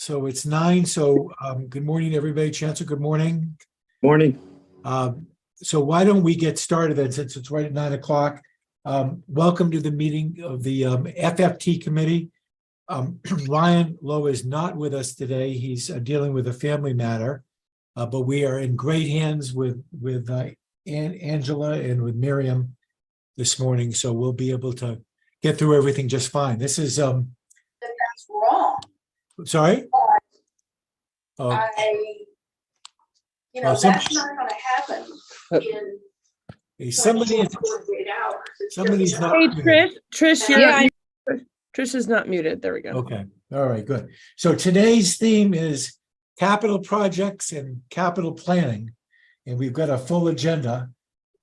So it's 9. So good morning, everybody. Chancellor, good morning. Morning. So why don't we get started then, since it's right at 9 o'clock. Welcome to the meeting of the FFT committee. Ryan Lowe is not with us today. He's dealing with a family matter, but we are in great hands with Angela and with Miriam this morning. So we'll be able to get through everything just fine. This is That's wrong. sorry. Oh, That's not gonna happen in somebody 48 hours. somebody's not. Hey, Trish, Yeah. Trish is not muted. There we go. Okay, all right, good. So today's theme is capital projects and capital planning, and we've got a full agenda.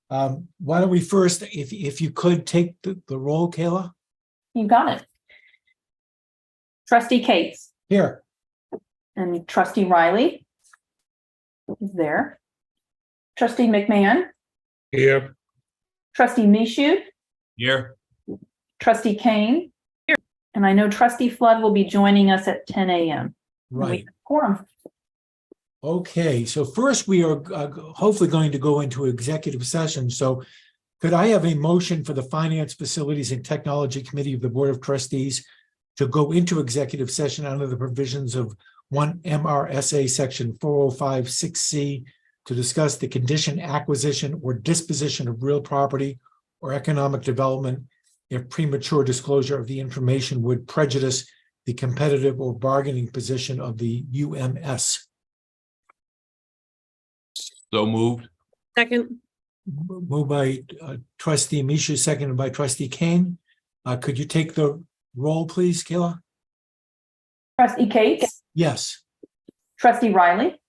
Why don't we first, if you could take the roll, Kayla? You got it. Trustee Cates Here. and Trustee Riley is there. Trustee McMahon, Here. Trustee Michoud, Here. Trustee Kane. Here. And I know Trustee Flood will be joining us at 10 a.m. Right. Quorum. Okay, so first we are hopefully going to go into executive session. So could I have a motion for the Finance, Facilities, and Technology Committee of the Board of Trustees to go into executive session under the provisions of 1 MRSA Section 4056C to discuss the condition, acquisition, or disposition of real property or economic development if premature disclosure of the information would prejudice the competitive or bargaining position of the UMS. So moved. Second, Moved by Trustee Misha, seconded by Trustee Kane. Could you take the roll, please, Kayla? Trustee Cates, Yes. Trustee Riley,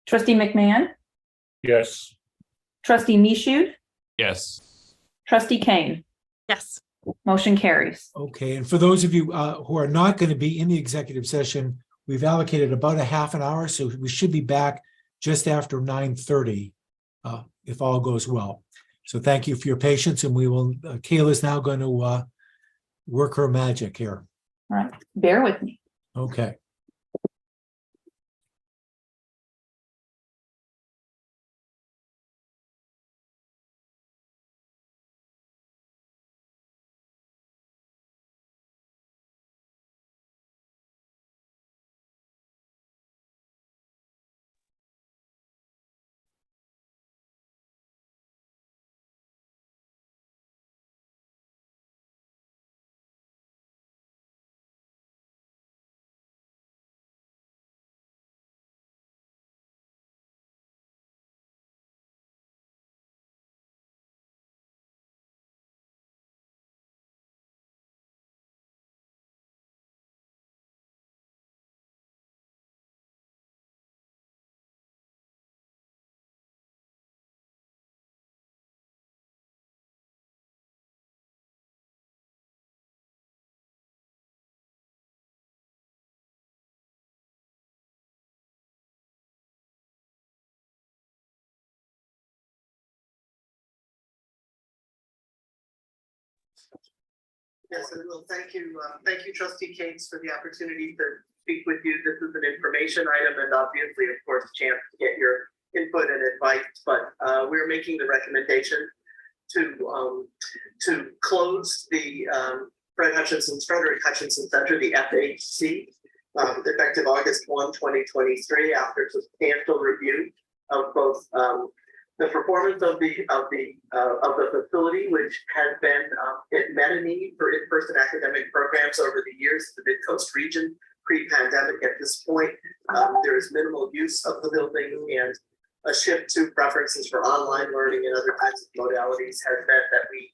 Trustee McMahon, Yes. Trustee Michoud, Yes. Trustee Kane. yes. Motion carries. Okay, and for those of you who are not going to be in the executive session, we've allocated about a half an hour, so we should be back just after 9:30, if all goes well. So thank you for your patience, and we will. Kayla's now going to work her magic here. All right, bear with me. Okay. Yes, and well, thank you, Trustee Cates, for the opportunity to speak with you. This is an information item, and obviously, of course, a chance to get your input and advice. But we're making the recommendation to close the Frederick Hutchinson Center, the FHC, effective August 1, 2023, after substantial review of both the performance of the facility, which has been it met a need for in-person academic programs over the years in the Mid-Coast region pre-pandemic. At this point, there is minimal use of the building, and a shift to preferences for online learning and other types of modalities has meant that we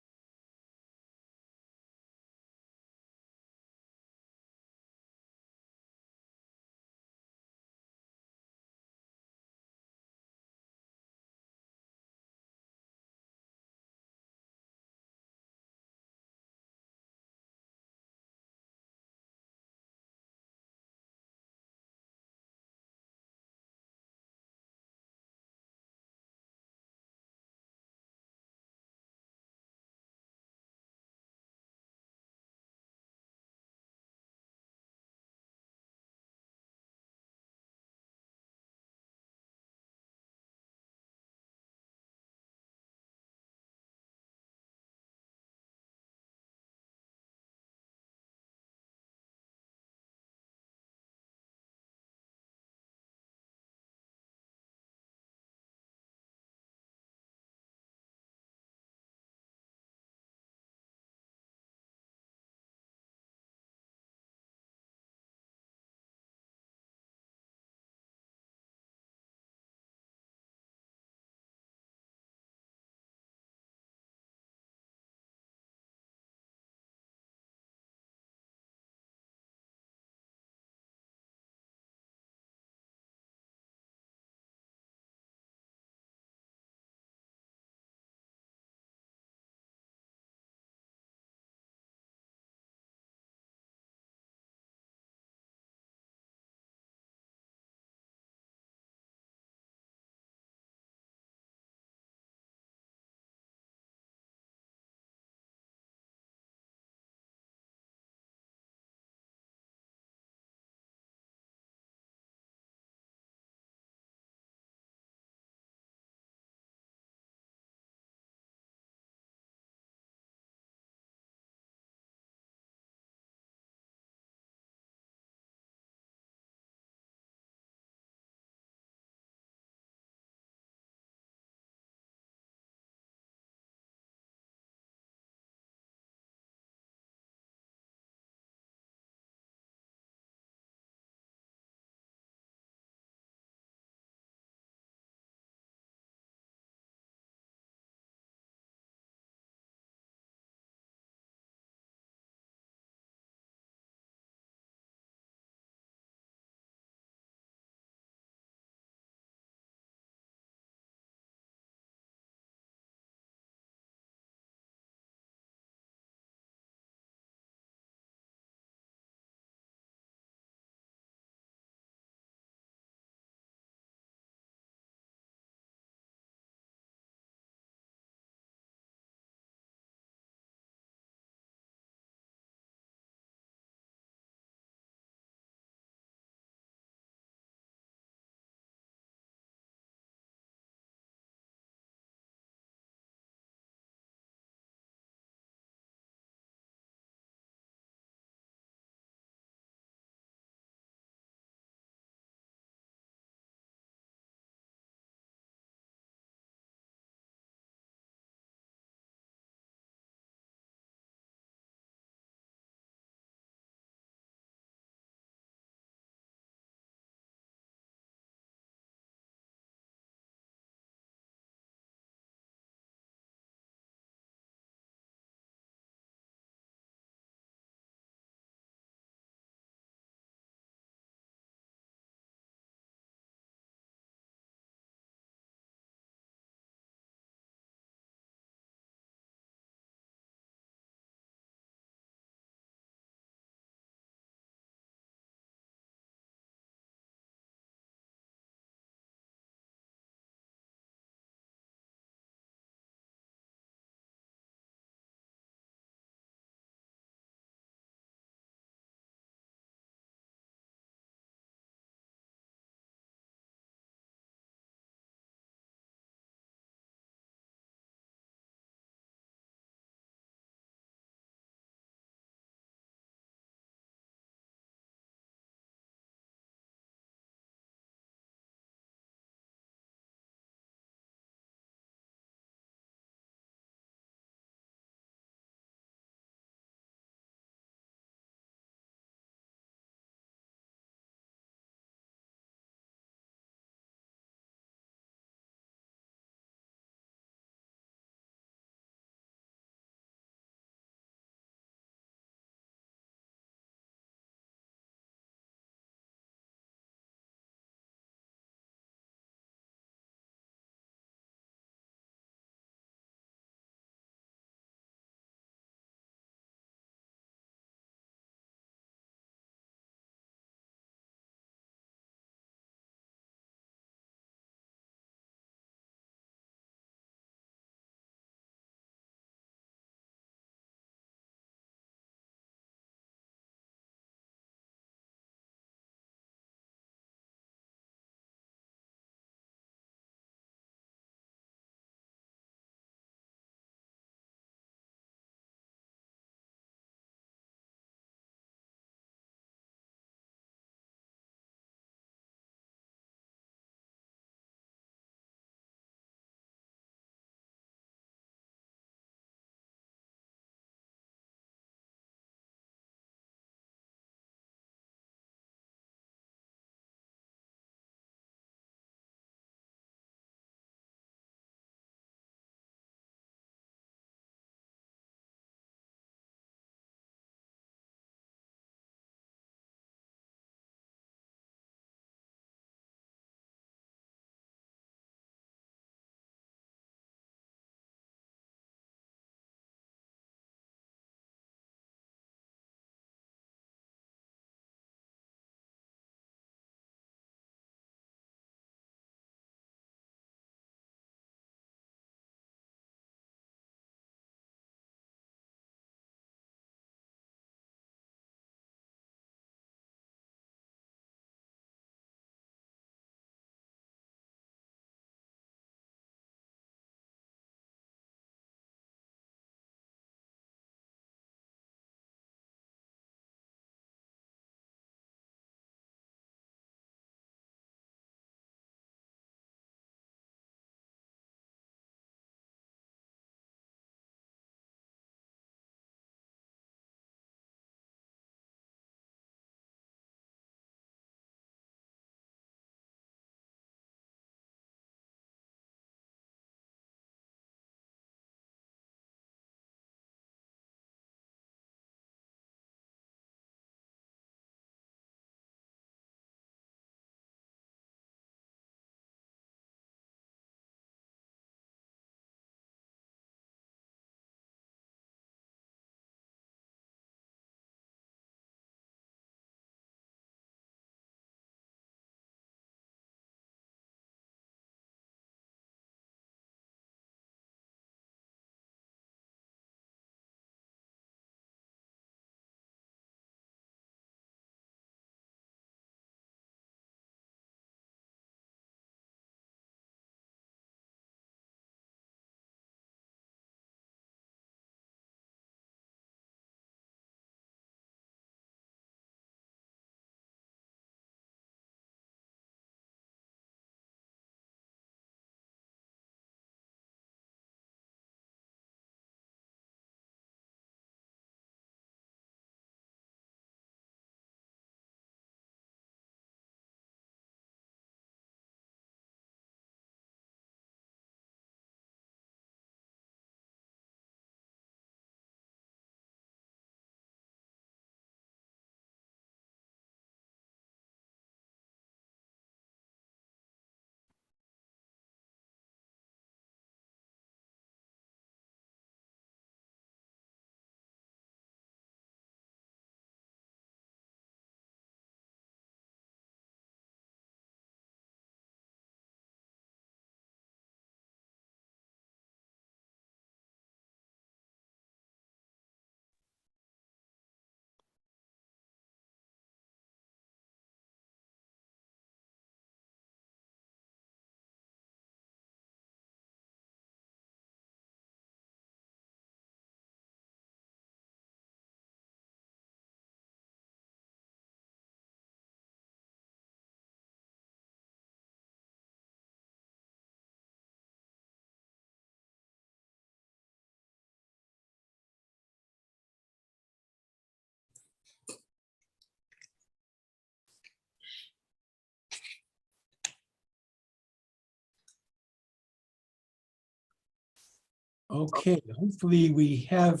Okay, hopefully we have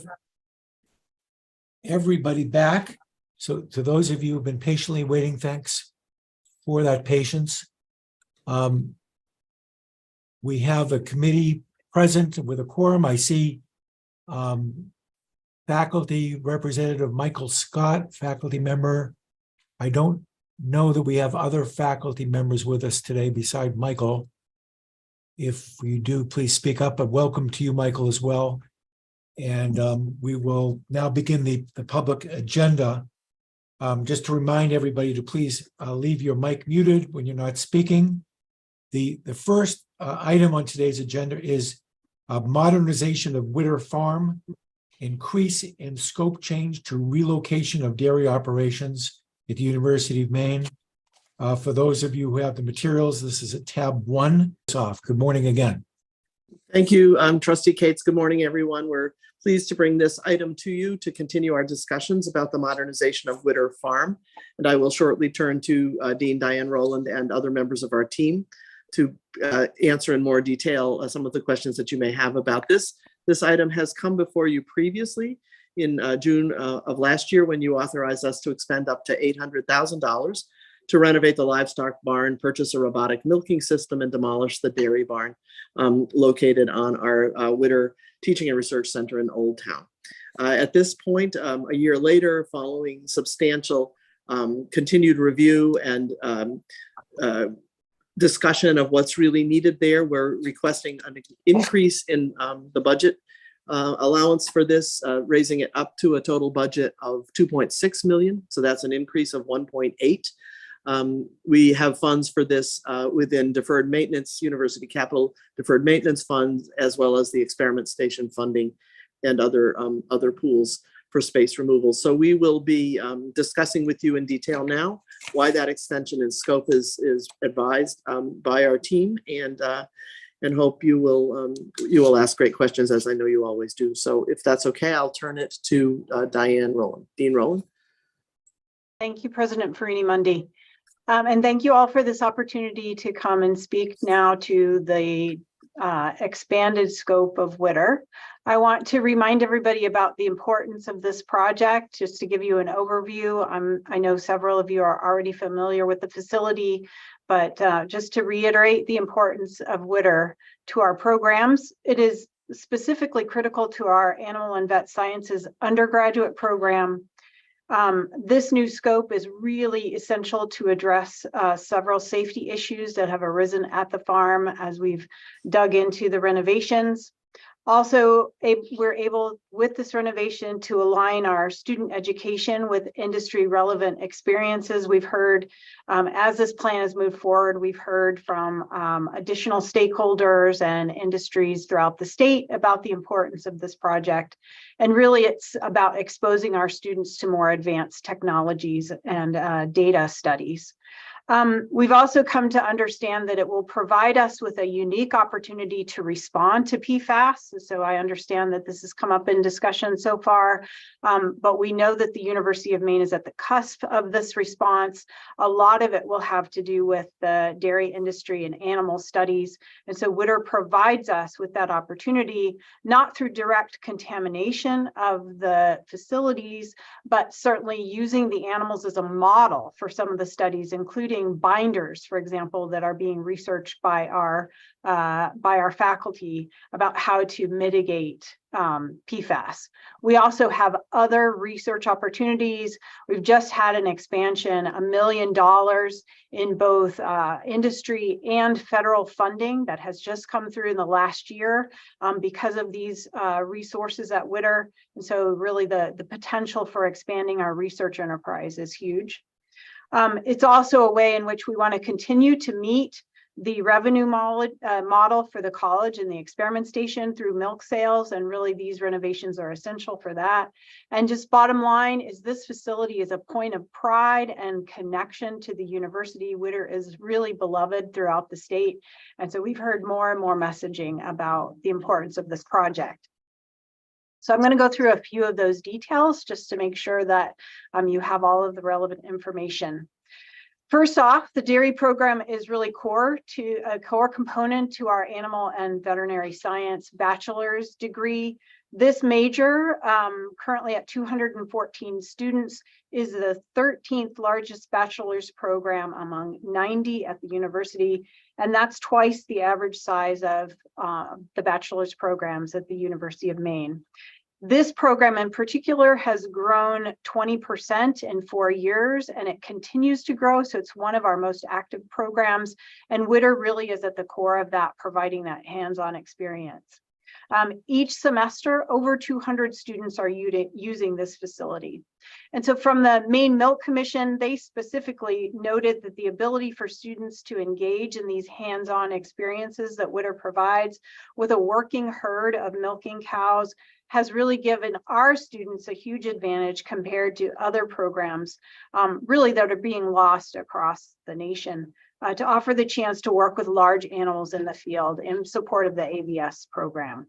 everybody back. So to those of you who've been patiently waiting, thanks for that patience. We have a committee present with a quorum. I see faculty representative Michael Scott, faculty member. I don't know that we have other faculty members with us today beside Michael. If you do, please speak up, but welcome to you, Michael, as well. And we will now begin the public agenda. Just to remind everybody to please leave your mic muted when you're not speaking. The first item on today's agenda is modernization of Witter Farm, increase in scope change to relocation of dairy operations at the University of Maine. For those of you who have the materials, this is at tab 1. It's off. Good morning again. Thank you, Trustee Cates. Good morning, everyone. We're pleased to bring this item to you to continue our discussions about the modernization of Witter Farm. And I will shortly turn to Dean Diane Rowland and other members of our team to answer in more detail some of the questions that you may have about this. This item has come before you previously in June of last year when you authorized us to expend up to $800,000 to renovate the livestock barn, purchase a robotic milking system, and demolish the dairy barn located on our Witter Teaching and Research Center in Old Town. At this point, a year later, following substantial continued review and discussion of what's really needed there, we're requesting an increase in the budget allowance for this, raising it up to a total budget of $2.6 million. So that's an increase of 1.8. We have funds for this within deferred maintenance, university capital deferred maintenance funds, as well as the experiment station funding and other pools for space removal. So we will be discussing with you in detail now why that extension in scope is advised by our team, and hope you will ask great questions, as I know you always do. So if that's okay, I'll turn it to Diane Rowland. Dean Rowland. Thank you, President Farini-Mundy. And thank you all for this opportunity to come and speak now to the expanded scope of Witter. I want to remind everybody about the importance of this project, just to give you an overview. I know several of you are already familiar with the facility, but just to reiterate the importance of Witter to our programs, it is specifically critical to our Animal and Vet Sciences undergraduate program. This new scope is really essential to address several safety issues that have arisen at the farm as we've dug into the renovations. Also, we're able, with this renovation, to align our student education with industry relevant experiences. We've heard, as this plan has moved forward, we've heard from additional stakeholders and industries throughout the state about the importance of this project. And really, it's about exposing our students to more advanced technologies and data studies. We've also come to understand that it will provide us with a unique opportunity to respond to PFAS. So I understand that this has come up in discussion so far, but we know that the University of Maine is at the cusp of this response. A lot of it will have to do with the dairy industry and animal studies. And so Witter provides us with that opportunity, not through direct contamination of the facilities, but certainly using the animals as a model for some of the studies, including binders, for example, that are being researched by our faculty about how to mitigate PFAS. We also have other research opportunities. We've just had an expansion, $1 million in both industry and federal funding that has just come through in the last year because of these resources at Witter. And so really the potential for expanding our research enterprise is huge. It's also a way in which we want to continue to meet the revenue model for the college and the experiment station through milk sales. And really these renovations are essential for that. And just bottom line is this facility is a point of pride and connection to the university. Witter is really beloved throughout the state. And so we've heard more and more messaging about the importance of this project. So I'm going to go through a few of those details just to make sure that you have all of the relevant information. First off, the dairy program is really a core component to our animal and veterinary science bachelor's degree. This major, currently at 214 students, is the 13th largest bachelor's program among 90 at the university, and that's twice the average size of the bachelor's programs at the University of Maine. This program in particular has grown 20% in 4 years, and it continues to grow. So it's one of our most active programs, and Witter really is at the core of that, providing that hands-on experience. Each semester, over 200 students are using this facility. And so from the Maine Milk Commission, they specifically noted that the ability for students to engage in these hands-on experiences that Witter provides with a working herd of milking cows has really given our students a huge advantage compared to other programs, really that are being lost across the nation, to offer the chance to work with large animals in the field in support of the AVS program.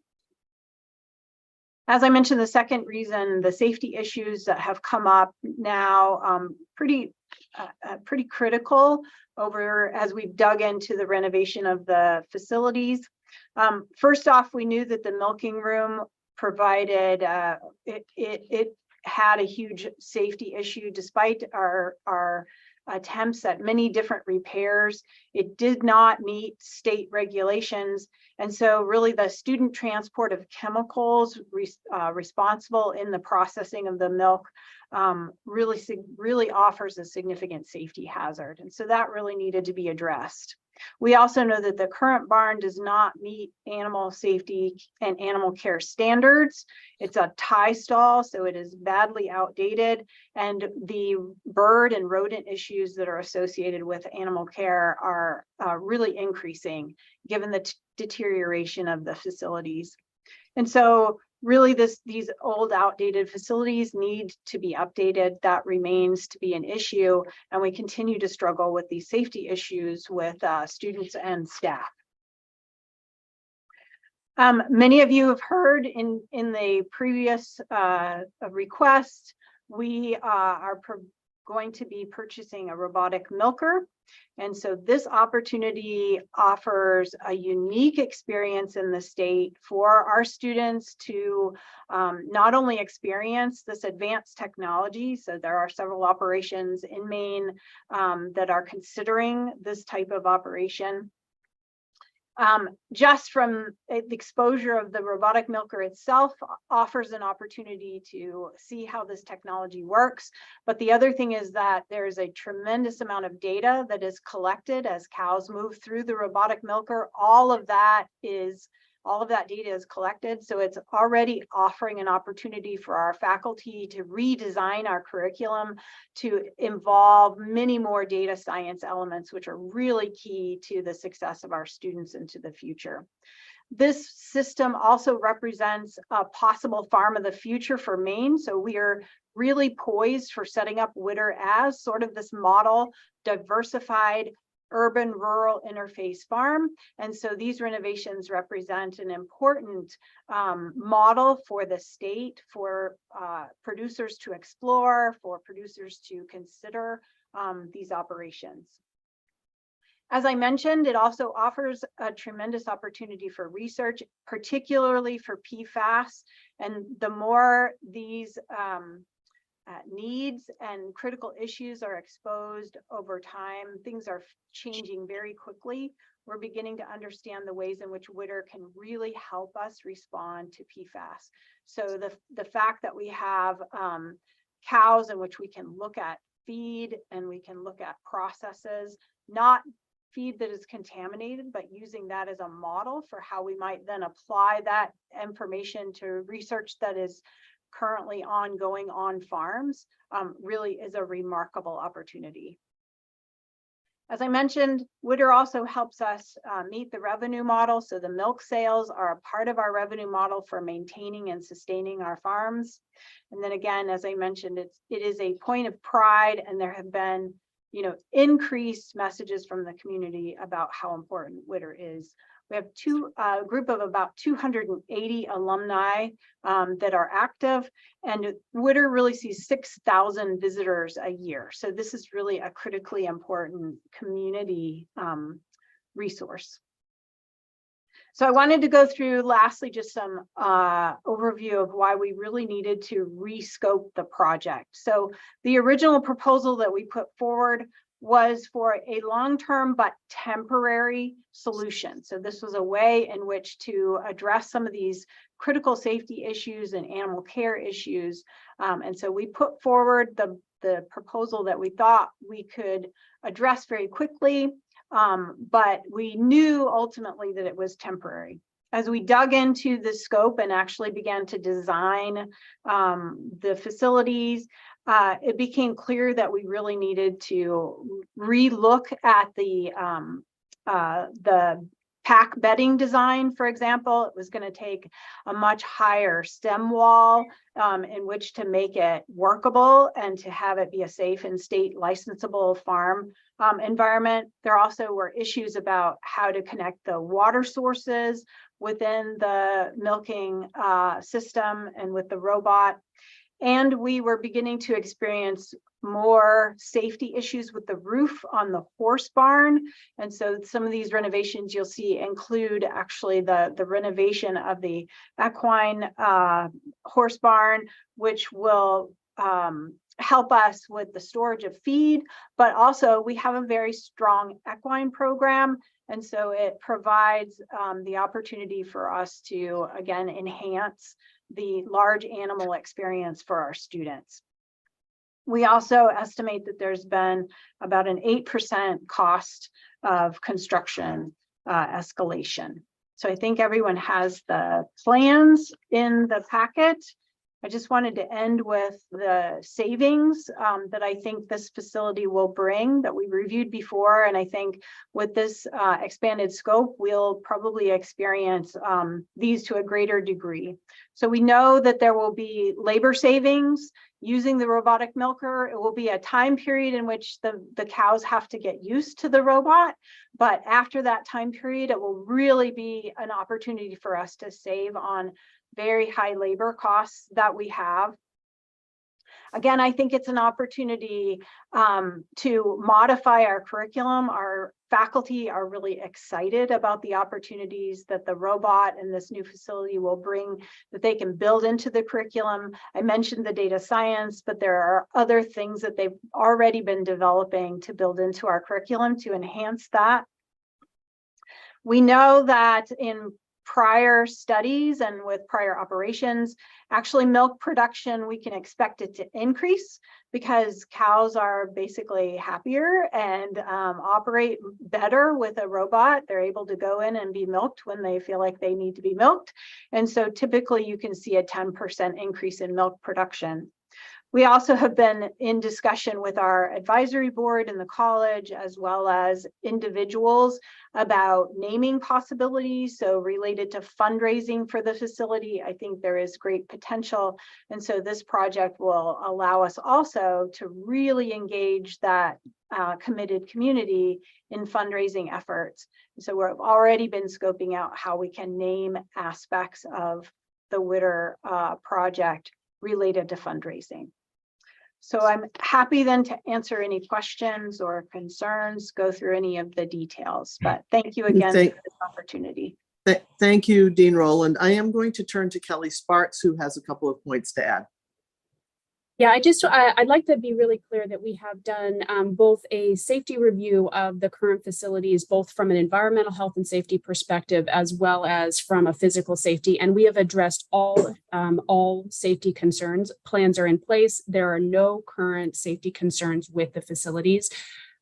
As I mentioned, the second reason, the safety issues that have come up now, pretty critical as we've dug into the renovation of the facilities. First off, we knew that the milking room provided, it had a huge safety issue despite our attempts at many different repairs. It did not meet state regulations. And so really the student transport of chemicals responsible in the processing of the milk really offers a significant safety hazard. And so that really needed to be addressed. We also know that the current barn does not meet animal safety and animal care standards. It's a tie stall, so it is badly outdated, and the bird and rodent issues that are associated with animal care are really increasing given the deterioration of the facilities. And so really these old outdated facilities need to be updated. That remains to be an issue, and we continue to struggle with these safety issues with students and staff. Many of you have heard in the previous request, we are going to be purchasing a robotic milker. And so this opportunity offers a unique experience in the state for our students to not only experience this advanced technology. So there are several operations in Maine that are considering this type of operation. Just from the exposure of the robotic milker itself offers an opportunity to see how this technology works. But the other thing is that there's a tremendous amount of data that is collected as cows move through the robotic milker. All of that data is collected. So it's already offering an opportunity for our faculty to redesign our curriculum to involve many more data science elements, which are really key to the success of our students into the future. This system also represents a possible farm of the future for Maine. So we are really poised for setting up Witter as sort of this model, diversified urban rural interface farm. And so these renovations represent an important model for the state, for producers to explore, for producers to consider these operations. As I mentioned, it also offers a tremendous opportunity for research, particularly for PFAS. And the more these needs and critical issues are exposed over time, things are changing very quickly. We're beginning to understand the ways in which Witter can really help us respond to PFAS. So the fact that we have cows in which we can look at feed and we can look at processes, not feed that is contaminated, but using that as a model for how we might then apply that information to research that is currently ongoing on farms, really is a remarkable opportunity. As I mentioned, Witter also helps us meet the revenue model. So the milk sales are a part of our revenue model for maintaining and sustaining our farms. And then again, as I mentioned, it is a point of pride, and there have been, increased messages from the community about how important Witter is We have a group of about 280 alumni that are active, and Whittier really sees 6,000 visitors a year. So this is really a critically important community resource. So I wanted to go through lastly just some overview of why we really needed to rescope the project. So the original proposal that we put forward was for a long-term but temporary solution. So this was a way in which to address some of these critical safety issues and animal care issues. And so we put forward the proposal that we thought we could address very quickly. But we knew ultimately that it was temporary. As we dug into the scope and actually began to design the facilities, it became clear that we really needed to relook at the pack bedding design, for example. It was going to take a much higher stem wall in which to make it workable and to have it be a safe and state licensable farm environment. There also were issues about how to connect the water sources within the milking system and with the robot. And we were beginning to experience more safety issues with the roof on the horse barn. And so some of these renovations you'll see include actually the renovation of the equine horse barn, which will help us with the storage of feed, but also we have a very strong equine program. And so it provides the opportunity for us to, again, enhance the large animal experience for our students. We also estimate that there's been about an 8% cost of construction escalation. So I think everyone has the plans in the packet. I just wanted to end with the savings that I think this facility will bring that we reviewed before. And I think with this expanded scope, we'll probably experience these to a greater degree. So we know that there will be labor savings using the robotic milker. It will be a time period in which the cows have to get used to the robot. But after that time period, it will really be an opportunity for us to save on very high labor costs that we have. Again, I think it's an opportunity to modify our curriculum. Our faculty are really excited about the opportunities that the robot and this new facility will bring that they can build into the curriculum. I mentioned the data science, but there are other things that they've already been developing to build into our curriculum to enhance that. We know that in prior studies and with prior operations, actually milk production, we can expect it to increase because cows are basically happier and operate better with a robot. They're able to go in and be milked when they feel like they need to be milked. And so typically you can see a 10% increase in milk production. We also have been in discussion with our advisory board in the college, as well as individuals, about naming possibilities. So related to fundraising for the facility, I think there is great potential. And so this project will allow us also to really engage that committed community in fundraising efforts. So we've already been scoping out how we can name aspects of the Whittier project related to fundraising. So I'm happy then to answer any questions or concerns, go through any of the details, but thank you again for this opportunity. Thank you, Dean Rowland. I am going to turn to Kelly Sparks, who has a couple of points to add. Yeah, I'd like to be really clear that we have done both a safety review of the current facilities, both from an environmental health and safety perspective, as well as from a physical safety. And we have addressed all safety concerns. Plans are in place. There are no current safety concerns with the facilities.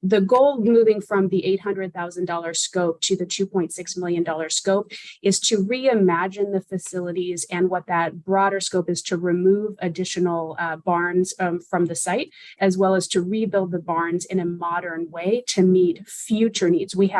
The goal moving from the $800,000 scope to the $2.6 million scope is to reimagine the facilities, and what that broader scope is to remove additional barns from the site, as well as to rebuild the barns in a modern way to meet future needs. We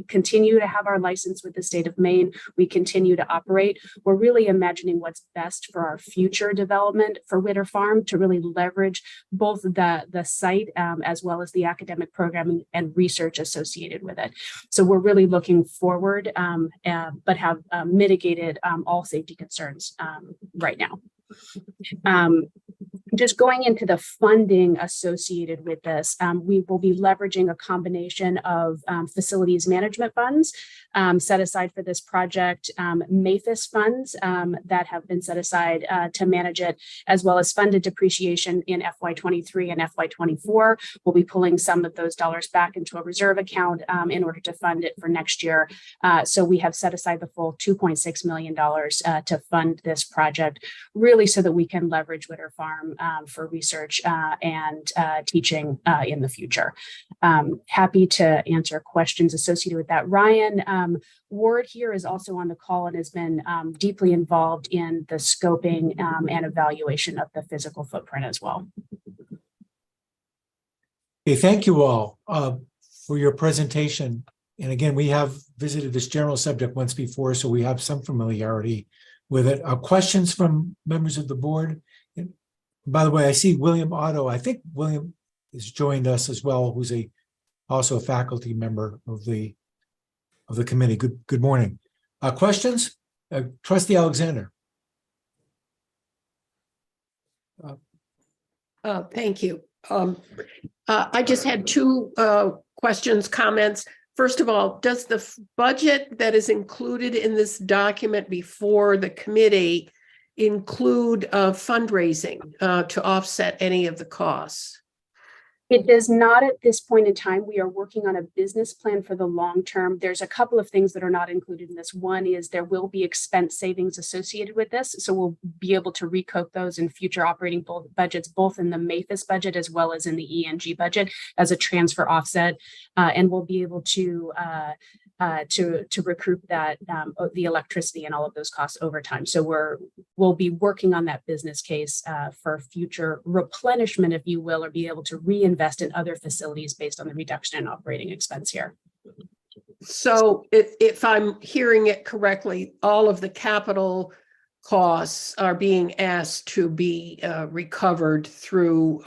continue to have our license with the state of Maine. We continue to operate. We're really imagining what's best for our future development for Whittier Farm to really leverage both the site as well as the academic program programming and research associated with it. So we're really looking forward, but have mitigated all safety concerns right now. Just going into the funding associated with this, we will be leveraging a combination of facilities management funds set aside for this project, MAFIS funds that have been set aside to manage it, as well as funded depreciation in FY23 and FY24. We'll be pulling some of those dollars back into a reserve account in order to fund it for next year. So we have set aside the full $2.6 million to fund this project, really so that we can leverage Witter Farm for research and teaching in the future. Happy to answer questions associated with that. Ryan Ward here is also on the call and has been deeply involved in the scoping and evaluation of the physical footprint as well. Okay, thank you all for your presentation. And again, we have visited this general subject once before, so we have some familiarity with it. Questions from members of the board? And by the way, I see William Otto. I think William has joined us as well, who's also a faculty member of the committee. Good morning. Questions? Trustee Alexander. Thank you. I just had two questions, comments. First of all, does the budget that is included in this document before the committee include fundraising to offset any of the costs? It does not at this point in time. We are working on a business plan for the long term. There's a couple of things that are not included in this. One is there will be expense savings associated with this. So we'll be able to recoat those in future operating budgets, both in the MAFIS budget as well as in the ENG budget as a transfer offset. And we'll be able to recoup that, the electricity and all of those costs over time. So we'll be working on that business case for future replenishment, if you will, or be able to reinvest in other facilities based on the reduction in operating expense here. So if I'm hearing it correctly, all of the capital costs are being asked to be recovered through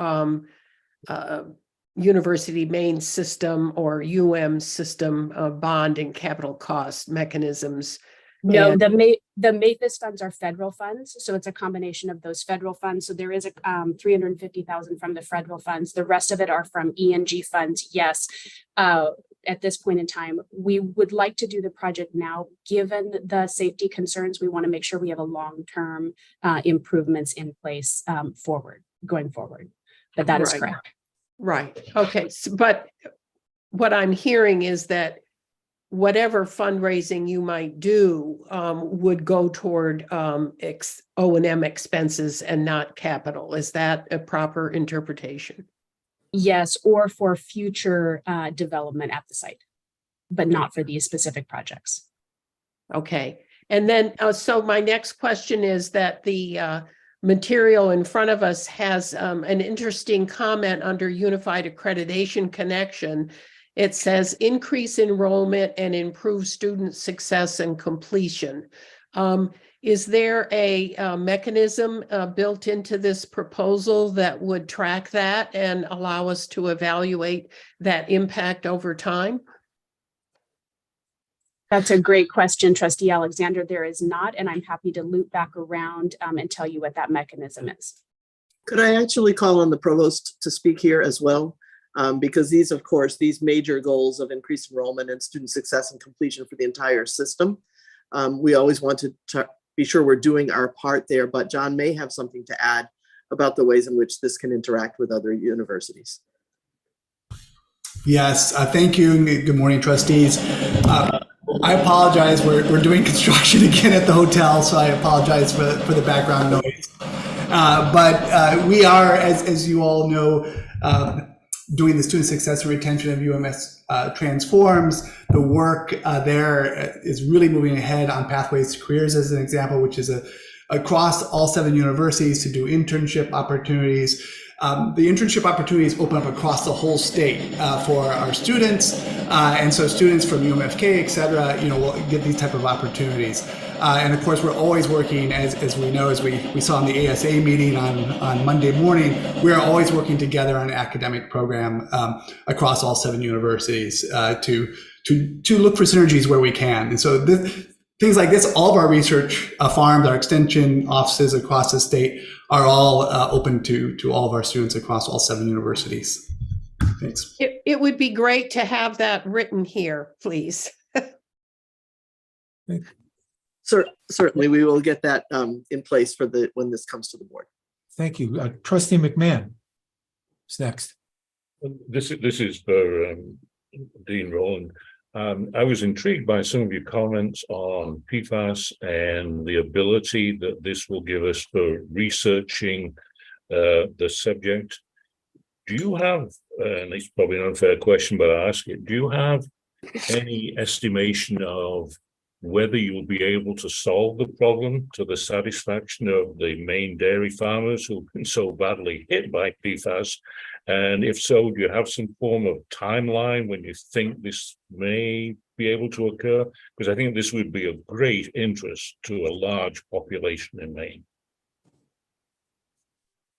University Main System or system bond and capital cost mechanisms. No, And- the MAFIS funds are federal funds, so it's a combination of those federal funds. So there is a $350,000 from the federal funds. The rest of it are from ENG funds. Yes, at this point in time, we would like to do the project now. Given the safety concerns, we want to make sure we have a long-term improvements in place going forward. But that is Right. correct. Right. Okay. But what I'm hearing is that whatever fundraising you might do would go toward O&M expenses and not capital. Is that a proper interpretation? Yes, or for future development at the site, but not for these specific projects. Okay. And then, so my next question is that the material in front of us has an interesting comment under Unified Accreditation Connection. It says increase enrollment and improve student success and completion. Is there a mechanism built into this proposal that would track that and allow us to evaluate that impact over time? That's a great question, Trustee Alexander. There is not, and I'm happy to loop back around and tell you what that mechanism is. Could I actually call on the provost to speak here as well? Because these, of course, these major goals of increased enrollment and student success and completion for the entire system, we always want to be sure we're doing our part there, but John may have something to add about the ways in which this can interact with other universities. Yes, thank you. Good morning, trustees. I apologize. We're doing construction again at the hotel, so I apologize for the background noise. But we are, as you all know, doing the student success and retention of UMS transforms. The work there is really moving ahead on Pathways to Careers as an example, which is across all 7 universities to do internship opportunities. The internship opportunities open up across the whole state for our students. And so students from UMFK, et cetera, will get these type of opportunities. And of course, we're always working, as we know, as we saw in the ASA meeting on Monday morning, we are always working together on an academic program across all 7 universities to look for synergies where we can. And so things like this, all of our research farms, our extension offices across the state are all open to all of our students across all 7 universities. Thanks. It would be great to have that written here, please. Certainly, we will get that in place for when this comes to the board. Thank you. Trustee McMahon is next. This is for Dean Rowland. I was intrigued by some of your comments on PFAS and the ability that this will give us for researching the subject. Do you have, and it's probably an unfair question, but I'll ask it, do you have any estimation of whether you'll be able to solve the problem to the satisfaction of the main dairy farmers who've been so badly hit by PFAS? And if so, do you have some form of timeline when you think this may be able to occur? Because I think this would be of great interest to a large population in Maine.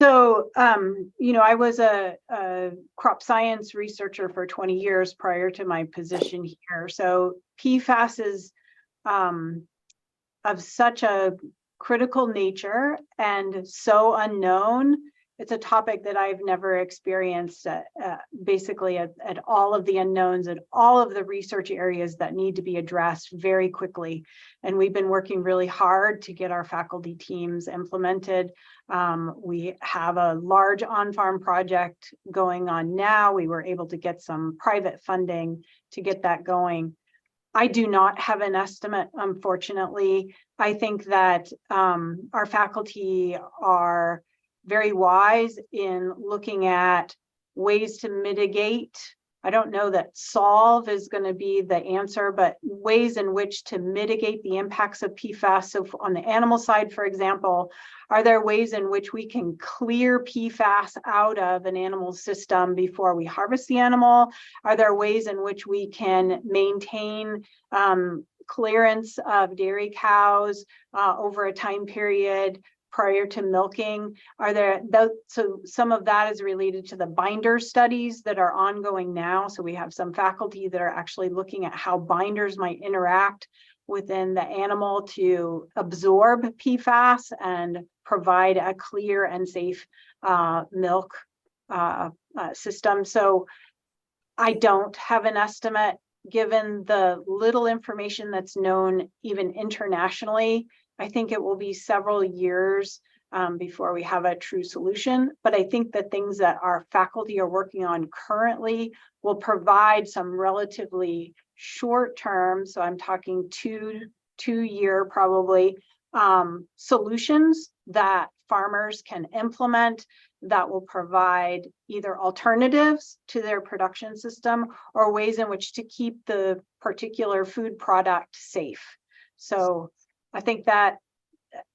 So, I was a crop science researcher for 20 years prior to my position here. So PFAS is of such a critical nature and so unknown. It's a topic that I've never experienced basically at all of the unknowns and all of the research areas that need to be addressed very quickly. And we've been working really hard to get our faculty teams implemented. We have a large on-farm project going on now. We were able to get some private funding to get that going. I do not have an estimate, unfortunately. I think that our faculty are very wise in looking at ways to mitigate. I don't know that solve is going to be the answer, but ways in which to mitigate the impacts of PFAS. So on the animal side, for example, are there ways in which we can clear PFAS out of an animal system before we harvest the animal? Are there ways in which we can maintain clearance of dairy cows over a time period prior to milking? Are there so some of that is related to the binder studies that are ongoing now. So we have some faculty that are actually looking at how binders might interact within the animal to absorb PFAS and provide a clear and safe milk system. So I don't have an estimate given the little information that's known even internationally. I think it will be several years before we have a true solution, but I think the things that our faculty are working on currently will provide some relatively short term, so I'm talking two-year probably, solutions that farmers can implement that will provide either alternatives to their production system or ways in which to keep the particular food product safe. So I think that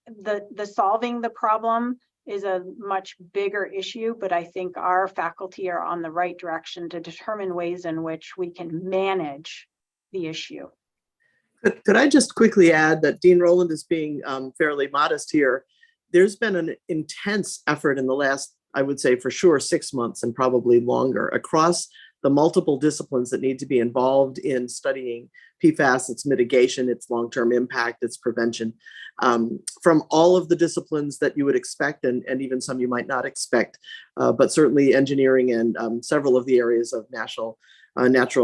the solving the problem is a much bigger issue, but I think our faculty are on the right direction to determine ways in which we can manage the issue. Could I just quickly add that Dean Rowland is being fairly modest here. There's been an intense effort in the last, I would say for sure, 6 months and probably longer across the multiple disciplines that need to be involved in studying PFAS, its mitigation, its long-term impact, its prevention, from all of the disciplines that you would expect and even some you might not expect, but certainly engineering and several of the areas of natural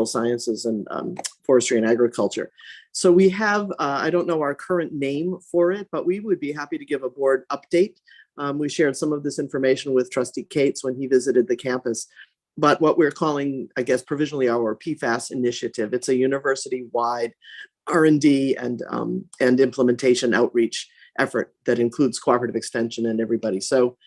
sciences and forestry and agriculture. So we have, I don't know our current name for it, but we would be happy to give a board update. We shared some of this information with Trustee Cates when he visited the campus. But what we're calling, I guess, provisionally our PFAS initiative. It's a university-wide R&D and implementation outreach effort that includes cooperative extension and everybody. So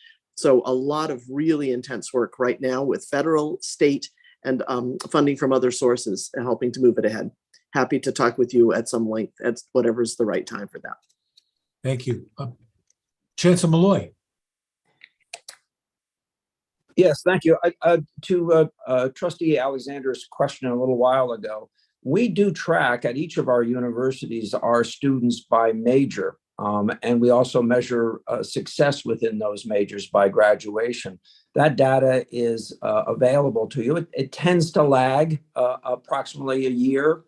a lot of really intense work right now with federal, state, and funding from other sources helping to move it ahead. Happy to talk with you at some length at whatever's the right time for that. Thank you. Chancellor Malloy. Yes, thank you. To Trustee Alexander's question a little while ago, we do track at each of our universities our students by major. And we also measure success within those majors by graduation. That data is available to you. It tends to lag approximately a year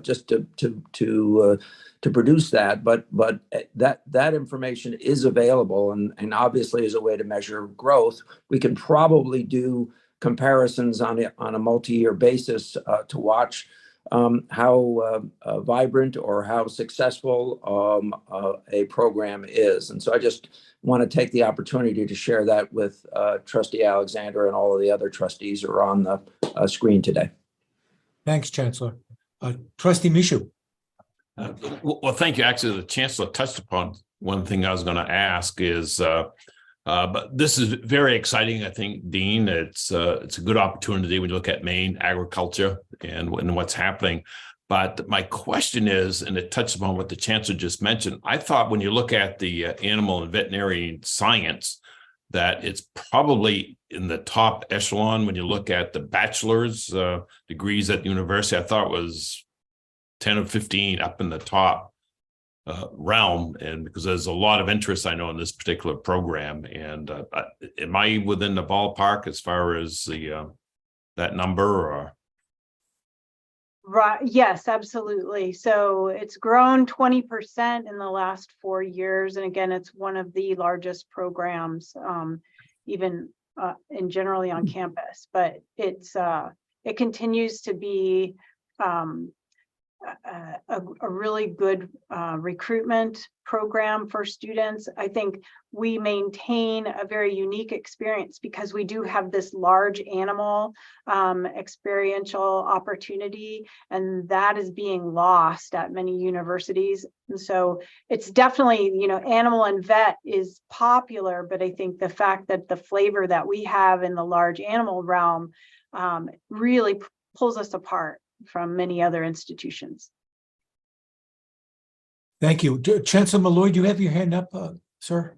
just to produce that, but that information is available, and obviously is a way to measure growth. We can probably do comparisons on a multi-year basis to watch how vibrant or how successful a program is. And so I just want to take the opportunity to share that with Trustee Alexander and all of the other trustees who are on the screen today. Thanks, Chancellor. Trustee Michoud. Well, thank you. Actually, the Chancellor touched upon one thing I was going to ask is, but this is very exciting, I think, Dean. It's a good opportunity when you look at Maine agriculture and what's happening. But my question is, and it touches upon what the Chancellor just mentioned, I thought when you look at the animal and veterinary science, that it's probably in the top echelon when you look at the bachelor's degrees at the university. I thought it was 10 or 15 up in the top realm, and because there's a lot of interest, I know, in this particular program. And am I within the ballpark as far as the that number? Or Right, yes, absolutely. So it's grown 20% in the last 4 years. And again, it's one of the largest programs, even in generally on campus, but it continues to be a really good recruitment program for students. I think we maintain a very unique experience because we do have this large animal experiential opportunity, and that is being lost at many universities. And so it's definitely, you know, animal and vet is popular, but I think the fact that the flavor that we have in the large animal realm really pulls us apart from many other institutions. Thank you. Chancellor Malloy, do you have your hand up, sir?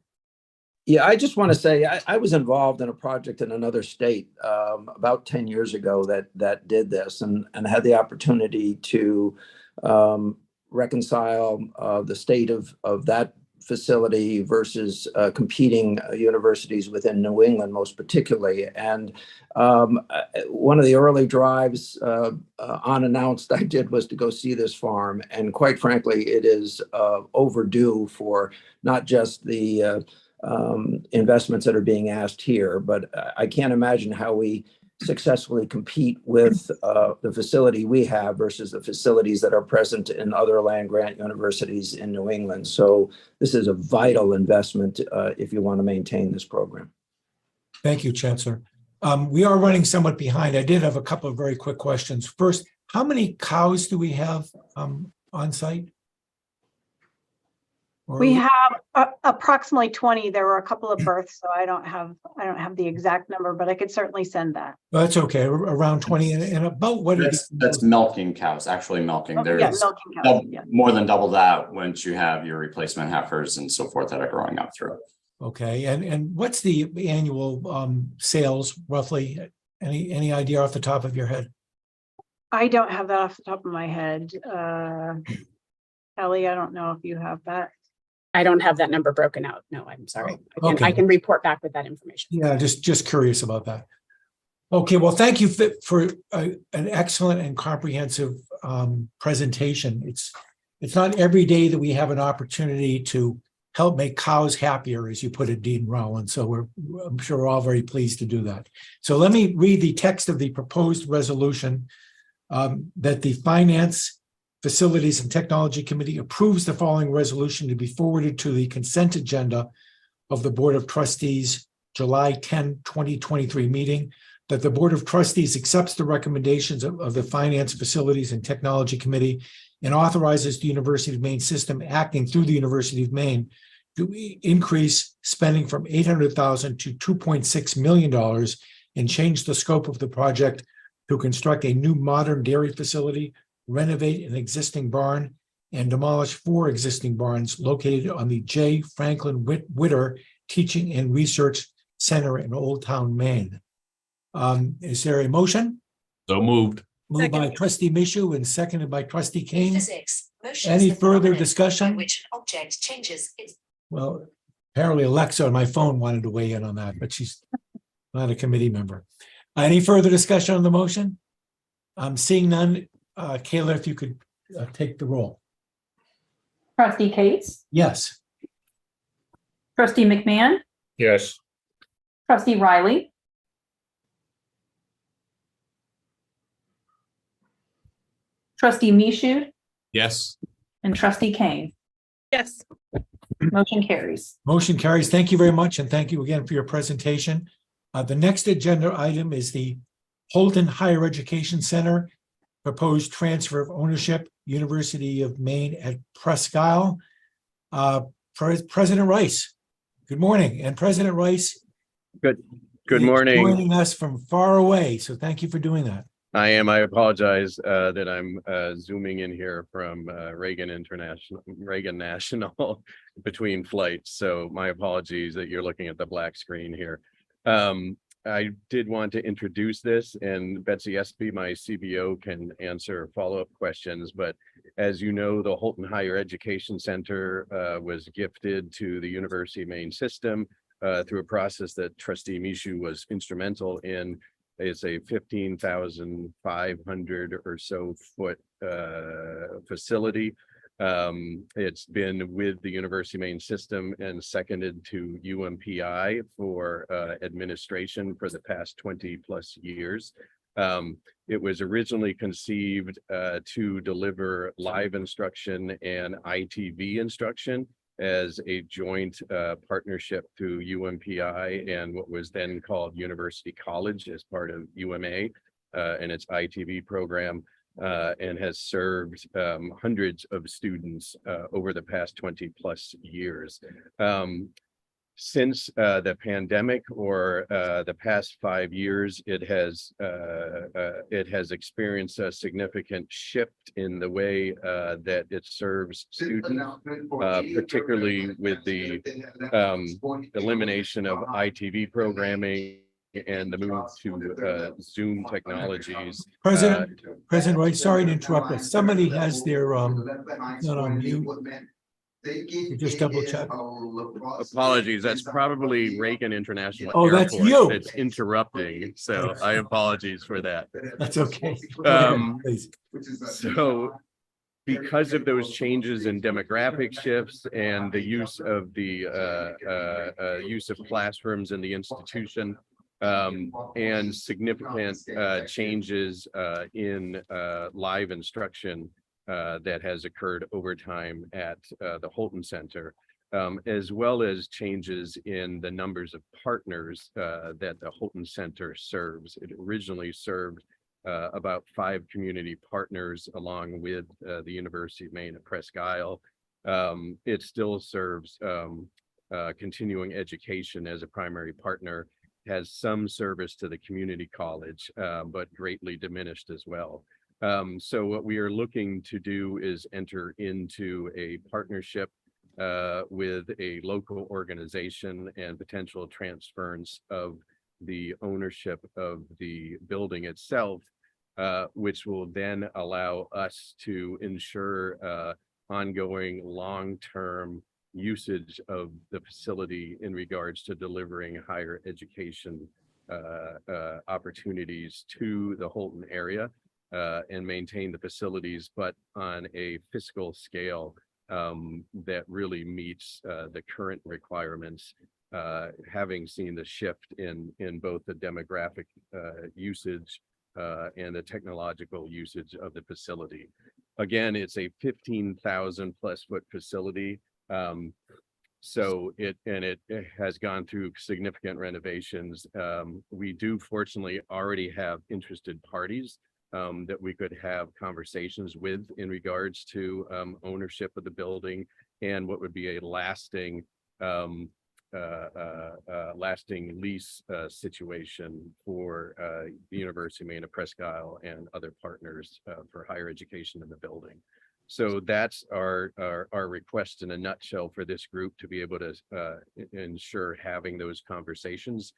Yeah, I just want to say I was involved in a project in another state about 10 years ago that did this, and had the opportunity to reconcile the state of that facility versus competing universities within New England, most particularly. And one of the early drives unannounced I did was to go see this farm. And quite frankly, it is overdue for not just the investments that are being asked here, but I can't imagine how we successfully compete with the facility we have versus the facilities that are present in other land-grant universities in New England. So this is a vital investment if you want to maintain this program. Thank you, Chancellor. We are running somewhat behind. I did have a couple of very quick questions. First, how many cows do we have on site? We have approximately 20. There were a couple of births, so I don't have the exact number, but I could certainly send that. That's okay. Around 20, and about what that's milking cows, actually milking. Oh, There's yeah, milking cows, yeah. more than double that once you have your replacement heifers and so forth that are growing up through it. Okay, and what's the annual sales roughly? Any idea off the top of your head? I don't have that off the top of my head. Ellie, I don't know if you have that. I don't have that number broken out. No, I'm sorry. Okay. I can report back with that information. Yeah, just curious about that. Okay, well, thank you for an excellent and comprehensive presentation. It's not every day that we have an opportunity to help make cows happier, as you put it, Dean Rowland. So I'm sure we're all very pleased to do that. So let me read the text of the proposed resolution that the Finance, Facilities and Technology Committee approves the following resolution to be forwarded to the consent agenda of the Board of Trustees, July 10, 2023 meeting, that the Board of Trustees accepts the recommendations of the Finance, Facilities and Technology Committee and authorizes the University of Maine system acting through the University of Maine to increase spending from $800,000 to $2.6 million and change the scope of the project to construct a new modern dairy facility, renovate an existing barn, and demolish 4 existing barns located on the J. Franklin Witter Teaching and Research Center in Old Town, Maine. Is there a motion? So moved. moved by Second. trustee Mishu and seconded by trustee Kane. Physics. Motions Any the further phenomenon discussion? by which an object changes its Well, apparently Alexa on my phone wanted to weigh in on that, but she's not a committee member. Any further discussion on the motion? I'm seeing none. Kayla, if you could take the roll. Trustee Cates, Yes. trustee McMahon, Yes. trustee Riley, trustee Michoud, Yes. and trustee Kane. Yes. Motion carries. Motion carries. Thank you very much, and thank you again for your presentation. The next agenda item is the Holton Higher Education Center proposed transfer of ownership, University of Maine at Presque Isle. President Rice, good morning. And President Rice. Good is morning. Joining us from far away, so thank you for doing that. I apologize that I'm zooming in here from Reagan National between flights. So my apologies that you're looking at the black screen here. I did want to introduce this, and Betsy Espy, my CBO, can answer follow-up questions. But as you know, the Holton Higher Education Center was gifted to the University of Maine system through a process that Trustee Mishu was instrumental in. It's a 15,500 or so foot facility. It's been with the University of Maine system and seconded to UMPI for administration for the past 20 plus years. It was originally conceived to deliver live instruction and ITV instruction as a joint partnership through UMPI and what was then called University College as part of UMA and its ITV program. And has served hundreds of students over the past 20 plus years. Since the pandemic or the past 5 years, it has experienced a significant shift in the way that it serves students, particularly with the elimination of ITV programming and the move to Zoom technologies. President Wright, sorry to interrupt us. Somebody has their not on mute. You just double check. Apologies, that's probably Reagan International Oh, that's Airport you. that's interrupting. So I apologize for that. That's okay. So because of those changes in demographic shifts and the use of use of classrooms in the institution, and significant changes in live instruction that has occurred over time at the Holton Center, as well as changes in the numbers of partners that the Holton Center serves. It originally served about 5 community partners along with the University of Maine at Presque Isle. It still serves continuing education as a primary partner, has some service to the community college, but greatly diminished as well. So what we are looking to do is enter into a partnership with a local organization and potential transference of the ownership of the building itself, which will then allow us to ensure ongoing long-term usage of the facility in regards to delivering higher education opportunities to the Holton area and maintain the facilities, but on a fiscal scale that really meets the current requirements, having seen the shift in both the demographic usage and the technological usage of the facility. Again, it's a 15,000 plus foot facility. So it has gone through significant renovations. We do fortunately already have interested parties that we could have conversations with in regards to ownership of the building and what would be a lasting lease situation for the University of Maine at Presque Isle and other partners for higher education in the building. So that's our request in a nutshell for this group to be able to ensure having those conversations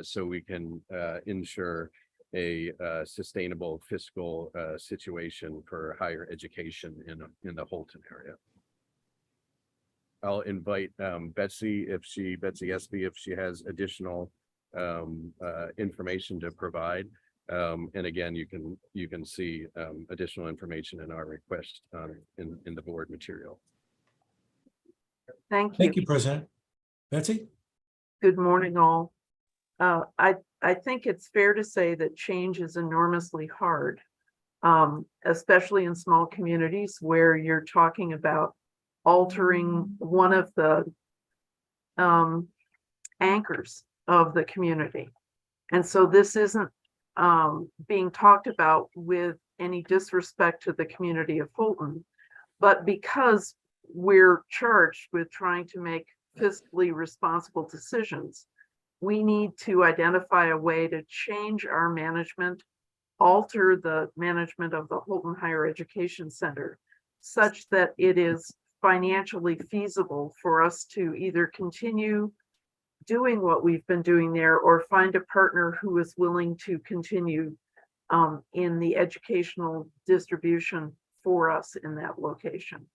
so we can ensure a sustainable fiscal situation for higher education in the Holton area. I'll invite Betsy Espy, if she has additional information to provide. And again, you can see additional information in our request in the board material. Thank you. Thank you, President. Betsy? Good morning, all. I think it's fair to say that change is enormously hard, especially in small communities where you're talking about altering one of the anchors of the community. And so this isn't being talked about with any disrespect to the community of Fulton, but because we're charged with trying to make fiscally responsible decisions, we need to identify a way to change our management, alter the management of the Holton Higher Education Center such that it is financially feasible for us to either continue doing what we've been doing there or find a partner who is willing to continue in the educational distribution for us in that location.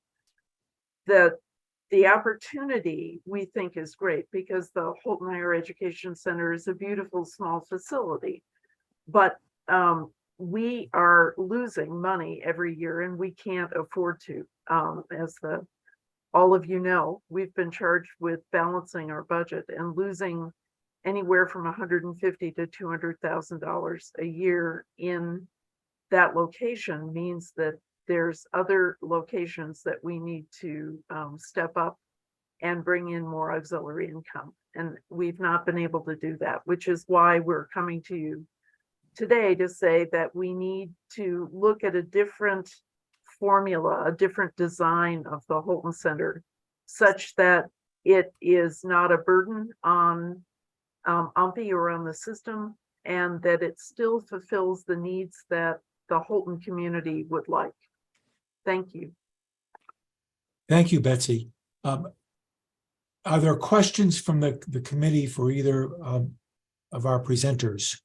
The opportunity we think is great because the Holton Higher Education Center is a beautiful small facility, but we are losing money every year and we can't afford to. As all of you know, we've been charged with balancing our budget, and losing anywhere from $150,000 to $200,000 a year in that location means that there's other locations that we need to step up and bring in more auxiliary income. And we've not been able to do that, which is why we're coming to you today to say that we need to look at a different formula, a different design of the Holton Center, such that it is not a burden on UMPI or on the system, and that it still fulfills the needs that the Holton community would like. Thank you. Thank you, Betsy. Are there questions from the committee for either of our presenters?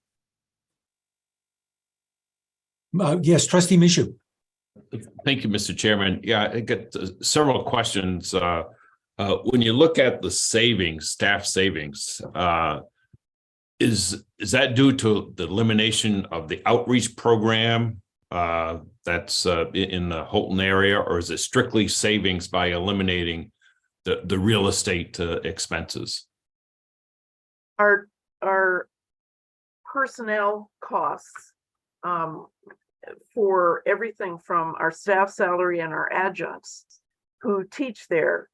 Yes, Trustee Michoud. Thank you, Mr. Chairman. Yeah, I get several questions. When you look at the savings, staff savings, is that due to the elimination of the outreach program that's in the Holton area, or is it strictly savings by eliminating the real estate expenses? Our personnel costs for everything from our staff salary and our adjuncts who teach there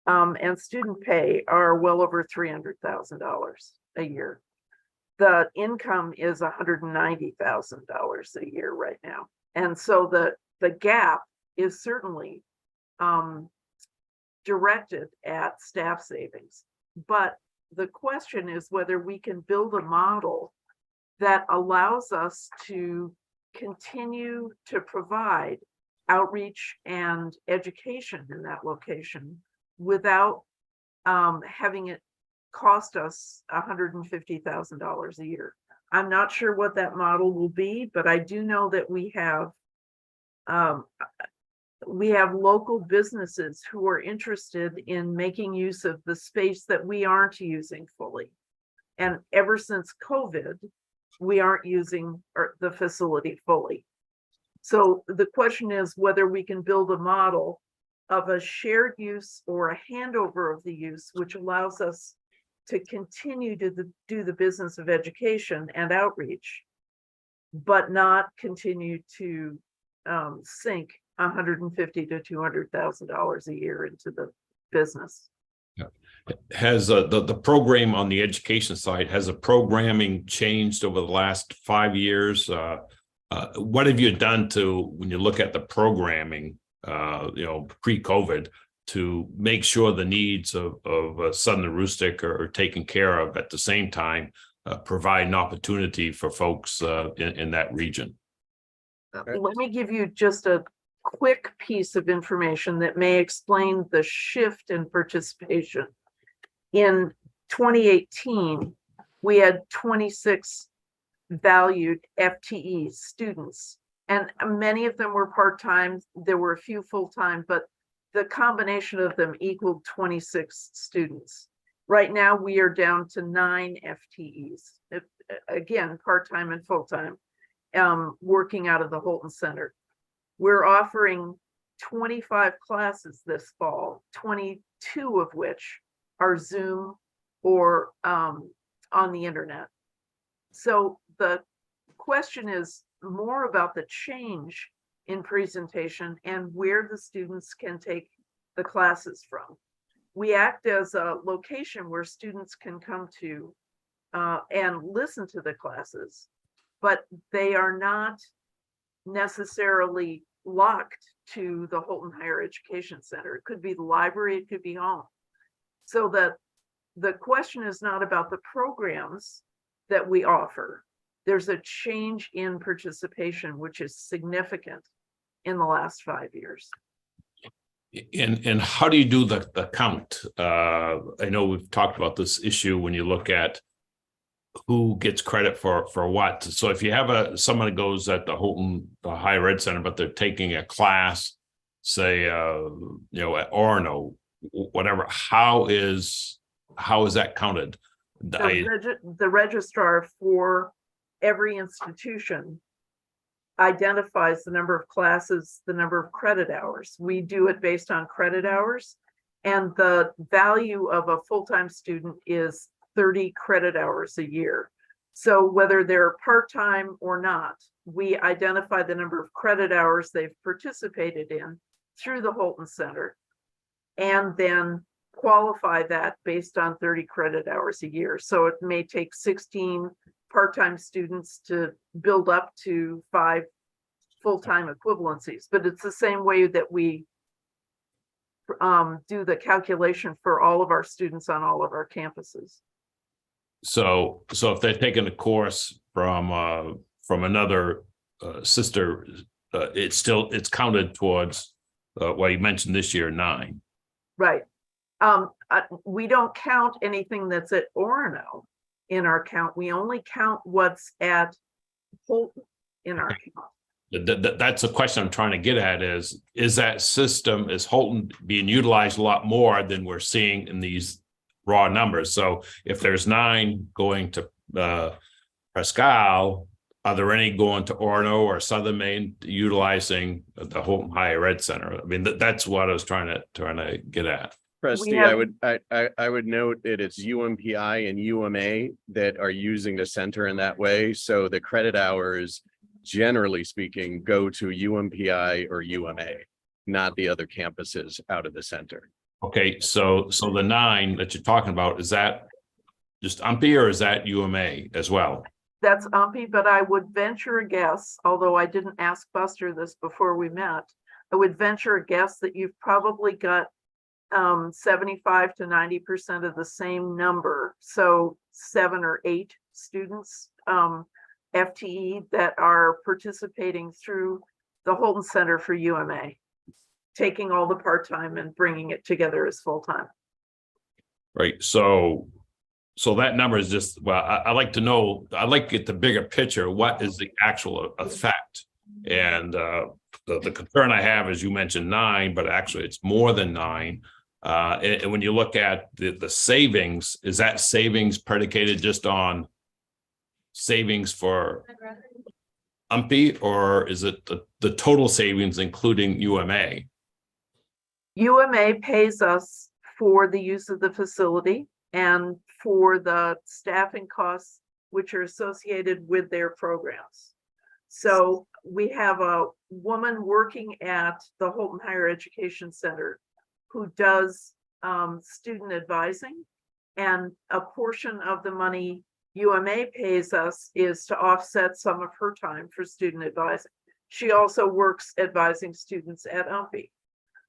and student pay are well over $300,000 a year. The income is $190,000 a year right now. And so the gap is certainly directed at staff savings. But the question is whether we can build a model that allows us to continue to provide outreach and education in that location without having it cost us $150,000 a year. I'm not sure what that model will be, but I do know that we have local businesses who are interested in making use of the space that we aren't using fully. And ever since COVID, we aren't using the facility fully. So the question is whether we can build a model of a shared use or a handover of the use, which allows us to continue to do the business of education and outreach, but not continue to sink $150,000 to $200,000 a year into the business. Yeah. Has the program on the education side, has the programming changed over the last 5 years? What have you done to, when you look at the programming, pre-COVID, to make sure the needs of Southern Aroostook are taken care of, at the same time provide an opportunity for folks in that region? Let me give you just a quick piece of information that may explain the shift in participation. In 2018, we had 26 valued FTE students. And many of them were part-time. There were a few full-time, but the combination of them equaled 26 students. Right now, we are down to 9 FTEs. Again, part-time and full-time, working out of the Holton Center. We're offering 25 classes this fall, 22 of which are Zoom or on the internet. So the question is more about the change in presentation and where the students can take the classes from. We act as a location where students can come to and listen to the classes, but they are not necessarily locked to the Holton Higher Education Center. It could be the library, it could be home. So that the question is not about the programs that we offer. There's a change in participation, which is significant in the last 5 years. And how do you do the count? I know we've talked about this issue when you look at who gets credit for what. So if you have someone that goes at the Higher Ed Center, but they're taking a class, say, at Orono, whatever, how is that counted? The registrar for every institution identifies the number of classes, the number of credit hours. We do it based on credit hours, and the value of a full-time student is 30 credit hours a year. So whether they're part-time or not, we identify the number of credit hours they've participated in through the Holton Center, and then qualify that based on 30 credit hours a year. So it may take 16 part-time students to build up to 5 full-time equivalencies, but it's the same way that we do the calculation for all of our students on all of our campuses. So if they're taking a course from another sister, it's counted towards well, you mentioned this year 9. Right. We don't count anything that's at Orono in our count. We only count what's at Holton in our count. That's a question I'm trying to get at is that system, is Holton being utilized a lot more than we're seeing in these raw numbers? So if there's 9 going to Pascal, are there any going to Orono or Southern Maine utilizing the Holton Higher Ed Center? I mean, that's what I was trying to get at. Trustee, I would note that it's UMPI and UMA that are using the center in that way. So the credit hours, generally speaking, go to UMPI or UMA, not the other campuses out of the center. Okay, so the 9 that you're talking about, is that just UMPI or is that UMA as well? That's UMPI, but I would venture a guess, although I didn't ask Buster this before we met, I would venture a guess that you've probably got 75 to 90% of the same number. So 7 or 8 students, FTE, that are participating through the Holton Center for UMA, taking all the part-time and bringing it together as full-time. Right. So that number is just, well, I like to know, I like to get the bigger picture. What is the actual effect? And the concern I have is you mentioned 9, but actually it's more than 9. And when you look at the savings, is that savings predicated just on savings for UMPI, or is it the total savings including UMA? UMA pays us for the use of the facility and for the staffing costs which are associated with their programs. So we have a woman working at the Holton Higher Education Center who does student advising, and a portion of the money UMA pays us is to offset some of her time for student advising. She also works advising students at UMPI,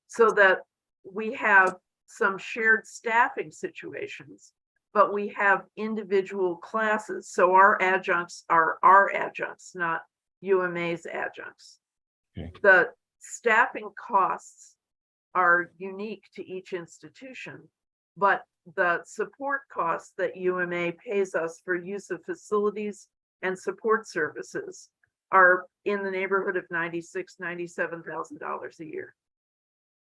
so that we have some shared staffing situations, but we have individual classes. So our adjuncts are our adjuncts, not UMA's adjuncts. Okay. The staffing costs are unique to each institution, but the support costs that UMA pays us for use of facilities and support services are in the neighborhood of $97,000 a year.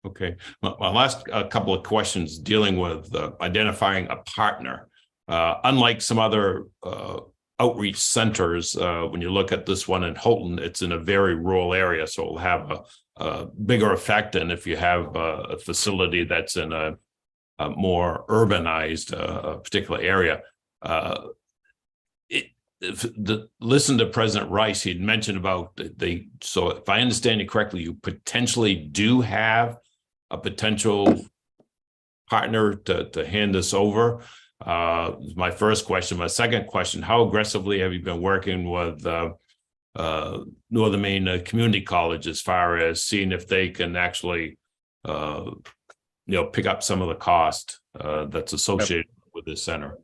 Okay, my last couple of questions dealing with identifying a partner. Unlike some other outreach centers, when you look at this one in Houghton, it's in a very rural area, so it'll have a bigger effect than if you have a facility that's in a more urbanized particular area. Listen to President Rice, he'd mentioned about so if I understand you correctly, you potentially do have a potential partner to hand this over. My first question. My second question, how aggressively have you been working with Northern Maine Community College as far as seeing if they can actually pick up some of the cost that's associated with this center?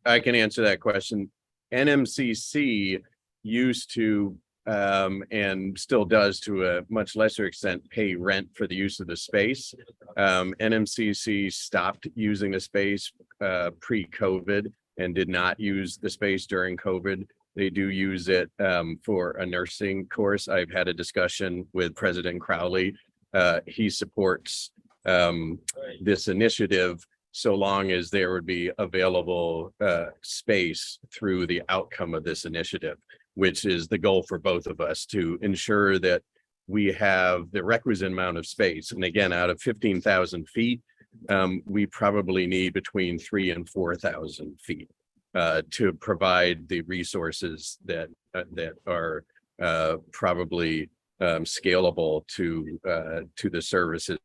I can answer that question. NMCC used to and still does to a much lesser extent pay rent for the use of the space. NMCC stopped using the space pre-COVID and did not use the space during COVID. They do use it for a nursing course. I've had a discussion with President Crowley. He supports this initiative so long as there would be available space through the outcome of this initiative, which is the goal for both of us, to ensure that we have the requisite amount of space. And again, out of 15,000 feet, we probably need between 3,000 and 4,000 feet to provide the resources that are probably scalable to the services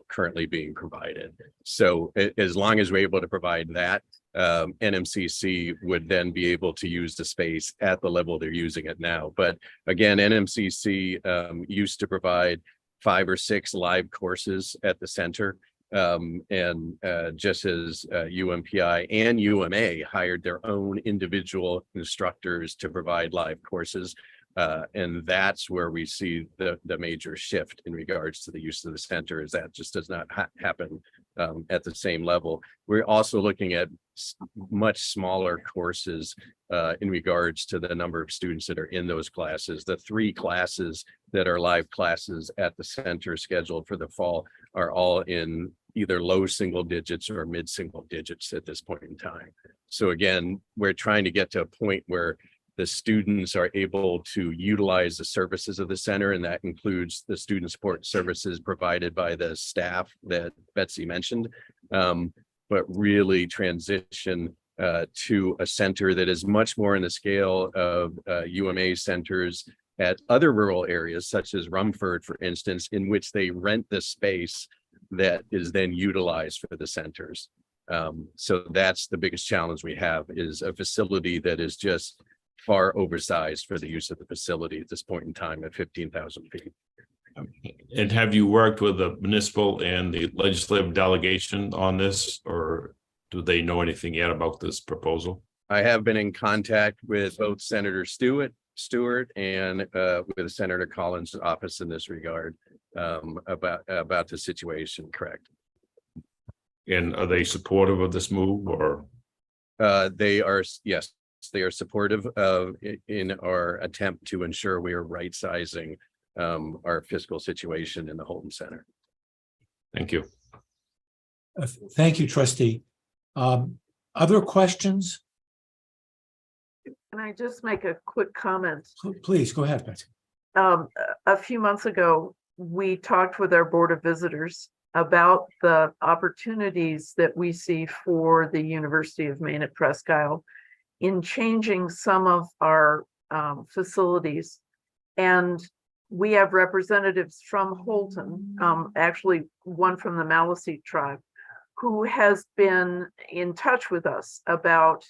currently being provided. So as long as we're able to provide that, NMCC would then be able to use the space at the level they're using it now. But again, NMCC used to provide 5 or 6 live courses at the center. And just as UMPI and UMA hired their own individual instructors to provide live courses. And that's where we see the major shift in regards to the use of the center, is that just does not happen at the same level. We're also looking at much smaller courses in regards to the number of students that are in those classes. The 3 classes that are live classes at the center scheduled for the fall are all in either low single digits or mid single digits at this point in time. So again, we're trying to get to a point where the students are able to utilize the services of the center, and that includes the student support services provided by the staff that Betsy mentioned, but really transition to a center that is much more in the scale of UMA centers at other rural areas, such as Rumford, for instance, in which they rent the space that is then utilized for the centers. So that's the biggest challenge we have, is a facility that is just far oversized for the use of the facility at this point in time at 15,000 feet. And have you worked with the municipal and the legislative delegation on this, or do they know anything yet about this proposal? I have been in contact with both Senator Stewart and with Senator Collins' office in this regard about the situation. Correct. And are they supportive of this move, or? They are, yes. They are supportive of in our attempt to ensure we are right sizing our fiscal situation in the Houghton Center. Thank you. Thank you, trustee. Other questions? Can I just make a quick comment? Please go ahead, Betsy. A few months ago, we talked with our Board of Visitors about the opportunities that we see for the University of Maine at Presque Isle in changing some of our facilities. And we have representatives from Houghton, actually one from the Maliseet tribe, who has been in touch with us about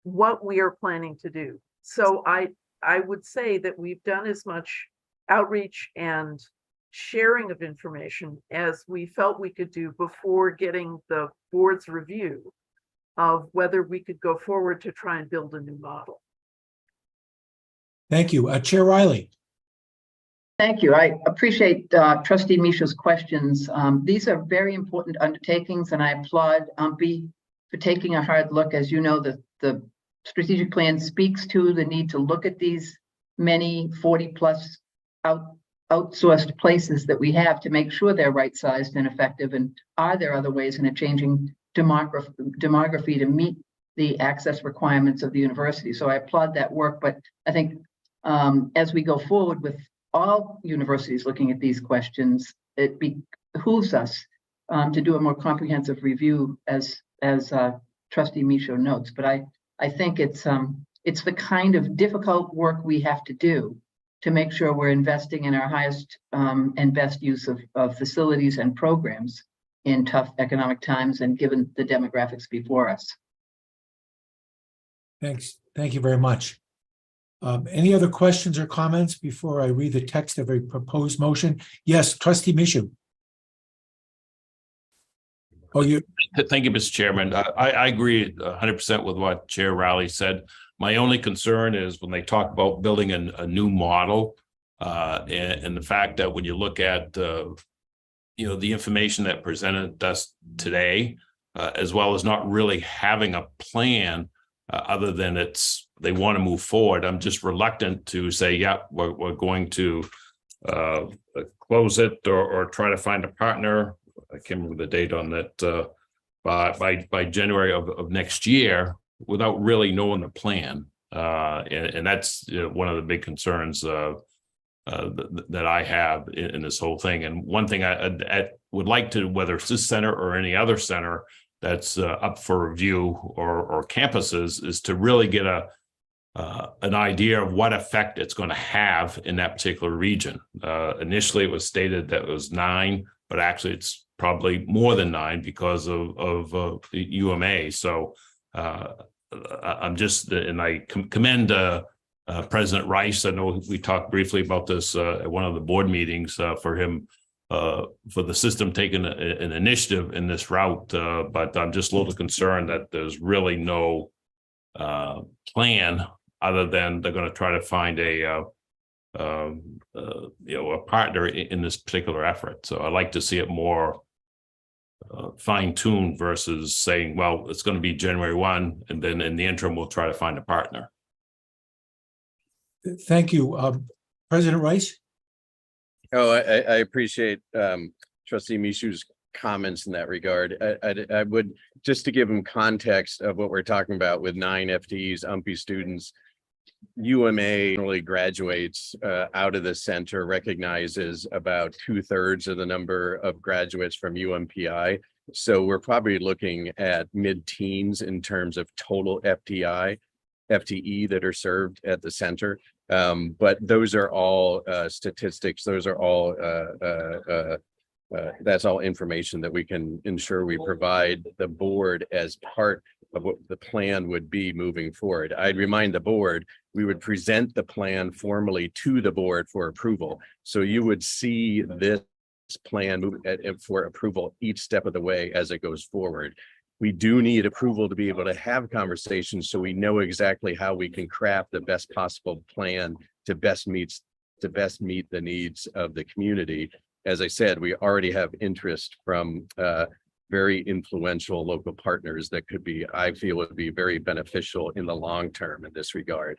what we are planning to do. So I would say that we've done as much outreach and sharing of information as we felt we could do before getting the board's review of whether we could go forward to try and build a new model. Thank you. Chair Riley. Thank you. I appreciate Trustee Misha's questions. These are very important undertakings, and I applaud UMPI for taking a hard look. As you know, the strategic plan speaks to the need to look at these many 40+ outsourced places that we have to make sure they're right-sized and effective. And are there other ways in a changing demography to meet the access requirements of the university? So I applaud that work, but I think as we go forward with all universities looking at these questions, it behooves us to do a more comprehensive review, as Trustee Michaud notes. But I think it's the kind of difficult work we have to do to make sure we're investing in our highest and best use of facilities and programs in tough economic times and given the demographics before us. Thanks. Thank you very much. Any other questions or comments before I read the text of a proposed motion? Yes, Trustee Michaud. Oh, you. Thank you, Mr. Chairman. I agree 100% with what Chair Rowley said. My only concern is when they talk about building a new model and the fact that when you look at the information that presented us today, as well as not really having a plan other than they want to move forward, I'm just reluctant to say, yeah, we're going to close it or try to find a partner. I can't remember the date on that by January of next year without really knowing the plan. And that's one of the big concerns that I have in this whole thing. And one thing I would like to, whether it's this center or any other center that's up for review or campuses, is to really get an idea of what effect it's going to have in that particular region. Initially, it was stated that it was 9, but actually it's probably more than 9 because of UMA. So I'm just, and I commend President Rice. I know we talked briefly about this at one of the board meetings for him, for the system taking an initiative in this route. But I'm just a little concerned that there's really no plan other than they're going to try to find a partner in this particular effort. So I'd like to see it more fine-tuned versus saying, well, it's going to be January 1, and then in the interim, we'll try to find a partner. Thank you. President Rice? Oh, I appreciate Trustee Michaud's comments in that regard. I would, just to give him context of what we're talking about with 9 FTEs, UMPI students, UMA normally graduates out of the center, recognizes about 2/3 of the number of graduates from UMPI. So we're probably looking at mid-teens in terms of total FTE that are served at the center. But those are all statistics. Those are all that's all information that we can ensure we provide the board as part of what the plan would be moving forward. I'd remind the board, we would present the plan formally to the board for approval. So you would see this plan move for approval each step of the way as it goes forward. We do need approval to be able to have conversations so we know exactly how we can craft the best possible plan to best meet the needs of the community. As I said, we already have interest from very influential local partners that could be, I feel, would be very beneficial in the long term in this regard.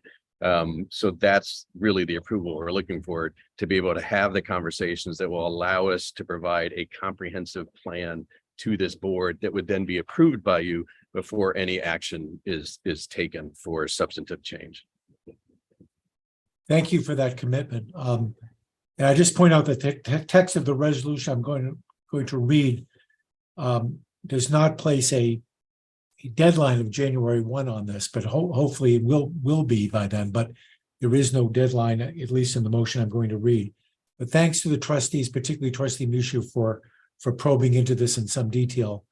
So that's really the approval we're looking for, to be able to have the conversations that will allow us to provide a comprehensive plan to this board that would then be approved by you before any action is taken for substantive change. Thank you for that commitment. And I just point out that the text of the resolution I'm going to read does not place a deadline of January 1 on this, but hopefully it will be by then. But there is no deadline, at least in the motion I'm going to read. But thanks to the trustees, particularly Trustee Michaud, for probing into this in some detail,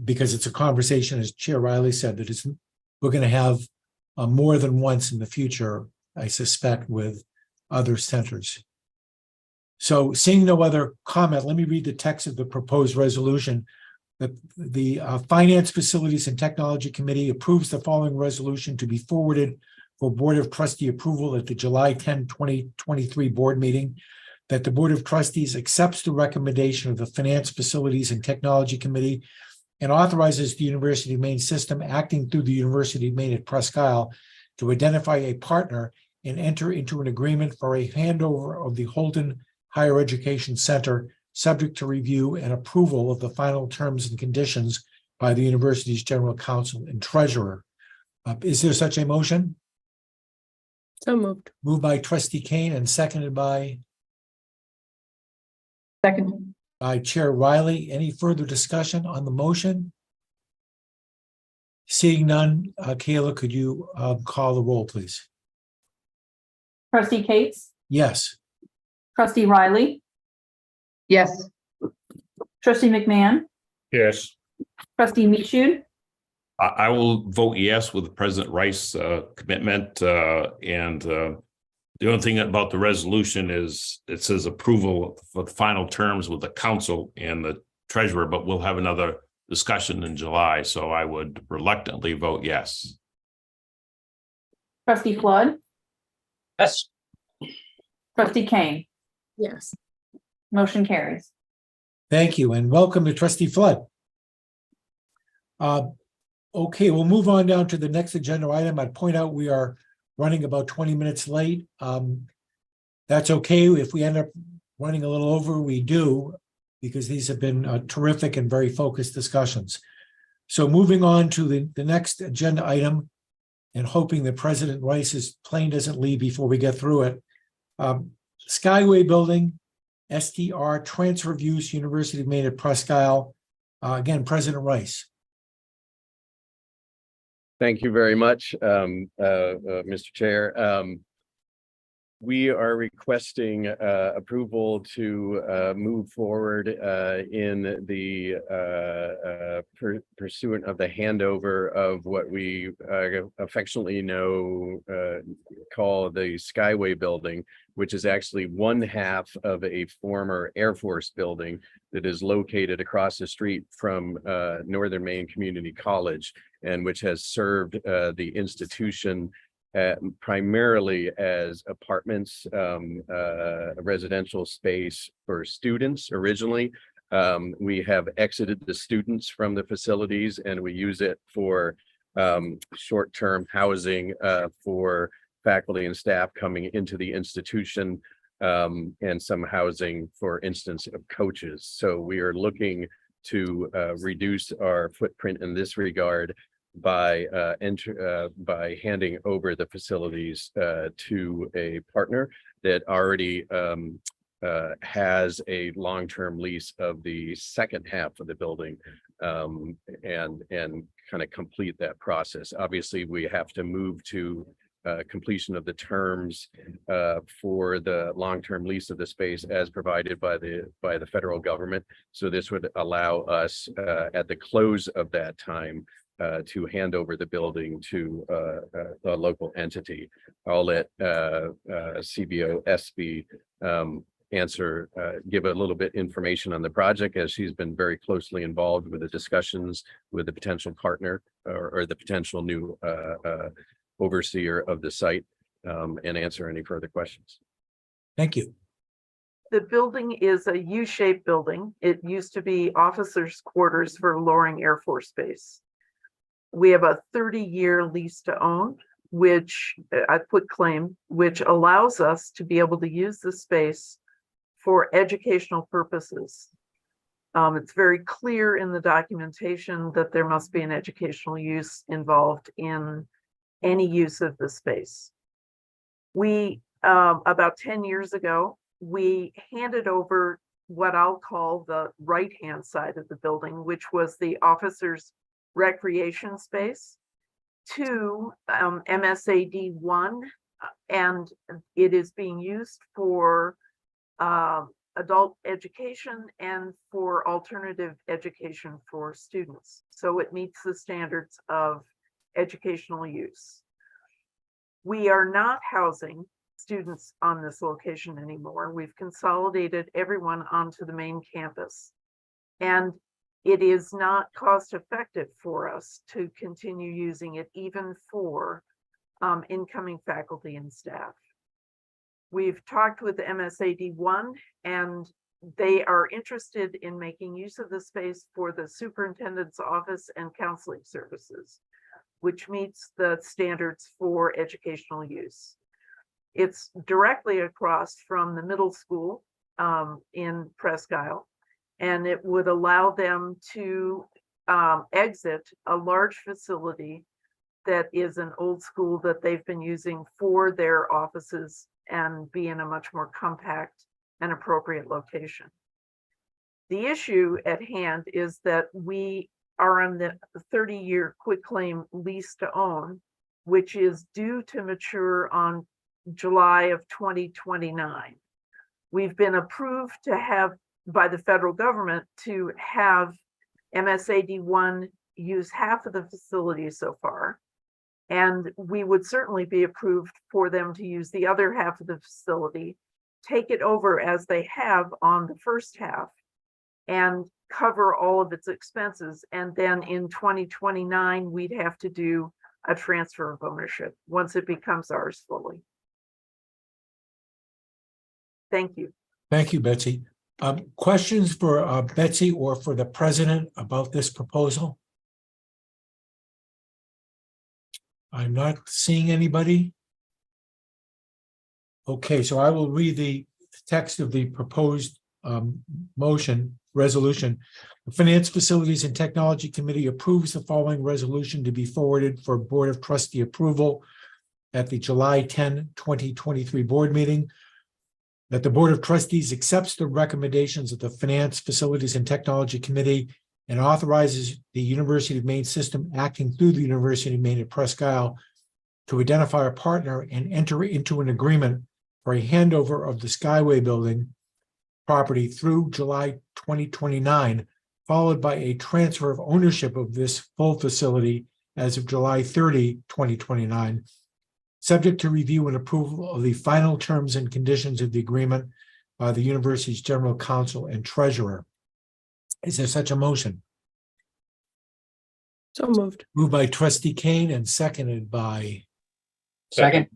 because it's a conversation, as Chair Riley said, that we're going to have more than once in the future, I suspect, with other centers. So seeing no other comment, let me read the text of the proposed resolution. The Finance, Facilities, and Technology Committee approves the following resolution to be forwarded for Board of Trustee approval at the July 10, 2023 board meeting, that the Board of Trustees accepts the recommendation of the Finance, Facilities, and Technology Committee and authorizes the University of Maine system acting through the University of Maine at Presque Isle to identify a partner and enter into an agreement for a handover of the Holden Higher Education Center, subject to review and approval of the final terms and conditions by the university's general counsel and treasurer. Is there such a motion? So moved. Moved by trustee Kane and seconded by Second. By Chair Riley. Any further discussion on the motion? Seeing none, Kayla, could you call the roll, please? Trustee Cates, Yes. trustee Riley, Yes. trustee McMahon, Yes. trustee Michoud, I will vote yes with President Rice commitment. And the only thing about the resolution is it says approval for the final terms with the council and the treasurer, but we'll have another discussion in July. So I would reluctantly vote yes. trustee Flood, Yes. trustee Kane. Yes. Motion carries. Thank you, and welcome to trustee Flood. Okay, we'll move on down to the next agenda item. I'd point out we are running about 20 minutes late. That's okay. If we end up running a little over, we do, because these have been terrific and very focused discussions. So moving on to the next agenda item, and hoping that President Rice's plane doesn't leave before we get through it. Skyway Building, STR, transfer of use, University of Maine at Presque Isle. Again, President Rice. Thank you very much, Mr. Chair. We are requesting approval to move forward in the pursuant of the handover of what we affectionately call the Skyway Building, which is actually one half of a former Air Force building that is located across the street from Northern Maine Community College, and which has served the institution primarily as apartments, residential space for students originally. We have exited the students from the facilities, and we use it for short-term housing for faculty and staff coming into the institution, and some housing, for instance, of coaches. So we are looking to reduce our footprint in this regard by handing over the facilities to a partner that already has a long-term lease of the second half of the building, and kind of complete that process. Obviously, we have to move to completion of the terms for the long-term lease of the space as provided by the federal government. So this would allow us at the close of that time to hand over the building to a local entity. I'll let CBO SB give a little bit information on the project, as she's been very closely involved with the discussions with the potential partner or the potential new overseer of the site, and answer any further questions. Thank you. The building is a U-shaped building. It used to be officers' quarters for Loring Air Force Base. We have a 30-year lease to own, which I put claim, which allows us to be able to use the space for educational purposes. It's very clear in the documentation that there must be an educational use involved in any use of the space. We, about 10 years ago, we handed over what I'll call the right-hand side of the building, which was the officers' recreation space, to MSAD 1, and it is being used for adult education and for alternative education for students. So it meets the standards of educational use. We are not housing students on this location anymore. We've consolidated everyone onto the main campus, and it is not cost effective for us to continue using it, even for incoming faculty and staff. We've talked with the MSAD 1, and they are interested in making use of the space for the superintendent's office and counseling services, which meets the standards for educational use. It's directly across from the middle school in Presque Isle, and it would allow them to exit a large facility that is an old school that they've been using for their offices and be in a much more compact and appropriate location. The issue at hand is that we are on the 30-year quitclaim lease to own, which is due to mature on July of 2029. We've been approved to have, by the federal government, to have MSAD1 use half of the facilities so far. And we would certainly be approved for them to use the other half of the facility, take it over as they have on the first half, and cover all of its expenses. And then in 2029, we'd have to do a transfer of ownership once it becomes ours fully. Thank you. Thank you, Betsy. Questions for Betsy or for the president about this proposal? I'm not seeing anybody. Okay, so I will read the text of the proposed resolution. The Finance, Facilities, and Technology Committee approves the following resolution to be forwarded for Board of Trustee approval at the July 10, 2023 board meeting. That the Board of Trustees accepts the recommendations of the Finance, Facilities, and Technology Committee and authorizes the University of Maine system acting through the University of Maine at Presque Isle to identify a partner and enter into an agreement for a handover of the Skyway building property through July 2029, followed by a transfer of ownership of this full facility as of July 30, 2029, subject to review and approval of the final terms and conditions of the agreement by the university's general counsel and treasurer. Is there such a motion? So moved. Moved by Trustee Kane and seconded by Second.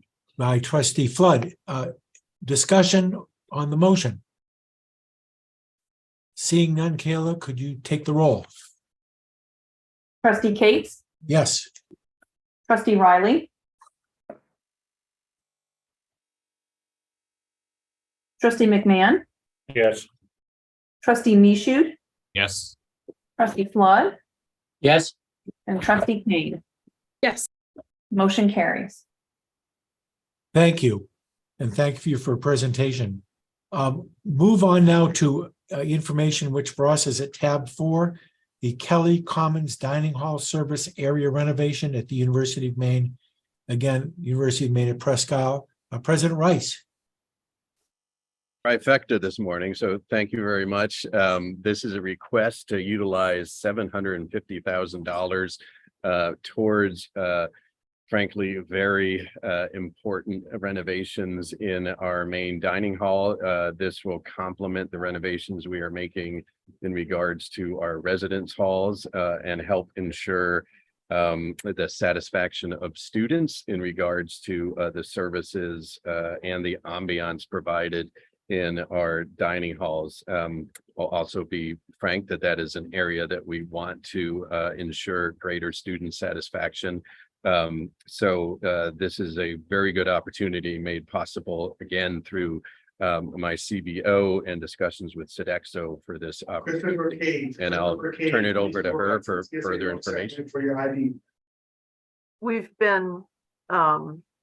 Trustee Flood. Discussion on the motion. Seeing none, Kayla, could you take the roll? Trustee Cates, Yes. trustee Riley, trustee McMahon, Yes. trustee Michoud, Yes. trustee Flood, Yes. and trustee Kane. Yes. Motion carries. Thank you. And thank you for your presentation. Move on now to information which for us is at tab 4, the Kelly Commons Dining Hall Service Area Renovation at the University of Maine. Again, University of Maine at Presque Isle. President Rice. Trifecta this morning, so thank you very much. This is a request to utilize $750,000 towards frankly, very important renovations in our main dining hall. This will complement the renovations we are making in regards to our residence halls and help ensure the satisfaction of students in regards to the services and the ambiance provided in our dining halls. I'll also be frank that is an area that we want to ensure greater student satisfaction. This is a very good opportunity made possible again through my CBO and discussions with Sodexo for this opportunity. And I'll turn it over to her for further information. For your ID. We've been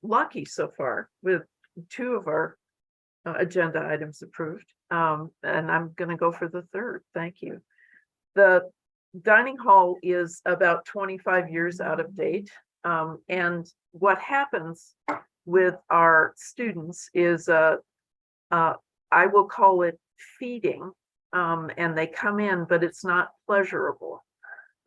lucky so far with 2 of our agenda items approved. And I'm going to go for the 3rd. Thank you. The dining hall is about 25 years out of date. And what happens with our students is, I will call it feeding, and they come in, but it's not pleasurable.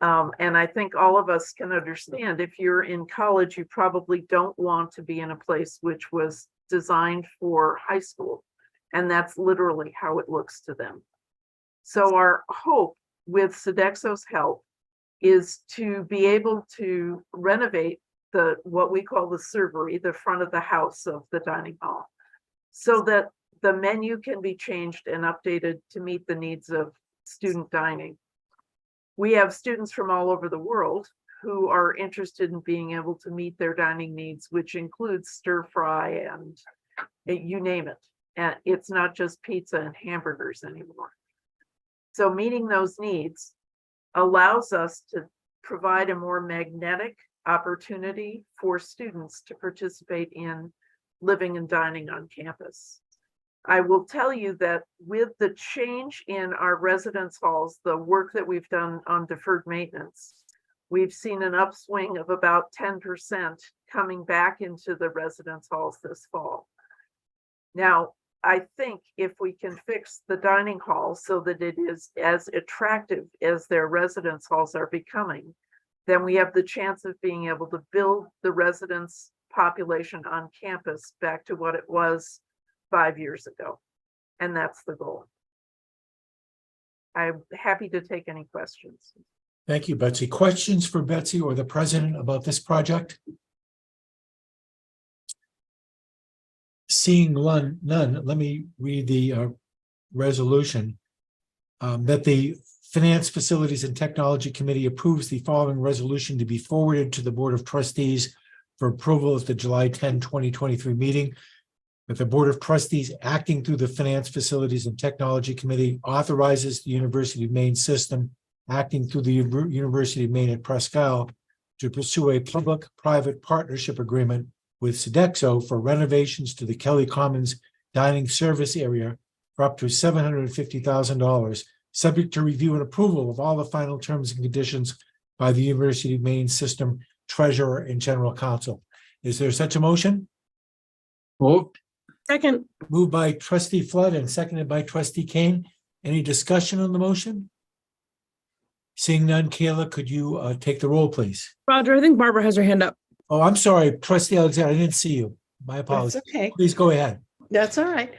And I think all of us can understand if you're in college, you probably don't want to be in a place which was designed for high school. And that's literally how it looks to them. So our hope with Sodexo's help is to be able to renovate what we call the servery, the front of the house of the dining hall, so that the menu can be changed and updated to meet the needs of student dining. We have students from all over the world who are interested in being able to meet their dining needs, which includes stir fry and you name it. And it's not just pizza and hamburgers anymore. So meeting those needs allows us to provide a more magnetic opportunity for students to participate in living and dining on campus. I will tell you that with the change in our residence halls, the work that we've done on deferred maintenance, we've seen an upswing of about 10% coming back into the residence halls this fall. Now, I think if we can fix the dining hall so that it is as attractive as their residence halls are becoming, then we have the chance of being able to build the residence population on campus back to what it was 5 years ago. And that's the goal. I'm happy to take any questions. Thank you, Betsy. Questions for Betsy or the president about this project? Seeing none, let me read the resolution. That the Finance, Facilities, and Technology Committee approves the following resolution to be forwarded to the Board of Trustees for approval at the July 10, 2023 meeting. That the Board of Trustees, acting through the Finance, Facilities, and Technology Committee, authorizes the University of Maine system, acting through the University of Maine at Presque Isle, to pursue a public-private partnership agreement with Sodexo for renovations to the Kelly Commons dining service area for up to $750,000, subject to review and approval of all the final terms and conditions by the University of Maine system treasurer and general counsel. Is there such a motion? Moved. Second. Moved by trustee Flood and seconded by trustee Kane. Any discussion on the motion? Seeing none, Kayla, could you take the roll, please? Roger, I think Barbara has her hand up. Oh, I'm sorry, trustee Alexander, I didn't see you. My apologies. That's okay. Please go ahead. That's all right.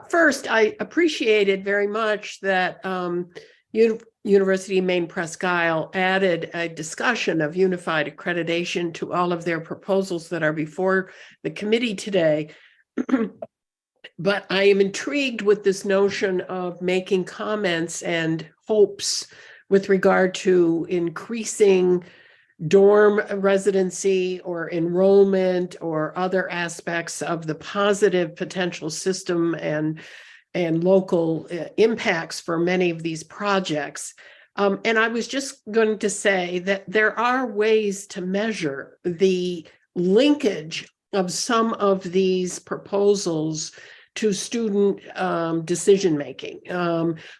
First, I appreciated very much that University of Maine Presque Isle added a discussion of unified accreditation to all of their proposals that are before the committee today. But I am intrigued with this notion of making comments and hopes with regard to increasing dorm residency or enrollment or other aspects of the positive potential system and local impacts for many of these projects. And I was just going to say that there are ways to measure the linkage of some of these proposals to student decision-making.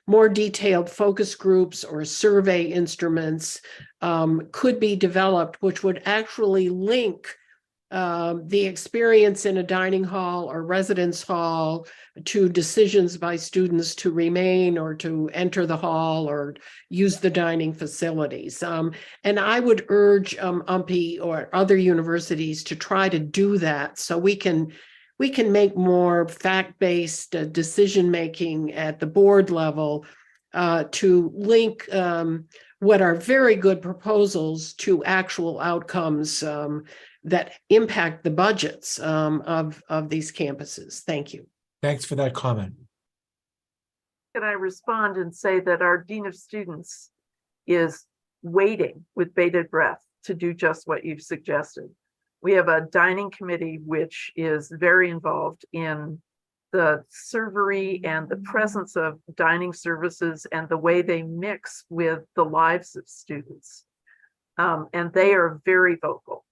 More detailed focus groups or survey instruments could be developed, which would actually link the experience in a dining hall or residence hall to decisions by students to remain or to enter the hall or use the dining facilities. And I would urge UMPI or other universities to try to do that so we can make more fact-based decision-making at the board level to link what are very good proposals to actual outcomes that impact the budgets of these campuses. Thank you. Thanks for that comment. Can I respond and say that our Dean of Students is waiting with bated breath to do just what you've suggested. We have a dining committee which is very involved in the servery and the presence of dining services and the way they mix with the lives of students. And they are very vocal.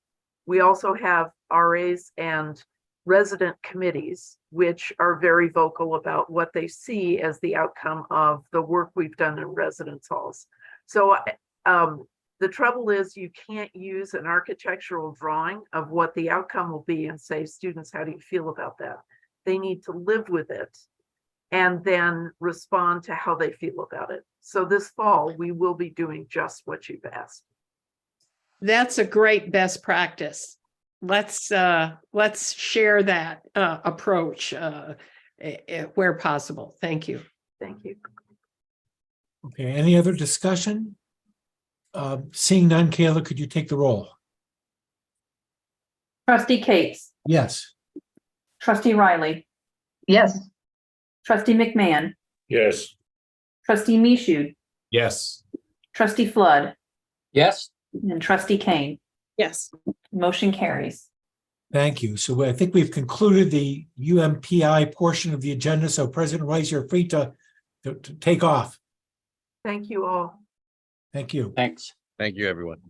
We also have RAs and resident committees, which are very vocal about what they see as the outcome of the work we've done in residence halls. So the trouble is you can't use an architectural drawing of what the outcome will be and say, students, how do you feel about that? They need to live with it and then respond to how they feel about it. So this fall, we will be doing just what you've asked. That's a great best practice. Let's share that approach where possible. Thank you. Thank you. Okay, any other discussion? Seeing none, Kayla, could you take the roll? Trustee Cates, Yes. trustee Riley, Yes. Trustee McMahon, Yes. trustee Michoud, Yes. trustee Flood, Yes. and trustee Kane. Yes. Motion carries. Thank you. So I think we've concluded the UMPI portion of the agenda. So President Rice, you're free to take off. Thank you all. Thank you. Thanks. Thank you, everyone.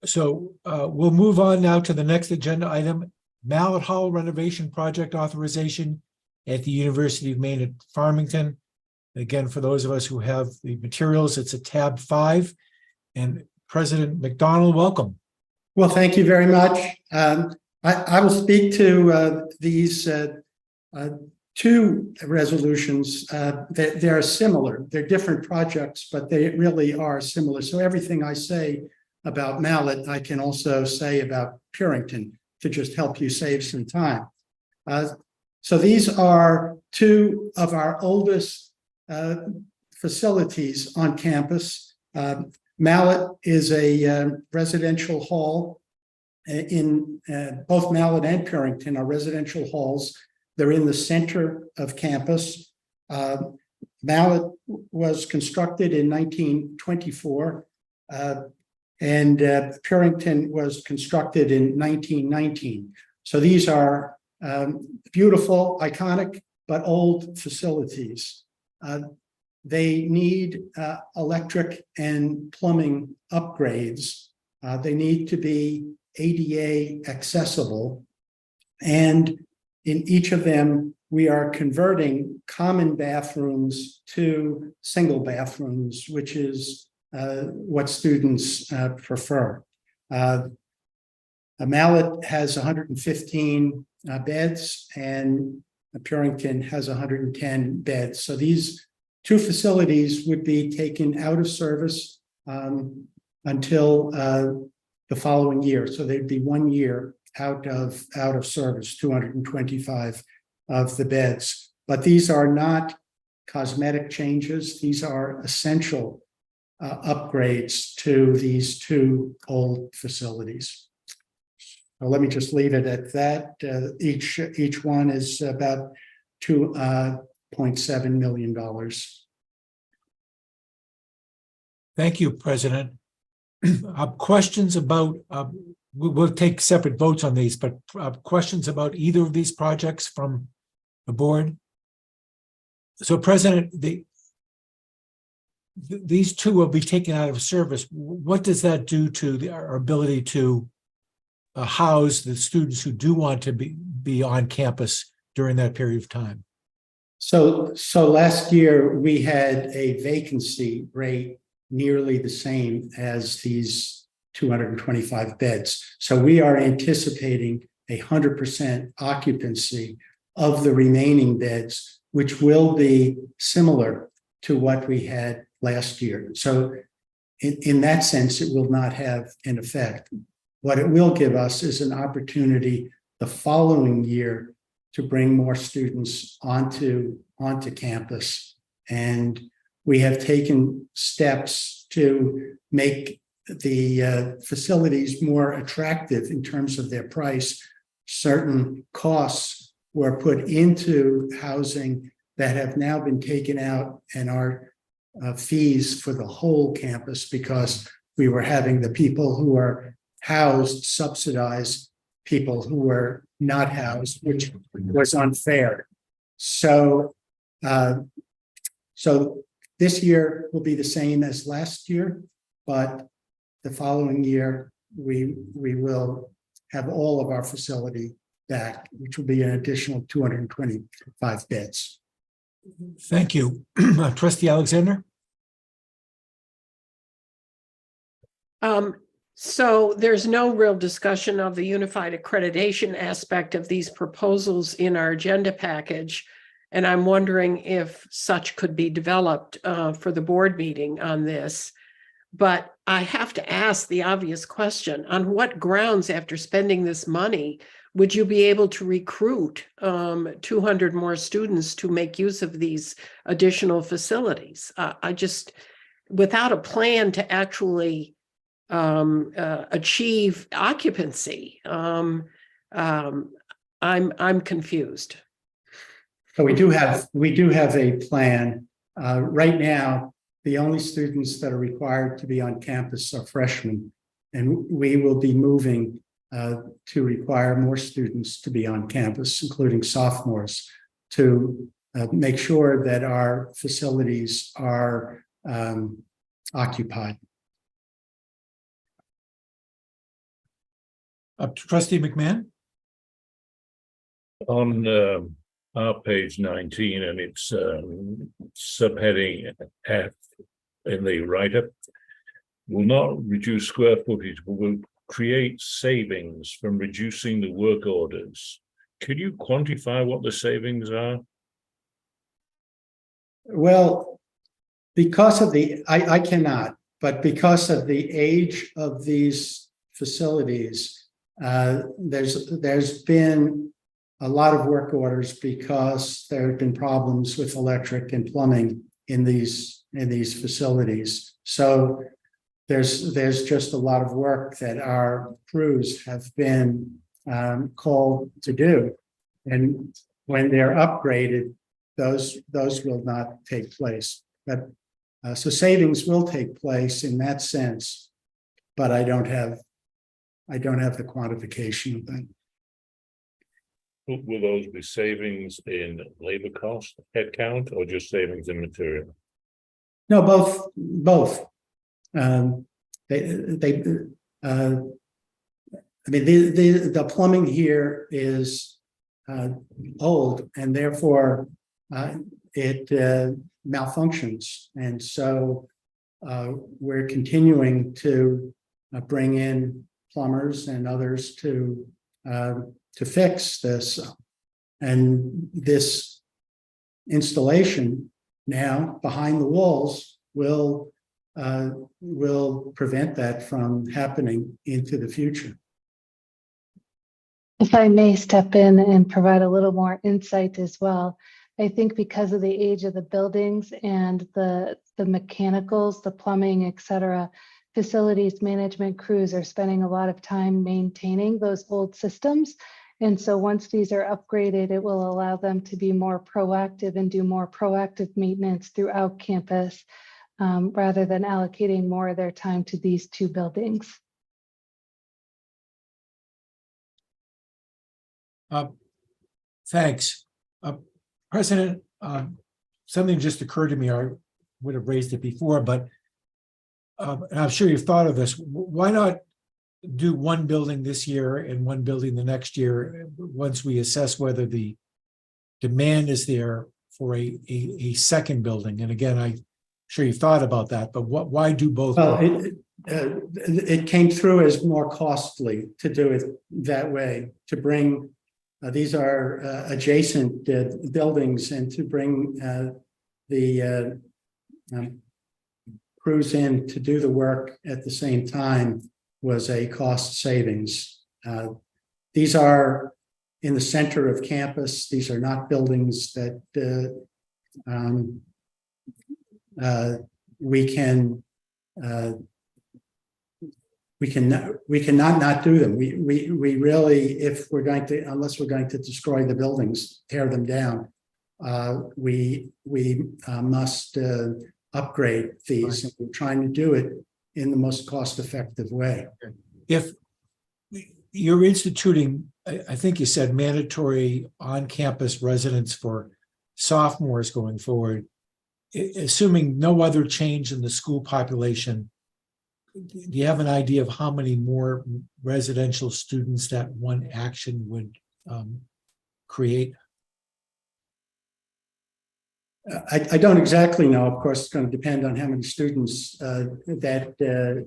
So we'll move on now to the next agenda item, Mallet Hall renovation project authorization at the University of Maine at Farmington. Again, for those of us who have the materials, it's a tab 5. And President McDonald, welcome. Well, thank you very much. I will speak to these two resolutions. They're similar. They're different projects, but they really are similar. So everything I say about Mallet, I can also say about Purington to just help you save some time. So these are two of our oldest facilities on campus. Mallet is a residential hall. In both Mallet and Purington are residential halls. They're in the center of campus. Mallet was constructed in 1924, and Purington was constructed in 1919. So these are beautiful, iconic, but old facilities. They need electric and plumbing upgrades. They need to be ADA accessible. And in each of them, we are converting common bathrooms to single bathrooms, which is what students prefer. Mallet has 115 beds and Purington has 110 beds. So these two facilities would be taken out of service until the following year. So they'd be 1 year out of service, 225 of the beds. But these are not cosmetic changes. These are essential upgrades to these two old facilities. So let me just leave it at that. Each one is about $2.7 million. Thank you, President. Questions about, we'll take separate votes on these, but questions about either of these projects from the board? So, President, these two will be taken out of service. What does that do to our ability to house the students who do want to be on campus during that period of time? So last year we had a vacancy rate nearly the same as these 225 beds. So we are anticipating 100% occupancy of the remaining beds, which will be similar to what we had last year. So in that sense, it will not have an effect. What it will give us is an opportunity the following year to bring more students onto campus. And we have taken steps to make the facilities more attractive in terms of their price. Certain costs were put into housing that have now been taken out and are fees for the whole campus, because we were having the people who are housed subsidize people who were not housed, which was unfair. So this year will be the same as last year, but the following year we will have all of our facility back, which will be an additional 225 beds. Thank you. Trustee Alexander? So there's no real discussion of the unified accreditation aspect of these proposals in our agenda package. And I'm wondering if such could be developed for the board meeting on this. But I have to ask the obvious question: on what grounds, after spending this money, would you be able to recruit 200 more students to make use of these additional facilities? Without a plan to actually achieve occupancy, I'm confused. So we do have a plan. Right now, the only students that are required to be on campus are freshmen. And we will be moving to require more students to be on campus, including sophomores, to make sure that our facilities are occupied. Trustee McMahon? On our page 19, and it's subheading F in the write-up, will not reduce square footage, but will create savings from reducing the work orders. Could you quantify what the savings are? Well, because of I cannot, but because of the age of these facilities, there's been a lot of work orders because there have been problems with electric and plumbing in these facilities. So there's just a lot of work that our crews have been called to do, and when they're upgraded, those will not take place. But so savings will take place in that sense, but I don't have the quantification of that. Will those be savings in labor cost, headcount, or just savings in material? No, both. The plumbing here is old, and therefore it malfunctions, and so we're continuing to bring in plumbers and others to fix this, and this installation now behind the walls will prevent that from happening into the future. If I may step in and provide a little more insight as well, I think because of the age of the buildings and the mechanicals, the plumbing, et cetera, facilities management crews are spending a lot of time maintaining those old systems. And so once these are upgraded, it will allow them to be more proactive and do more proactive maintenance throughout campus, rather than allocating more of their time to these two buildings. Thanks. President, something just occurred to me. I would have raised it before, but and I'm sure you've thought of this. Why not do one building this year and one building the next year once we assess whether the demand is there for a second building? And again, I'm sure you've thought about that, but why do both? It came through as more costly to do it that way, to bring these are adjacent buildings, and to bring the crews in to do the work at the same time was a cost savings. These are in the center of campus. These are not buildings that we cannot not do them. We really, if we're going to, unless we're going to destroy the buildings, tear them down, we must upgrade these. And we're trying to do it in the most cost-effective way. If you're instituting, I think you said mandatory on-campus residence for sophomores going forward, assuming no other change in the school population, do you have an idea of how many more residential students that one action would create? I don't exactly know. Of course, it's going to depend on how many students that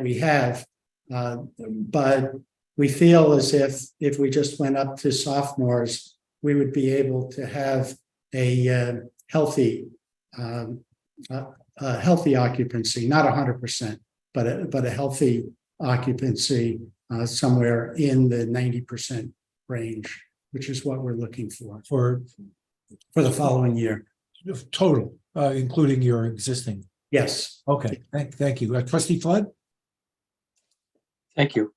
we have, but we feel as if we just went up to sophomores, we would be able to have a healthy occupancy, not 100%, but a healthy occupancy somewhere in the 90% range, which is what we're looking for the following year. Total, including your existing. Yes. Okay. Thank you. Trustee Flood? Thank you.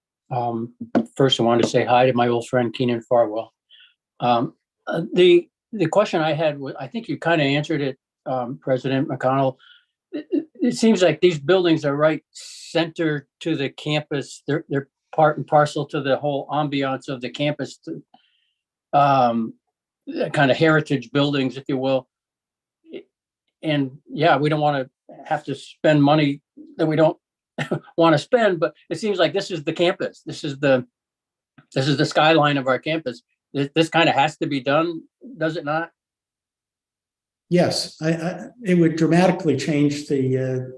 First, I wanted to say hi to my old friend Keenan Farwell. The question I had was, I think you kind of answered it, President McConnell. It seems like these buildings are right center to the campus. They're part and parcel to the whole ambiance of the campus. Kind of heritage buildings, if you will. And yeah, we don't want to have to spend money that we don't want to spend, but it seems like this is the campus. This is the skyline of our campus. This kind of has to be done, does it not? Yes, it would dramatically change the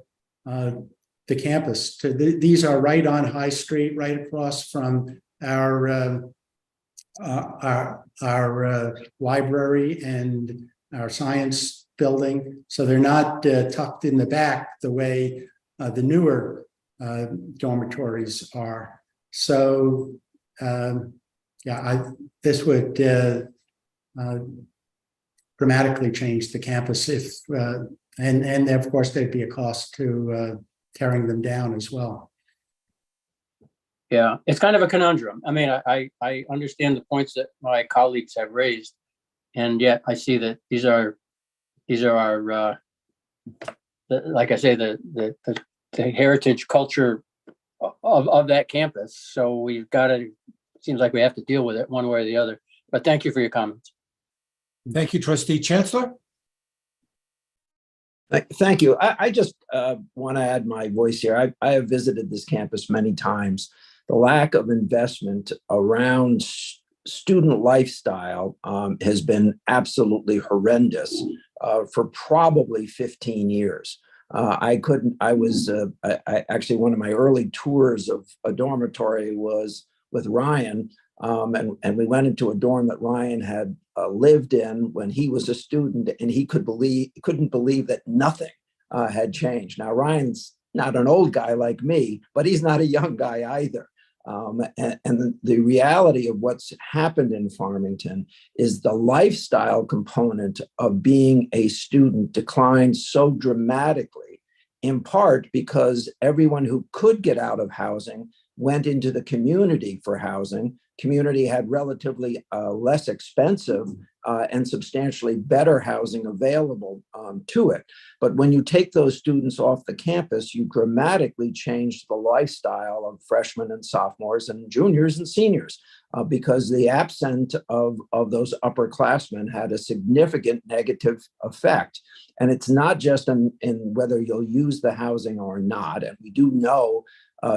campus. These are right on High Street, right across from our library and our science building. So they're not tucked in the back the way the newer dormitories are. So this would dramatically change the campus if, and of course there'd be a cost to tearing them down as well. Yeah, it's kind of a conundrum. I mean, I understand the points that my colleagues have raised, and yet I see that these are our, like I say, the heritage culture of that campus. So we've got to, seems like we have to deal with it one way or the other. But thank you for your comments. Thank you, Trustee Chancellor. Thank you. I just want to add my voice here. I have visited this campus many times. The lack of investment around student lifestyle has been absolutely horrendous for probably 15 years. Actually, one of my early tours of a dormitory was with Ryan, and we went into a dorm that Ryan had lived in when he was a student, and he couldn't believe that nothing had changed. Now, Ryan's not an old guy like me, but he's not a young guy either. And the reality of what's happened in Farmington is the lifestyle component of being a student declined so dramatically, in part because everyone who could get out of housing went into the community for housing. Community had relatively less expensive and substantially better housing available to it. But when you take those students off the campus, you dramatically change the lifestyle of freshmen and sophomores and juniors and seniors because the absence of those upperclassmen had a significant negative effect. And it's not just in whether you'll use the housing or not. And we do know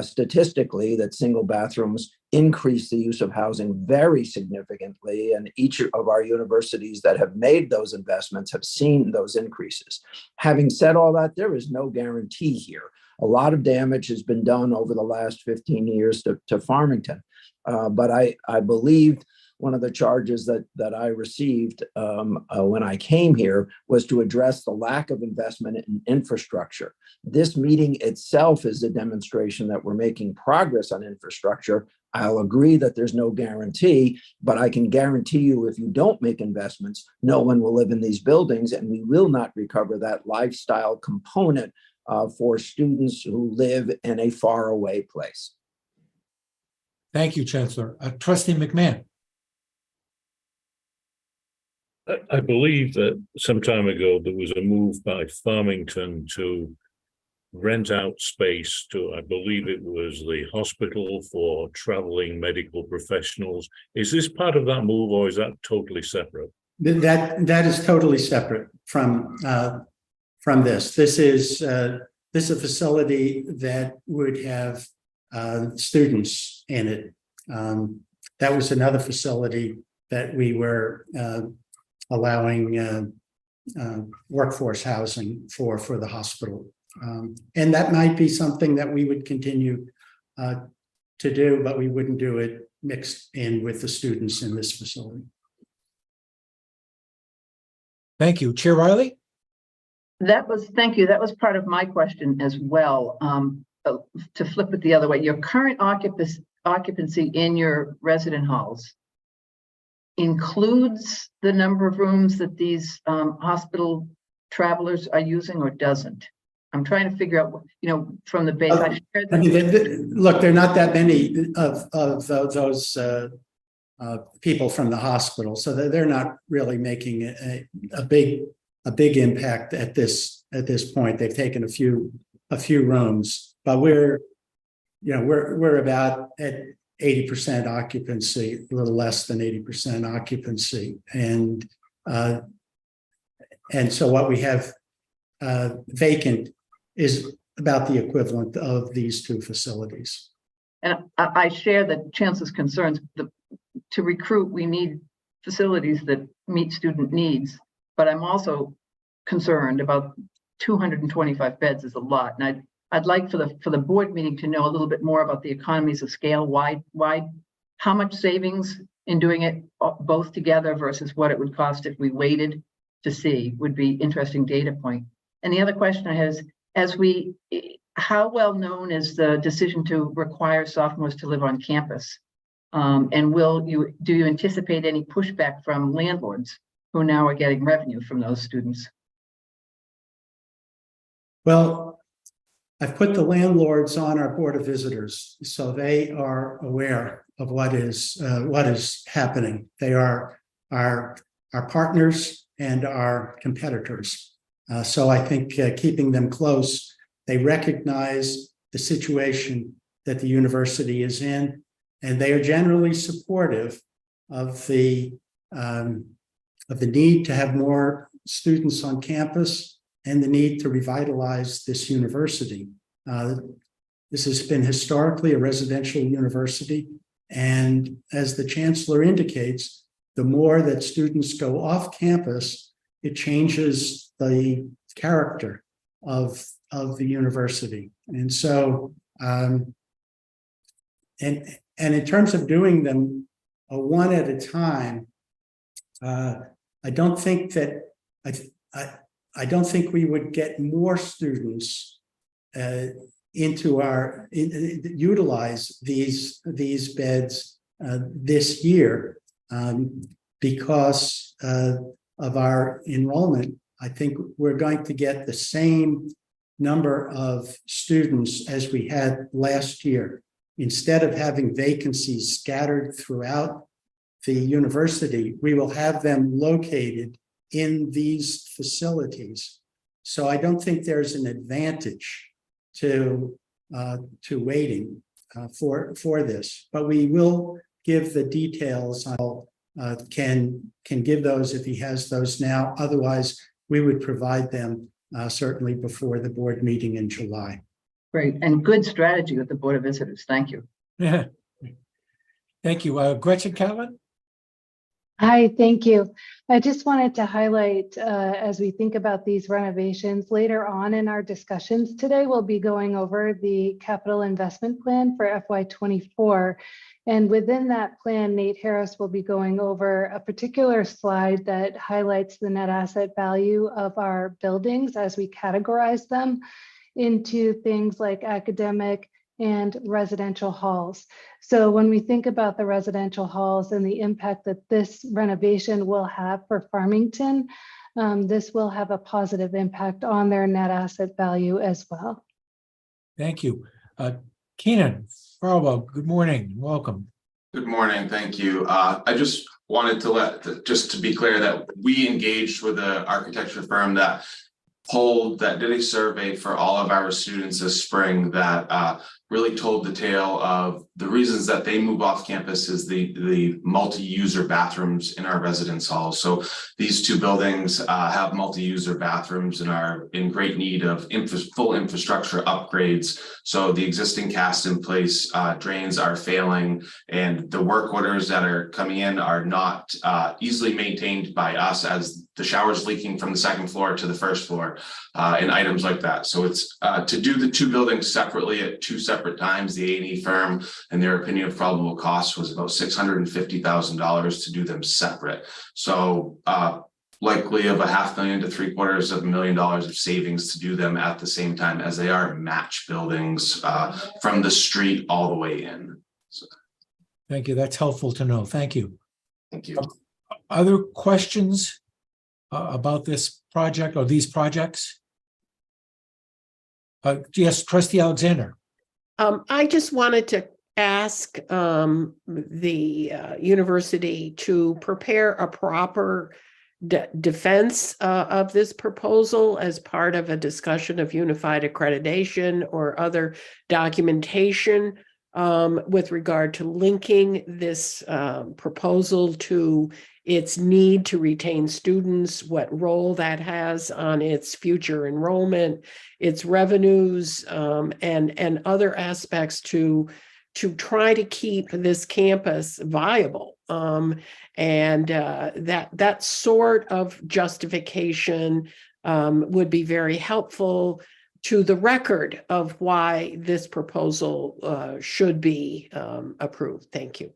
statistically that single bathrooms increase the use of housing very significantly, and each of our universities that have made those investments have seen those increases. Having said all that, there is no guarantee here. A lot of damage has been done over the last 15 years to Farmington, but I believed one of the charges that I received when I came here was to address the lack of investment in infrastructure. This meeting itself is a demonstration that we're making progress on infrastructure. I'll agree that there's no guarantee, but I can guarantee you if you don't make investments, no one will live in these buildings, and we will not recover that lifestyle component for students who live in a faraway place. Thank you, Chancellor. Trustee McMahon. I believe that some time ago there was a move by Farmington to rent out space to, I believe it was the hospital for traveling medical professionals. Is this part of that move, or is that totally separate? That is totally separate from this. This is a facility that would have students in it. That was another facility that we were allowing workforce housing for the hospital. And that might be something that we would continue to do, but we wouldn't do it mixed in with the students in this facility. Thank you. Chair Riley? Thank you. That was part of my question as well. To flip it the other way, your current occupancy in your resident halls includes the number of rooms that these hospital travelers are using, or doesn't? I'm trying to figure out, from the base. Look, there are not that many of those people from the hospital, so that they're not really making a big impact at this point. They've taken a few rooms, but we're about at 80% occupancy, a little less than 80% occupancy, and so what we have vacant is about the equivalent of these two facilities. And I share the Chancellor's concerns. To recruit, we need facilities that meet student needs, but I'm also concerned about 225 beds is a lot. And I'd like for the board meeting to know a little bit more about the economies of scale. Why, how much savings in doing it both together versus what it would cost if we waited to see would be interesting data point. And the other question I have is, how well known is the decision to require sophomores to live on campus? And do you anticipate any pushback from landlords who now are getting revenue from those students? Well, I've put the landlords on our Board of Visitors, so they are aware of what is happening. They are our partners and our competitors. So I think keeping them close, they recognize the situation that the university is in, and they are generally supportive of the need to have more students on campus and the need to revitalize this university. This has been historically a residential university, and as the Chancellor indicates, the more that students go off campus, it changes the character of the university. And so, and in terms of doing them one at a time, I don't think I don't think we would get more students utilize these beds this year because of our enrollment. I think we're going to get the same number of students as we had last year. Instead of having vacancies scattered throughout the university, we will have them located in these facilities. So I don't think there's an advantage to waiting for this, but we will give the details. I'll can give those if he has those now. Otherwise, we would provide them certainly before the board meeting in July. Great, and good strategy with the Board of Visitors. Thank you. Yeah. Thank you. Gretchen Catlin? Hi, thank you. I just wanted to highlight, as we think about these renovations later on in our discussions today, we'll be going over the capital investment plan for FY24. And within that plan, Nate Harris will be going over a particular slide that highlights the net asset value of our buildings as we categorize them into things like academic and residential halls. So when we think about the residential halls and the impact that this renovation will have for Farmington, this will have a positive impact on their net asset value as well. Thank you. Keenan Farwell, good morning. Welcome. Good morning. Thank you. I just wanted to just to be clear that we engaged with an architecture firm that did a survey for all of our students this spring that really told the tale of the reasons that they move off campus is the multi-user bathrooms in our residence halls. So these two buildings have multi-user bathrooms and are in great need of full infrastructure upgrades. So the existing cast in place drains are failing, and the work orders that are coming in are not easily maintained by us, as the showers leaking from the second floor to the first floor and items like that. So it's to do the two buildings separately at two separate times. The A&E firm and their opinion of probable cost was about $650,000 to do them separate. So likely of $500,000 to $750,000 of savings to do them at the same time, as they are match buildings from the street all the way in. So. Thank you. That's helpful to know. Thank you. Thank you. Other questions about this project or these projects? Yes, Trustee Alexander. I just wanted to ask the university to prepare a proper defense of this proposal as part of a discussion of unified accreditation or other documentation with regard to linking this proposal to its need to retain students, what role that has on its future enrollment, its revenues, and other aspects to try to keep this campus viable. And that sort of justification would be very helpful to the record of why this proposal should be approved. Thank you.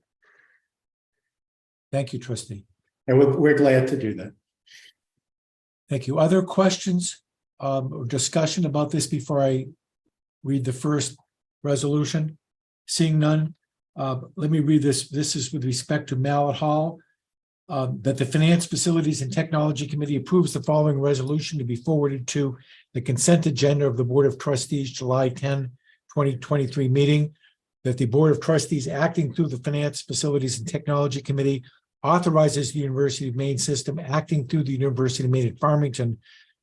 Thank you, trustee. And we're glad to do that. Thank you. Other questions or discussion about this before I read the first resolution? Seeing none, let me read this. This is with respect to Mallett Hall. That the Finance, Facilities and Technology Committee approves the following resolution to be forwarded to the consent agenda of the Board of Trustees, July 10, 2023 meeting. That the Board of Trustees, acting through the Finance, Facilities and Technology Committee, authorizes the University of Maine system, acting through the University of Maine at Farmington,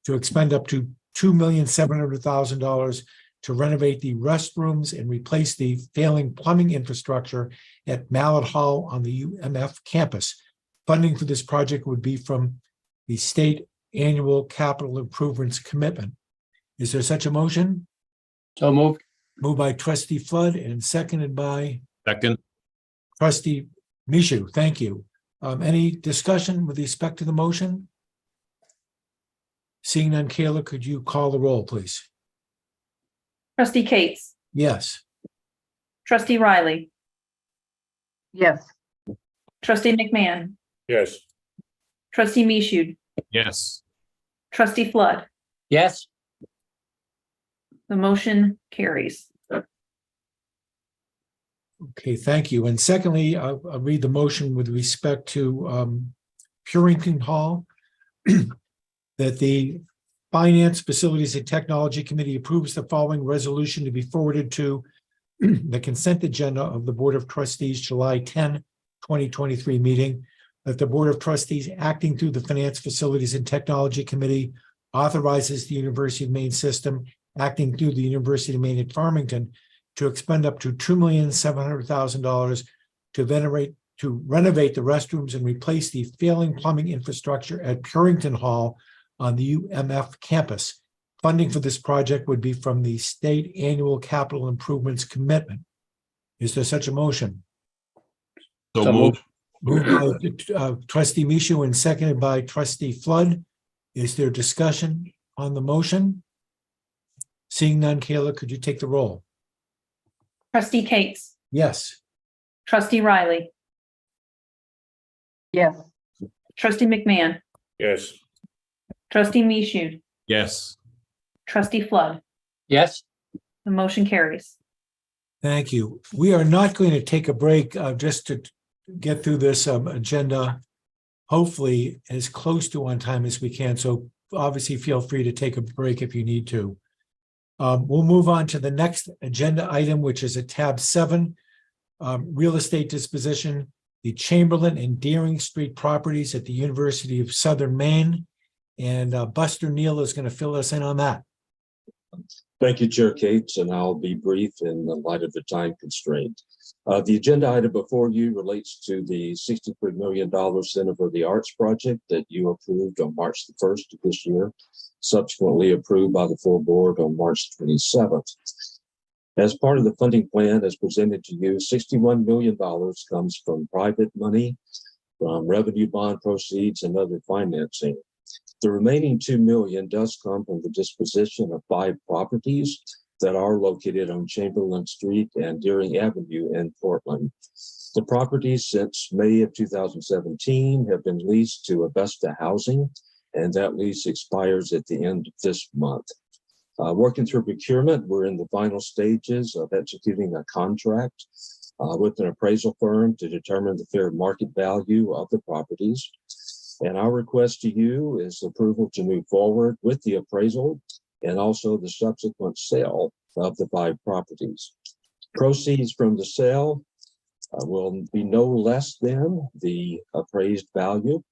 to expend up to $2,700,000 to renovate the restrooms and replace the failing plumbing infrastructure at Mallett Hall on the UMF campus. Funding for this project would be from the state annual capital improvements commitment. Is there such a motion? So moved. Moved by trustee Flood and seconded by Second. trustee Mishu. Thank you. Any discussion with respect to the motion? Seeing none, Kayla, could you call the roll, please? Trustee Cates, Yes. trustee Riley, Yes. trustee McMahon, Yes. trustee Michoud, Yes. trustee Flood. Yes. The motion carries. Okay, thank you. And secondly, I'll read the motion with respect to Purington Hall. That the Finance, Facilities and Technology Committee approves the following resolution to be forwarded to the consent agenda of the Board of Trustees, July 10, 2023 meeting. That the Board of Trustees, acting through the Finance, Facilities and Technology Committee, authorizes the University of Maine system, acting through the University of Maine at Farmington, to expend up to $2,700,000 to renovate the restrooms and replace the failing plumbing infrastructure at Purington Hall on the UMF campus. Funding for this project would be from the state annual capital improvements commitment. Is there such a motion? So moved. Moved by trustee Mishu and seconded by trustee Flood. Is there discussion on the motion? Seeing none, Kayla, could you take the roll? Trustee Cates, Yes. trustee Riley, Yes. trustee McMahon, Yes. trustee Michoud, Yes. trustee Flood. Yes. The motion carries. Thank you. We are not going to take a break just to get through this agenda, hopefully as close to on time as we can. So obviously feel free to take a break if you need to. We'll move on to the next agenda item, which is at tab 7, real estate disposition, the Chamberlain and Deering Street properties at the University of Southern Maine. And Buster Neal is going to fill us in on that. Thank you, Chair Cates, and I'll be brief in the light of the time constraint. The agenda item before you relates to the $63 million Center for the Arts project that you approved on March the 1st of this year, subsequently approved by the full board on March 27th. As part of the funding plan as presented to you, $61 million comes from private money, from revenue bond proceeds, and other financing. The remaining $2 million does come from the disposition of 5 properties that are located on Chamberlain Street and Deering Avenue in Portland. The properties since May of 2017 have been leased to Avesta Housing, and that lease expires at the end of this month. Working through procurement, we're in the final stages of executing a contract with an appraisal firm to determine the fair market value of the properties. And our request to you is approval to move forward with the appraisal and also the subsequent sale of the 5 properties. Proceeds from the sale will be no less than the appraised value.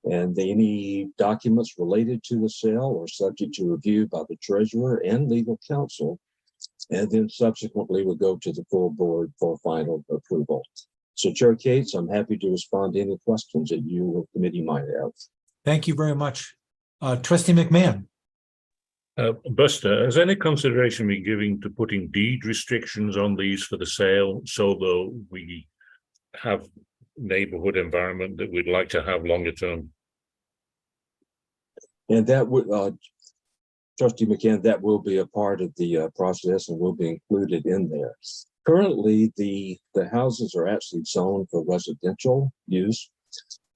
And any documents related to the sale are subject to review by the treasurer and legal counsel. And then subsequently will go to the full board for final approval. So Chair Cates, I'm happy to respond to any questions that you or committee might have. Thank you very much. Trustee McMahon. Buster, has any consideration been given to putting deed restrictions on these for the sale, so though we have neighborhood environment that we'd like to have longer term? And that would, Trustee McCann, that will be a part of the process and will be included in there. Currently, the houses are actually zoned for residential use.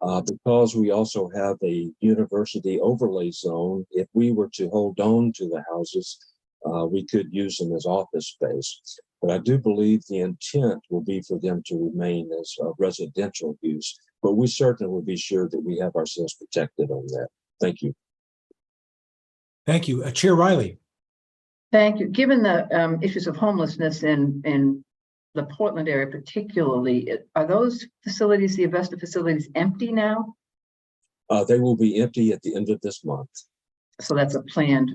Because we also have a university overlay zone, if we were to hold on to the houses, we could use them as office space. But I do believe the intent will be for them to remain as residential use. But we certainly will be sure that we have ourselves protected on that. Thank you. Thank you. Chair Riley. Thank you. Given the issues of homelessness in the Portland area particularly, are those facilities, the Avesta facilities, empty now? They will be empty at the end of this month. So that's a planned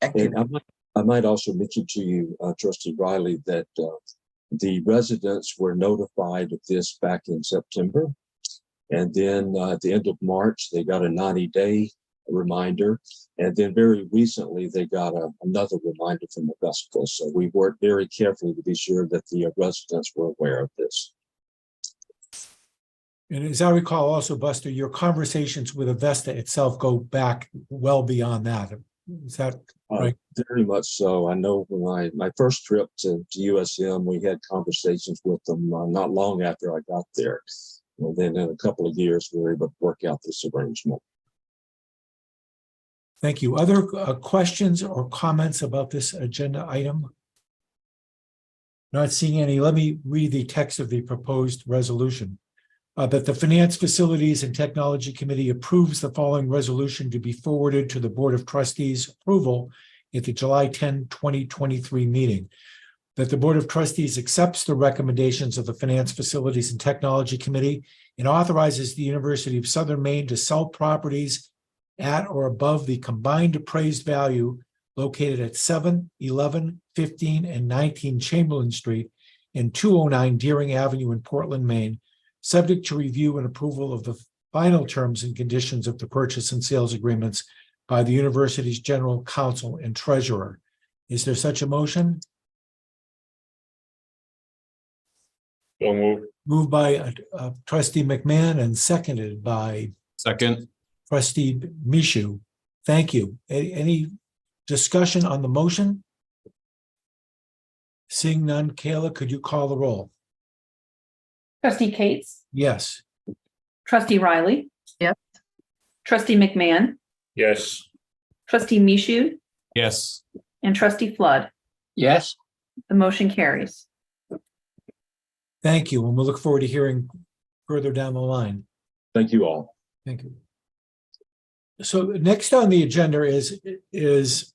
activity. And I might also mention to you, Trustee Riley, that the residents were notified of this back in September. And then at the end of March, they got a 90-day reminder. And then very recently, they got another reminder from Augusta. So we worked very carefully to be sure that the residents were aware of this. And as I recall also, Buster, your conversations with Avesta itself go back well beyond that. Is that right? Very much so. I know when my first trip to USM, we had conversations with them not long after I got there. And then in a couple of years, we were able to work out this arrangement. Thank you. Other questions or comments about this agenda item? Not seeing any. Let me read the text of the proposed resolution. That the Finance, Facilities, and Technology Committee approves the following resolution to be forwarded to the Board of Trustees approval at the July 10, 2023 meeting. That the Board of Trustees accepts the recommendations of the Finance, Facilities, and Technology Committee and authorizes the University of Southern Maine to sell properties at or above the combined appraised value located at 7, 11, 15, and 19 Chamberlain Street and 209 Deering Avenue in Portland, Maine, subject to review and approval of the final terms and conditions of the purchase and sales agreements by the university's general counsel and treasurer. Is there such a motion? So moved. Moved by Trustee McMahon and seconded by Second. Trustee Michoud. Thank you. Any discussion on the motion? Seeing none, Kayla, could you call the roll? Trustee Cates, Yes. Trustee Riley. Yep. Trustee McMahon, Yes. Trustee Michoud, Yes. and Trustee Flood. Yes. The motion carries. Thank you. And we'll look forward to hearing further down the line. Thank you all. Thank you. So next on the agenda is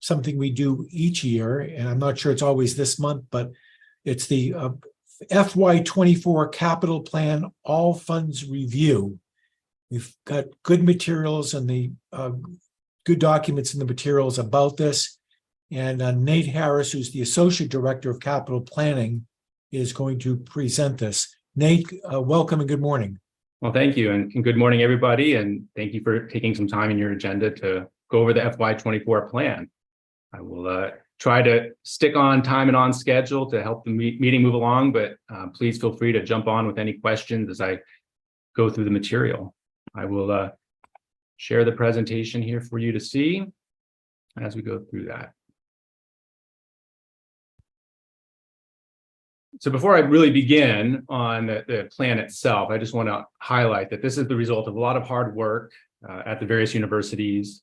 something we do each year, and I'm not sure it's always this month, but it's the FY24 Capital Plan All Funds Review. We've got good materials and the good documents in the materials about this. And Nate Harris, who's the Associate Director of Capital Planning, is going to present this. Nate, welcome and good morning. Well, thank you, and good morning, everybody, and thank you for taking some time in your agenda to go over the FY24 plan. I will try to stick on time and on schedule to help the meeting move along, but please feel free to jump on with any questions as I go through the material. I will share the presentation here for you to see as we go through that. So before I really begin on the plan itself, I just want to highlight that this is the result of a lot of hard work at the various universities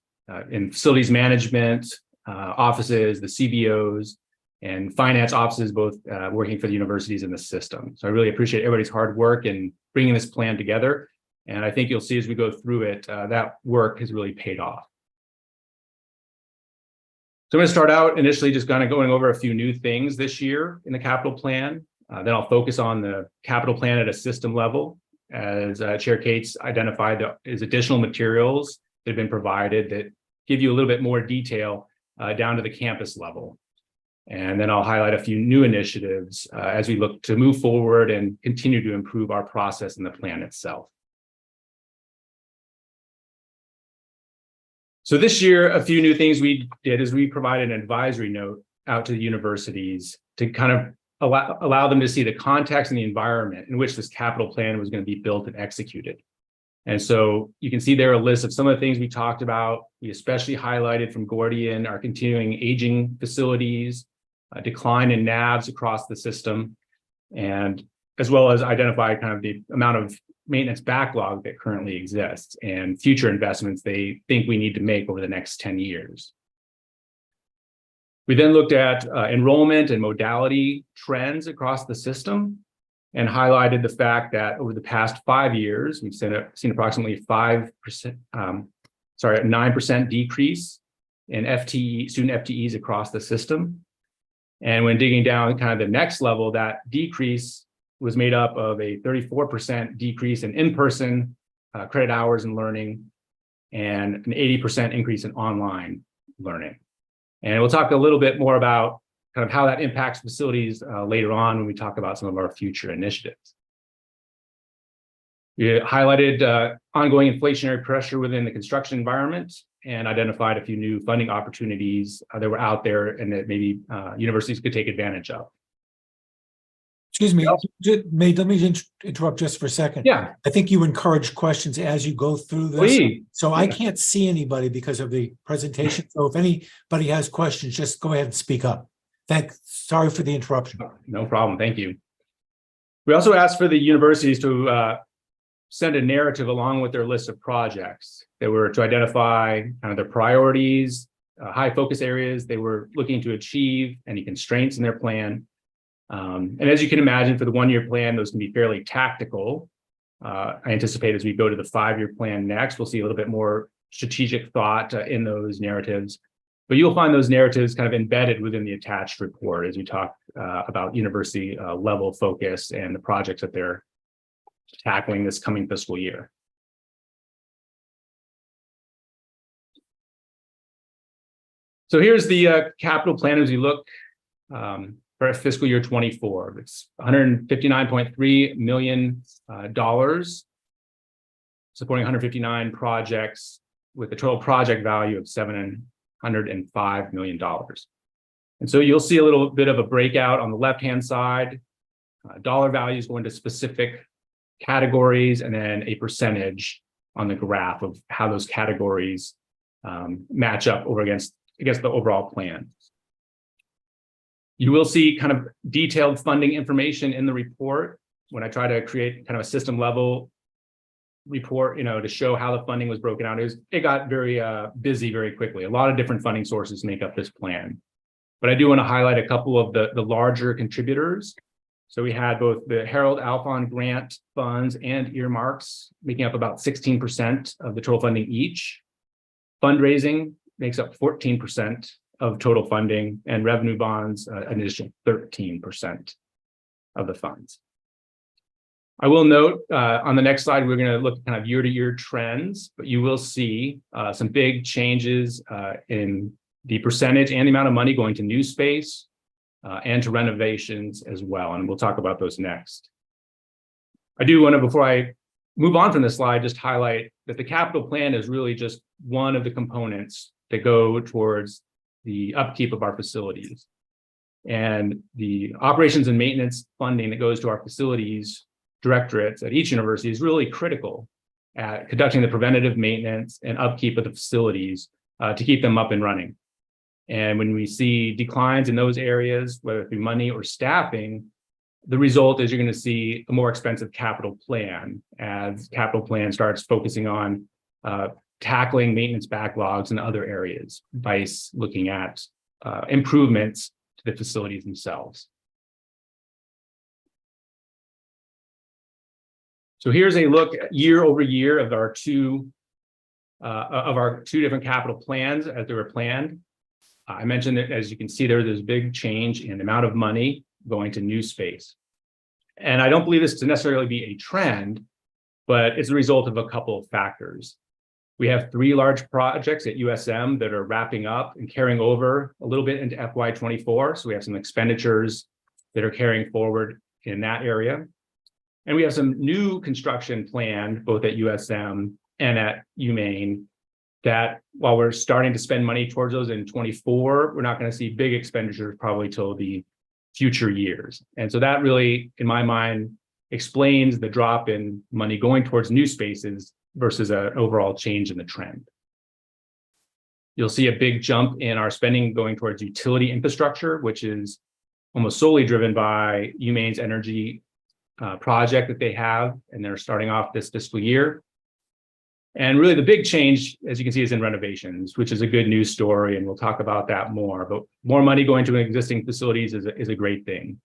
in facilities management, offices, the CBOs, and finance offices, both working for the universities in the system. So I really appreciate everybody's hard work in bringing this plan together. And I think you'll see as we go through it, that work has really paid off. So I'm going to start out initially just kind of going over a few new things this year in the capital plan. Then I'll focus on the capital plan at a system level. As Chair Cates identified, there is additional materials that have been provided that give you a little bit more detail down to the campus level. And then I'll highlight a few new initiatives as we look to move forward and continue to improve our process and the plan itself. So this year, a few new things we did is we provided an advisory note out to the universities to kind of allow them to see the context and the environment in which this capital plan was going to be built and executed. And so you can see there a list of some of the things we talked about. We especially highlighted from Gordian our continuing aging facilities, a decline in NAVs across the system, and as well as identify kind of the amount of maintenance backlog that currently exists and future investments they think we need to make over the next 10 years. We then looked at enrollment and modality trends across the system and highlighted the fact that over the past 5 years, we've seen approximately 9% decrease in student FTEs across the system. And when digging down kind of the next level, that decrease was made up of a 34% decrease in in-person credit hours and learning and an 80% increase in online learning. And we'll talk a little bit more about kind of how that impacts facilities later on when we talk about some of our future initiatives. We highlighted ongoing inflationary pressure within the construction environment and identified a few new funding opportunities that were out there and that maybe universities could take advantage of. Excuse me, let me interrupt just for a second. Yeah. I think you encourage questions as you go through this. Please. So I can't see anybody because of the presentation. So if anybody has questions, just go ahead and speak up. Sorry for the interruption. No problem. Thank you. We also asked for the universities to send a narrative along with their list of projects that were to identify kind of their priorities, high focus areas they were looking to achieve, any constraints in their plan. And as you can imagine, for the one-year plan, those can be fairly tactical. I anticipate as we go to the 5-year plan next, we'll see a little bit more strategic thought in those narratives. But you'll find those narratives kind of embedded within the attached report as we talk about university level focus and the projects that they're tackling this coming fiscal year. So here's the capital plan as we look for fiscal year 24. It's $159.3 million, supporting 159 projects with a total project value of $705 million. And so you'll see a little bit of a breakout on the left-hand side, dollar values going to specific categories, and then a percentage on the graph of how those categories match up over against the overall plan. You will see kind of detailed funding information in the report when I try to create kind of a system level report, to show how the funding was broken out. It got very busy very quickly. A lot of different funding sources make up this plan. But I do want to highlight a couple of the larger contributors. So we had both the Harold Alfond grant funds and earmarks making up about 16% of the total funding each. Fundraising makes up 14% of total funding, and revenue bonds an additional 13% of the funds. I will note on the next slide, we're going to look at kind of year-to-year trends, but you will see some big changes in the percentage and the amount of money going to new space and to renovations as well. And we'll talk about those next. I do want to, before I move on from this slide, just highlight that the capital plan is really just one of the components that go towards the upkeep of our facilities. And the operations and maintenance funding that goes to our facilities directorates at each university is really critical at conducting the preventative maintenance and upkeep of the facilities to keep them up and running. And when we see declines in those areas, whether it be money or staffing, the result is you're going to see a more expensive capital plan as capital plan starts focusing on tackling maintenance backlogs in other areas by looking at improvements to the facilities themselves. So here's a look year over year of our two different capital plans as they were planned. I mentioned that, as you can see, there's big change in the amount of money going to new space. And I don't believe this to necessarily be a trend, but it's a result of a couple of factors. We have 3 large projects at USM that are wrapping up and carrying over a little bit into FY24. So we have some expenditures that are carrying forward in that area. And we have some new construction planned both at USM and at UMaine that, while we're starting to spend money towards those in 24, we're not going to see big expenditures probably till the future years. And so that really, in my mind, explains the drop in money going towards new spaces versus an overall change in the trend. You'll see a big jump in our spending going towards utility infrastructure, which is almost solely driven by UMaine's energy project that they have, and they're starting off this fiscal year. And really the big change, as you can see, is in renovations, which is a good news story, and we'll talk about that more. But more money going to existing facilities is a great thing.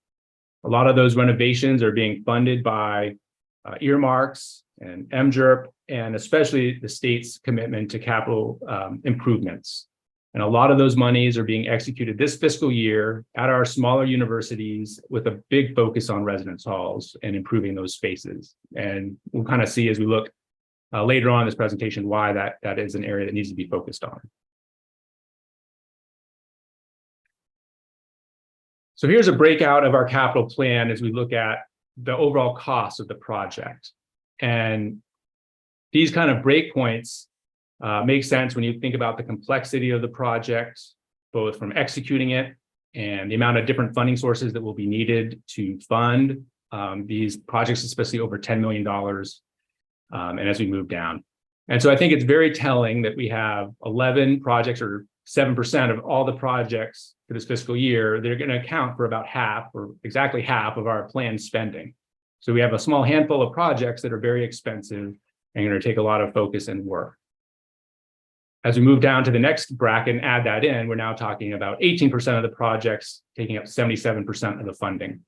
A lot of those renovations are being funded by earmarks and MJRP, and especially the state's commitment to capital improvements. And a lot of those monies are being executed this fiscal year at our smaller universities with a big focus on residence halls and improving those spaces. And we'll kind of see as we look later on in this presentation why that is an area that needs to be focused on. So here's a breakout of our capital plan as we look at the overall cost of the project. And these kind of breakpoints make sense when you think about the complexity of the project, both from executing it and the amount of different funding sources that will be needed to fund these projects, especially over $10 million, and as we move down. And so I think it's very telling that we have 11 projects, or 7% of all the projects for this fiscal year. They're going to account for about half, or exactly half, of our planned spending. So we have a small handful of projects that are very expensive and going to take a lot of focus and work. As we move down to the next bracket and add that in, we're now talking about 18% of the projects taking up 77% of the funding.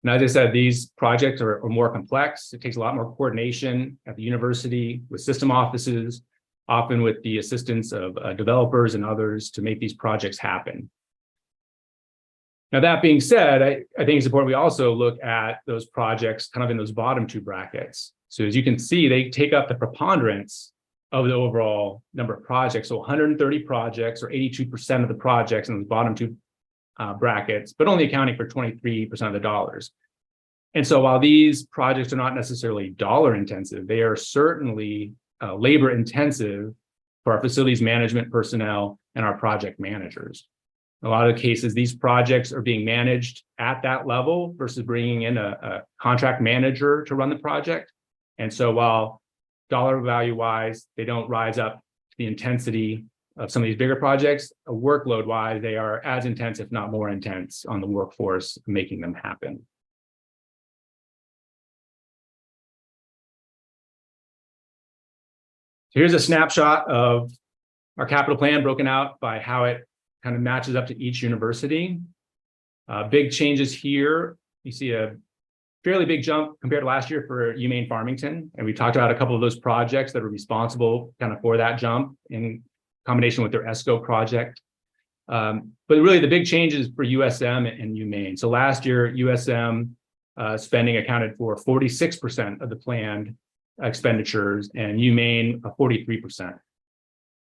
And as I said, these projects are more complex. It takes a lot more coordination at the university with system offices, often with the assistance of developers and others to make these projects happen. Now, that being said, I think it's important we also look at those projects kind of in those bottom 2 brackets. So as you can see, they take up the preponderance of the overall number of projects. So 130 projects, or 82% of the projects in the bottom 2 brackets, but only accounting for 23% of the dollars. And so while these projects are not necessarily dollar intensive, they are certainly labor intensive for our facilities management personnel and our project managers. In a lot of cases, these projects are being managed at that level versus bringing in a contract manager to run the project. And so while dollar value wise, they don't rise up to the intensity of some of these bigger projects, workload wise, they are as intense, if not more intense, on the workforce making them happen. So here's a snapshot of our capital plan broken out by how it kind of matches up to each university. Big changes here. You see a fairly big jump compared to last year for UMaine Farmington. And we talked about a couple of those projects that are responsible kind of for that jump in combination with their ESCO project. But really the big changes for USM and UMaine. So last year, USM spending accounted for 46% of the planned expenditures, and UMaine 43%.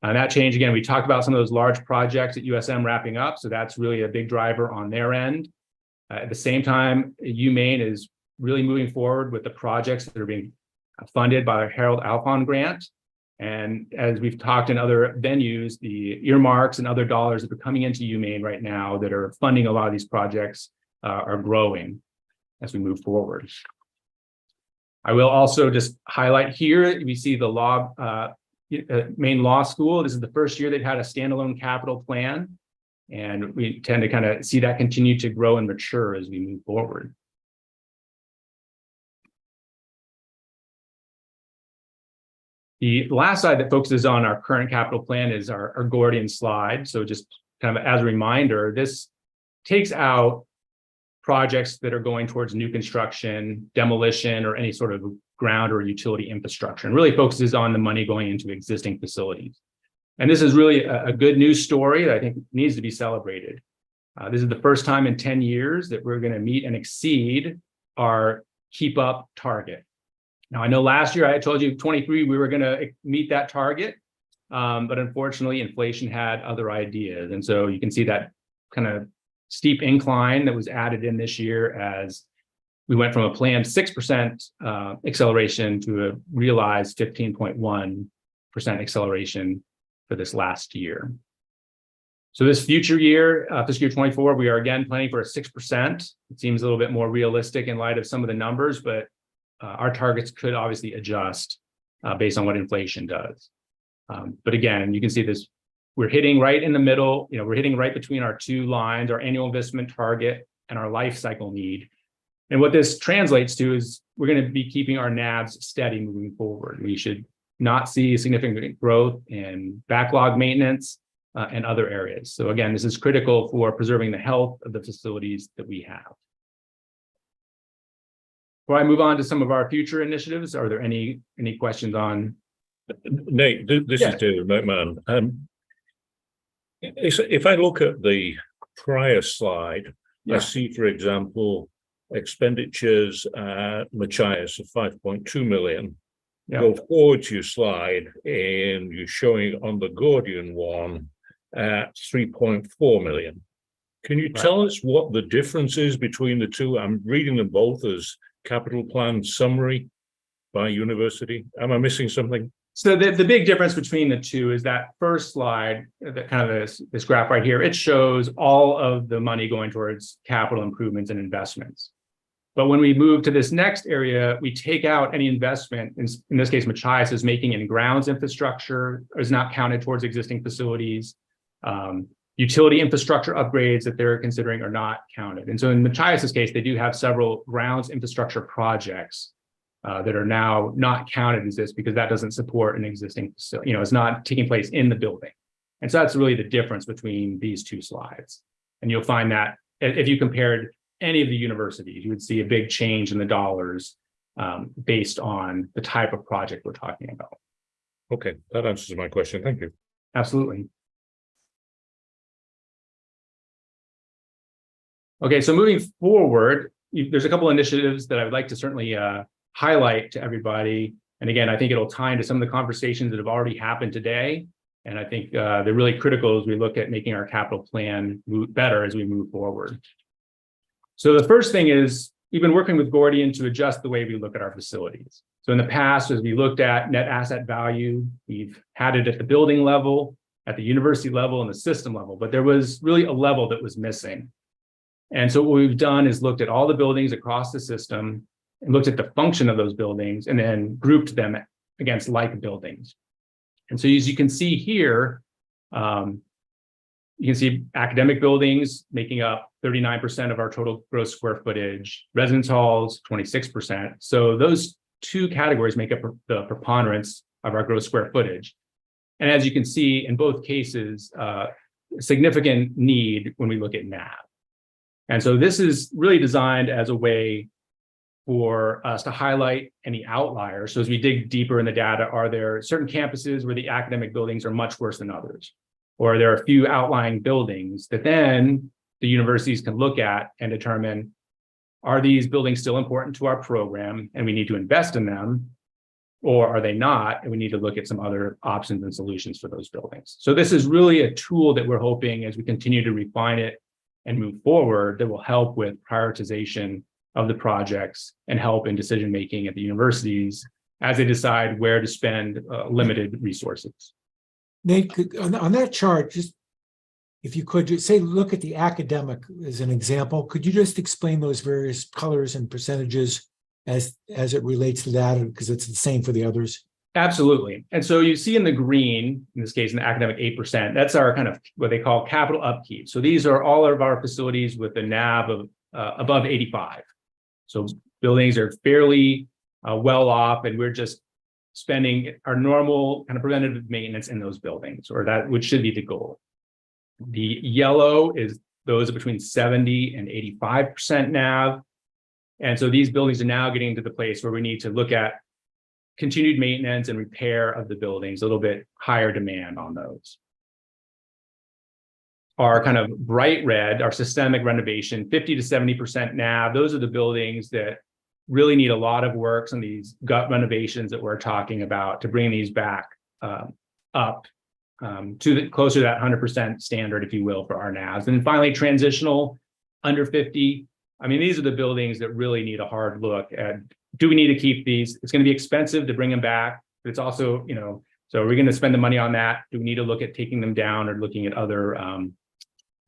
That change, again, we talked about some of those large projects at USM wrapping up, so that's really a big driver on their end. At the same time, UMaine is really moving forward with the projects that are being funded by the Harold Alfond grant. And as we've talked in other venues, the earmarks and other dollars that are coming into UMaine right now that are funding a lot of these projects are growing as we move forward. I will also just highlight here, we see the Maine Law School. This is the first year they've had a standalone capital plan, and we tend to kind of see that continue to grow and mature as we move forward. The last slide that focuses on our current capital plan is our Gordian slide. So just kind of as a reminder, this takes out projects that are going towards new construction, demolition, or any sort of ground or utility infrastructure, and really focuses on the money going into existing facilities. And this is really a good news story that I think needs to be celebrated. This is the first time in 10 years that we're going to meet and exceed our keep up target. Now, I know last year I told you 23 we were going to meet that target, but unfortunately inflation had other ideas. And so you can see that kind of steep incline that was added in this year as we went from a planned 6% acceleration to a realized 15.1% acceleration for this last year. So this future year, fiscal year 24, we are again planning for a 6%. It seems a little bit more realistic in light of some of the numbers, but our targets could obviously adjust based on what inflation does. But again, you can see this, we're hitting right in the middle, we're hitting right between our two lines, our annual investment target and our life cycle need. And what this translates to is we're going to be keeping our NAVs steady moving forward. We should not see significant growth in backlog maintenance and other areas. So again, this is critical for preserving the health of the facilities that we have. Before I move on to some of our future initiatives, are there any questions on? Nate, this is David McMahon. If I look at the prior slide, I see, for example, expenditures at Machias of 5.2 million. Go forward to your slide and you're showing on the Gordian one at 3.4 million. Can you tell us what the difference is between the two? I'm reading them both as capital plan summary by university. Am I missing something? So the big difference between the two is that first slide, that kind of this graph right here, it shows all of the money going towards capital improvements and investments. But when we move to this next area, we take out any investment, in this case, Machias is making in grounds infrastructure, is not counted towards existing facilities. Utility infrastructure upgrades that they're considering are not counted. And so in Machias's case, they do have several grounds infrastructure projects that are now not counted as this because that doesn't support an existing facility, it's not taking place in the building. And so that's really the difference between these two slides. And you'll find that if you compared any of the universities, you would see a big change in the dollars based on the type of project we're talking about. Okay, that answers my question. Thank you. Absolutely. Okay, so moving forward, there's a couple initiatives that I would like to certainly highlight to everybody. And again, I think it'll tie into some of the conversations that have already happened today. And I think they're really critical as we look at making our capital plan move better as we move forward. So the first thing is we've been working with Gordian to adjust the way we look at our facilities. So in the past, as we looked at net asset value, we've had it at the building level, at the university level, and the system level, but there was really a level that was missing. And so what we've done is looked at all the buildings across the system and looked at the function of those buildings and then grouped them against like buildings. And so as you can see here, you can see academic buildings making up 39% of our total gross square footage, residence halls, 26%. So those two categories make up the preponderance of our gross square footage. And as you can see in both cases, significant need when we look at NAV. And so this is really designed as a way for us to highlight any outliers. So as we dig deeper in the data, are there certain campuses where the academic buildings are much worse than others? Or there are a few outlying buildings that then the universities can look at and determine, are these buildings still important to our program and we need to invest in them? Or are they not? And we need to look at some other options and solutions for those buildings. So this is really a tool that we're hoping as we continue to refine it and move forward that will help with prioritization of the projects and help in decision-making at the universities as they decide where to spend limited resources. Nate, on that chart, just if you could just say, look at the academic as an example, could you just explain those various colors and percentages as it relates to that, because it's the same for the others? Absolutely. And so you see in the green, in this case, in the academic 8%, that's our kind of what they call capital upkeep. So these are all of our facilities with a NAV of above 85. So buildings are fairly well off, and we're just spending our normal kind of preventative maintenance in those buildings, or that which should be the goal. The yellow is those between 70 and 85% NAV. And so these buildings are now getting to the place where we need to look at continued maintenance and repair of the buildings, a little bit higher demand on those. Our kind of bright red, our systemic renovation, 50 to 70% NAV, those are the buildings that really need a lot of work, some of these gut renovations that we're talking about to bring these back up to the closer to that 100% standard, if you will, for our NAVs. And then finally, transitional under 50. I mean, these are the buildings that really need a hard look at, do we need to keep these? It's going to be expensive to bring them back, but it's also, you know, so are we going to spend the money on that? Do we need to look at taking them down or looking at other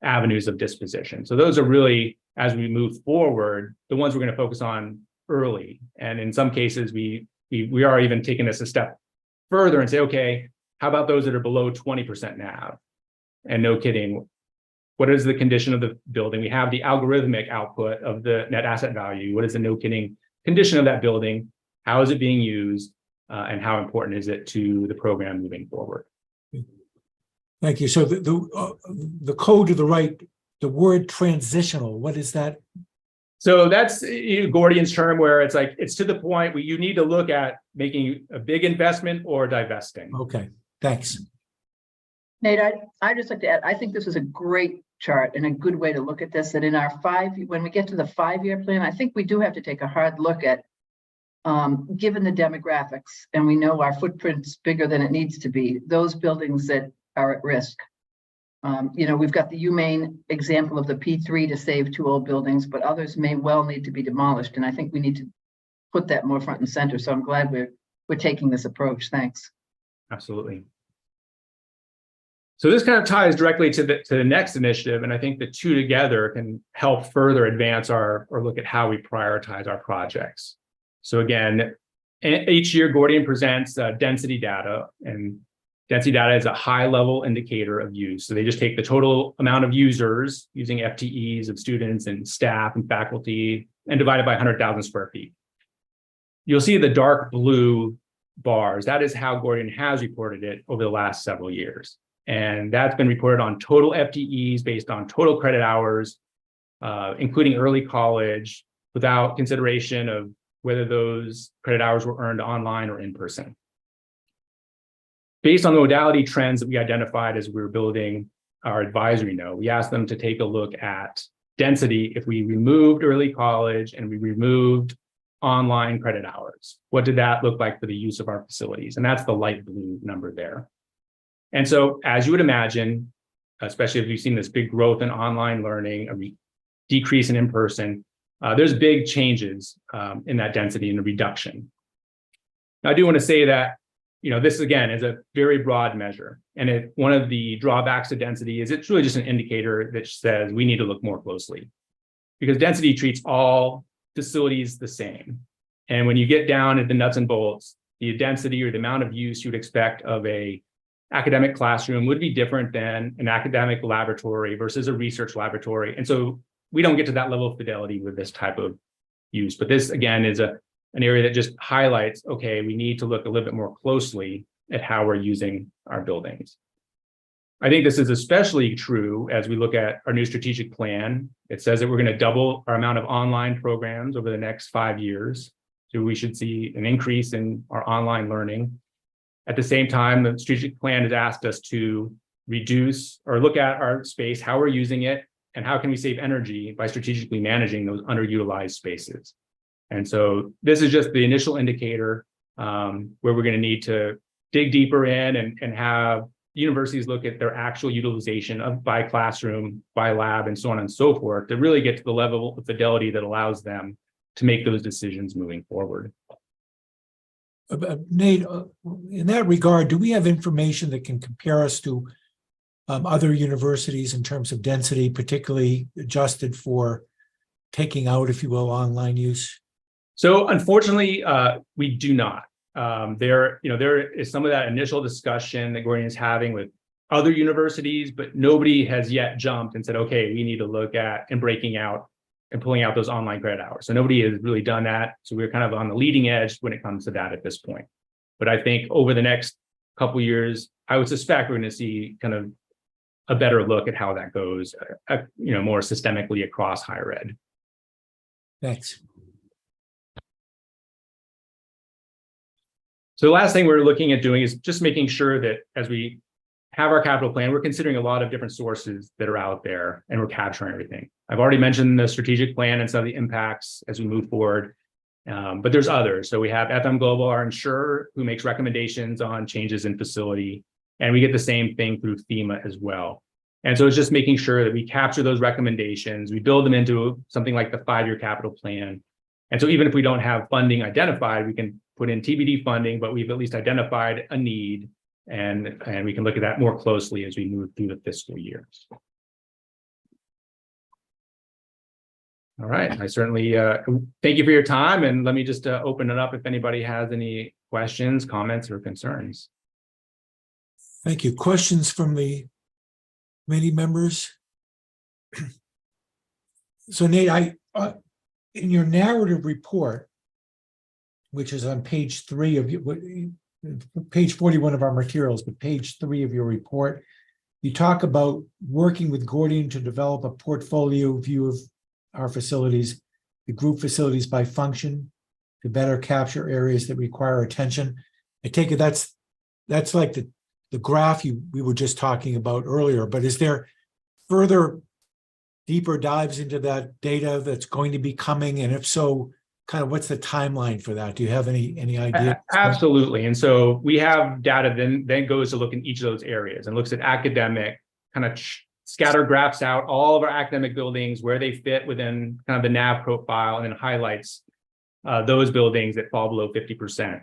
avenues of disposition? So those are really, as we move forward, the ones we're going to focus on early. And in some cases, we are even taking this a step further and say, okay, how about those that are below 20% NAV? And no kidding, what is the condition of the building? We have the algorithmic output of the net asset value. What is the no kidding condition of that building? How is it being used? And how important is it to the program moving forward? Thank you. So the code to the right, the word transitional, what is that? So that's Gordian's term, where it's like, it's to the point where you need to look at making a big investment or divesting. Okay, thanks. Nate, I'd just like to add, I think this is a great chart and a good way to look at this, that in our when we get to the 5-year plan, I think we do have to take a hard look at, given the demographics, and we know our footprint's bigger than it needs to be, those buildings that are at risk. You know, we've got the UMaine example of the P3 to save 2 old buildings, but others may well need to be demolished. And I think we need to put that more front and center. So I'm glad we're taking this approach. Thanks. Absolutely. So this kind of ties directly to the next initiative. And I think the two together can help further advance or look at how we prioritize our projects. So again, each year Gordian presents density data, and density data is a high-level indicator of use. So they just take the total amount of users using FTEs of students and staff and faculty and divide it by 100,000 square feet. You'll see the dark blue bars. That is how Gordian has reported it over the last several years. And that's been reported on total FTEs based on total credit hours, including early college, without consideration of whether those credit hours were earned online or in person. Based on the modality trends that we identified as we were building our advisory note, we asked them to take a look at density if we removed early college and we removed online credit hours. What did that look like for the use of our facilities? And that's the light blue number there. And so, as you would imagine, especially if you've seen this big growth in online learning, a decrease in in-person, there's big changes in that density and the reduction. Now, I do want to say that, you know, this again is a very broad measure. And one of the drawbacks to density is it's really just an indicator that says we need to look more closely, because density treats all facilities the same. And when you get down at the nuts and bolts, the density or the amount of use you would expect of a academic classroom would be different than an academic laboratory versus a research laboratory. And so we don't get to that level of fidelity with this type of use. But this, again, is an area that just highlights, okay, we need to look a little bit more closely at how we're using our buildings. I think this is especially true as we look at our new strategic plan. It says that we're going to double our amount of online programs over the next 5 years. So we should see an increase in our online learning. At the same time, the strategic plan has asked us to reduce or look at our space, how we're using it, and how can we save energy by strategically managing those underutilized spaces. And so this is just the initial indicator where we're going to need to dig deeper in and have universities look at their actual utilization of by classroom, by lab, and so on and so forth to really get to the level of fidelity that allows them to make those decisions moving forward. Nate, in that regard, do we have information that can compare us to other universities in terms of density, particularly adjusted for taking out, if you will, online use? So unfortunately, we do not. There is some of that initial discussion that Gordian is having with other universities, but nobody has yet jumped and said, okay, we need to look at and breaking out and pulling out those online credit hours. So nobody has really done that. So we're kind of on the leading edge when it comes to that at this point. But I think over the next couple of years, I would suspect we're going to see kind of a better look at how that goes, more systemically across higher ed. Thanks. So the last thing we're looking at doing is just making sure that as we have our capital plan, we're considering a lot of different sources that are out there and we're capturing everything. I've already mentioned the strategic plan and some of the impacts as we move forward. But there's others. So we have FM Global, our insurer, who makes recommendations on changes in facility. And we get the same thing through FEMA as well. And so it's just making sure that we capture those recommendations, we build them into something like the 5-year capital plan. And so even if we don't have funding identified, we can put in TBD funding, but we've at least identified a need, and we can look at that more closely as we move through the fiscal years. All right, I certainly thank you for your time, and let me just open it up if anybody has any questions, comments, or concerns. Thank you. Questions from the committee members? So Nate, in your narrative report, which is on page 3 of page 41 of our materials, but page 3 of your report, you talk about working with Gordian to develop a portfolio view of our facilities, the group facilities by function, to better capture areas that require attention. I take it that's like the graph we were just talking about earlier, but is there further deeper dives into that data that's going to be coming? And if so, kind of what's the timeline for that? Do you have any idea? Absolutely. And so we have data then goes to look in each of those areas and looks at academic, kind of scatter graphs out all of our academic buildings, where they fit within kind of the NAV profile, and then highlights those buildings that fall below 50%.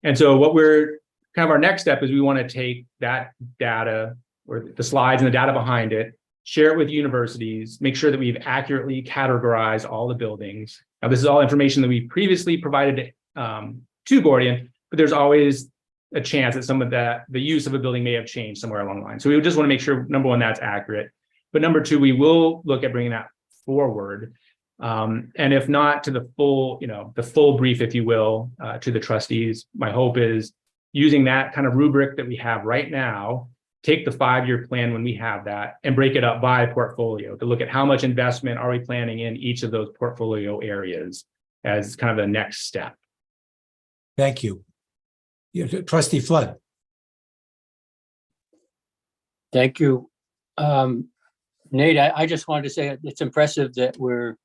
And so what we're kind of our next step is we want to take that data, or the slides and the data behind it, share it with universities, make sure that we've accurately categorized all the buildings. Now, this is all information that we previously provided to Gordian, but there's always a chance that some of the use of a building may have changed somewhere along the line. So we just want to make sure, number one, that's accurate. But number two, we will look at bringing that forward. And if not to the full brief, if you will, to the trustees, my hope is using that kind of rubric that we have right now, take the 5-year plan when we have that and break it up by portfolio to look at how much investment are we planning in each of those portfolio areas as kind of the next step. Thank you. Yeah, Trustee Flood. Thank you. Nate, I just wanted to say it's impressive that we're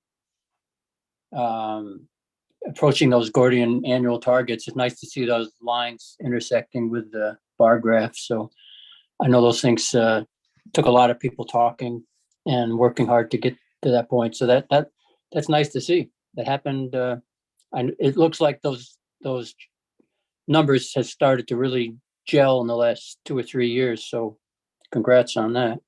approaching those Gordian annual targets. It's nice to see those lines intersecting with the bar graphs. So I know those things took a lot of people talking and working hard to get to that point. So that's nice to see. That happened. And it looks like those numbers have started to really gel in the last 2 or 3 years. So congrats on that.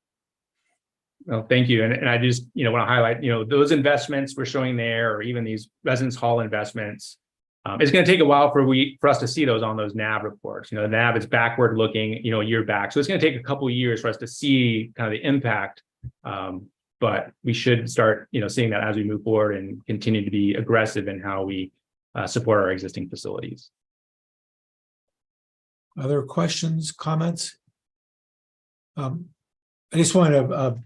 Well, thank you. And I just, want to highlight, those investments we're showing there, or even these residence hall investments, it's going to take a while for us to see those on those NAV reports. The NAV is backward looking, a year back. So it's going to take a couple of years for us to see kind of the impact. But we should start, seeing that as we move forward and continue to be aggressive in how we support our existing facilities. Other questions, comments? I just want to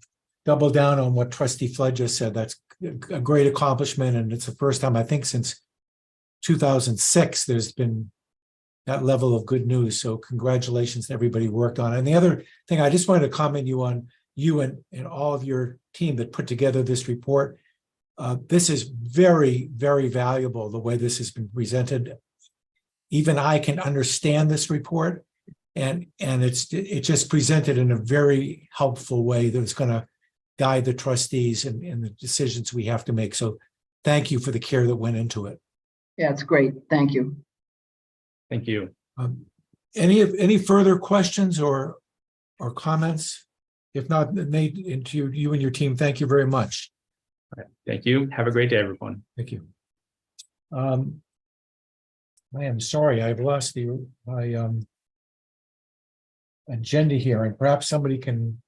double down on what Trustee Flood just said. That's a great accomplishment, and it's the first time, I think, since 2006 there's been that level of good news. So congratulations to everybody who worked on it. And the other thing I just wanted to comment on you and all of your team that put together this report. This is very, very valuable, the way this has been presented. Even I can understand this report, and it's just presented in a very helpful way that's going to guide the trustees in the decisions we have to make. So thank you for the care that went into it. Yeah, it's great. Thank you. Thank you. Any further questions or comments? If not, Nate, into you and your team, thank you very much. All right. Thank you. Have a great day, everyone. Thank you. I am sorry, I've lost my agenda here, and perhaps somebody can.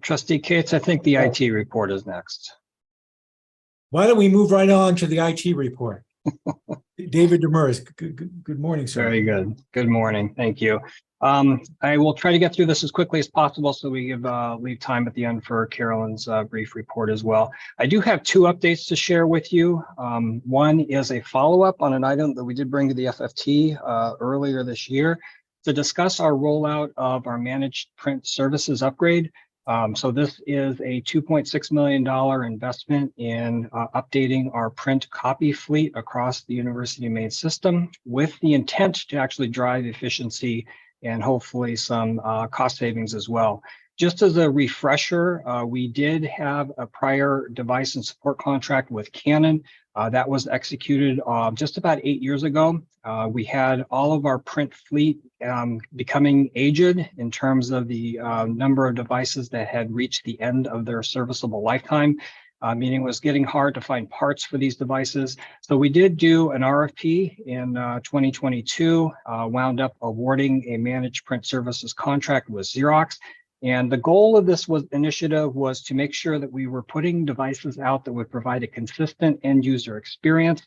Trustee Cates, I think the IT report is next. Why don't we move right on to the IT report? David Demers, good morning, sir. Very good. Good morning. Thank you. I will try to get through this as quickly as possible so we leave time at the end for Carolyn's brief report as well. I do have two updates to share with you. One is a follow-up on an item that we did bring to the FFT earlier this year to discuss our rollout of our managed print services upgrade. So this is a $2.6 million investment in updating our print copy fleet across the University of Maine system with the intent to actually drive efficiency and hopefully some cost savings as well. Just as a refresher, we did have a prior device and support contract with Canon that was executed just about 8 years ago. We had all of our print fleet becoming aged in terms of the number of devices that had reached the end of their serviceable lifetime, meaning it was getting hard to find parts for these devices. So we did do an RFP in 2022, wound up awarding a managed print services contract with Xerox. And the goal of this initiative was to make sure that we were putting devices out that would provide a consistent end user experience,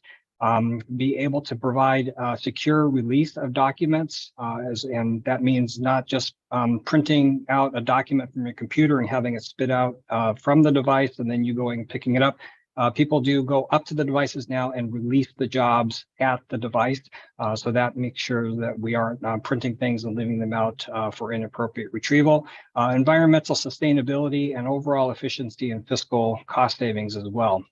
be able to provide secure release of documents, and that means not just printing out a document from your computer and having it spit out from the device and then you going and picking it up. People do go up to the devices now and release the jobs at the device. So that makes sure that we aren't printing things and leaving them out for inappropriate retrieval. Environmental sustainability and overall efficiency and fiscal cost savings as well.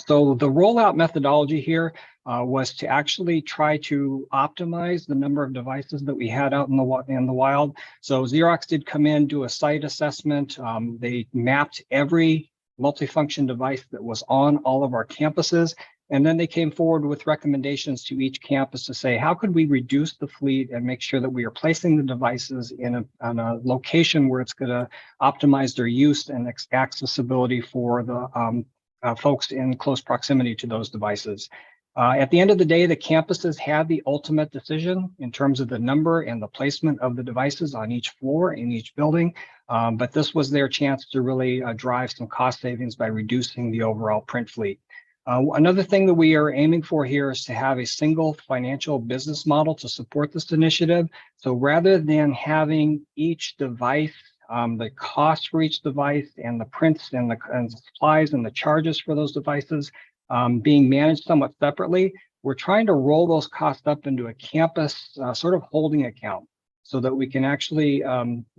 So the rollout methodology here was to actually try to optimize the number of devices that we had out in the wild. So Xerox did come in, do a site assessment. They mapped every multifunction device that was on all of our campuses. And then they came forward with recommendations to each campus to say, how could we reduce the fleet and make sure that we are placing the devices in a location where it's going to optimize their use and accessibility for the folks in close proximity to those devices. At the end of the day, the campuses had the ultimate decision in terms of the number and the placement of the devices on each floor in each building. But this was their chance to really drive some cost savings by reducing the overall print fleet. Another thing that we are aiming for here is to have a single financial business model to support this initiative. So rather than having each device, the cost for each device and the prints and the supplies and the charges for those devices being managed somewhat separately, we're trying to roll those costs up into a campus sort of holding account so that we can actually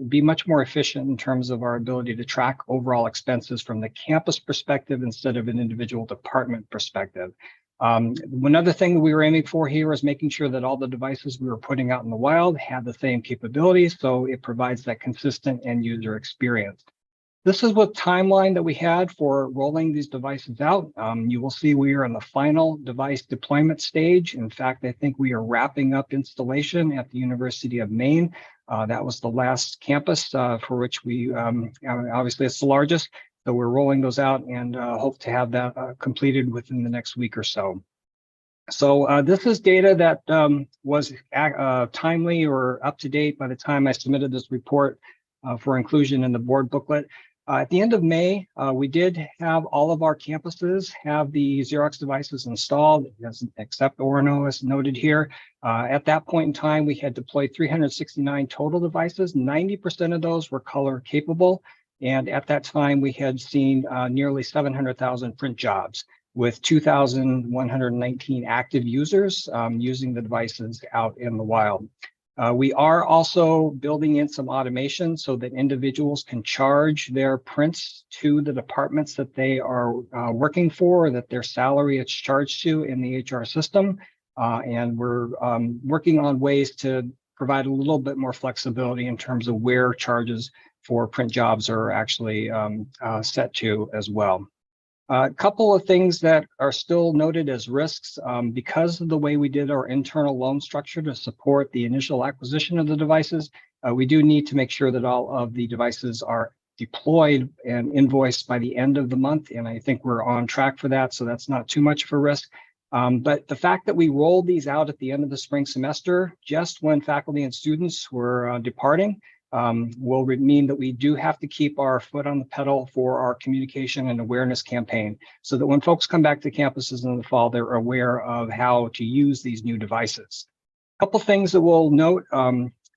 be much more efficient in terms of our ability to track overall expenses from the campus perspective instead of an individual department perspective. Another thing that we were aiming for here is making sure that all the devices we were putting out in the wild had the same capabilities, so it provides that consistent end user experience. This is what timeline that we had for rolling these devices out. You will see we are in the final device deployment stage. In fact, I think we are wrapping up installation at the University of Maine. That was the last campus for which we, obviously it's the largest. So we're rolling those out and hope to have that completed within the next week or so. So this is data that was timely or up to date by the time I submitted this report for inclusion in the board booklet. At the end of May, we did have all of our campuses have the Xerox devices installed, except Orono as noted here. At that point in time, we had deployed 369 total devices. 90% of those were color capable. And at that time, we had seen nearly 700,000 print jobs with 2,119 active users using the devices out in the wild. We are also building in some automation so that individuals can charge their prints to the departments that they are working for, or that their salary is charged to in the HR system. And we're working on ways to provide a little bit more flexibility in terms of where charges for print jobs are actually set to as well. A couple of things that are still noted as risks because of the way we did our internal loan structure to support the initial acquisition of the devices. We do need to make sure that all of the devices are deployed and invoiced by the end of the month. And I think we're on track for that. So that's not too much for risk. But the fact that we rolled these out at the end of the spring semester, just when faculty and students were departing, will mean that we do have to keep our foot on the pedal for our communication and awareness campaign, so that when folks come back to campuses in the fall, they're aware of how to use these new devices. A couple things that we'll note,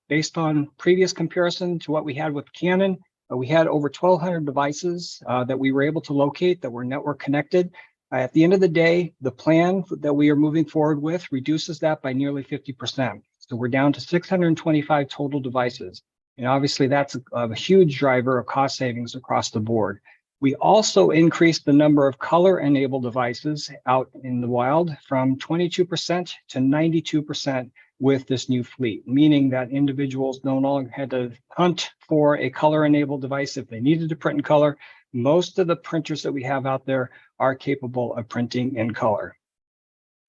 based on previous comparison to what we had with Canon, we had over 1,200 devices that we were able to locate that were network connected. At the end of the day, the plan that we are moving forward with reduces that by nearly 50%. So we're down to 625 total devices. And obviously that's a huge driver of cost savings across the board. We also increased the number of color-enabled devices out in the wild from 22% to 92% with this new fleet, meaning that individuals no longer had to hunt for a color-enabled device if they needed to print in color. Most of the printers that we have out there are capable of printing in color.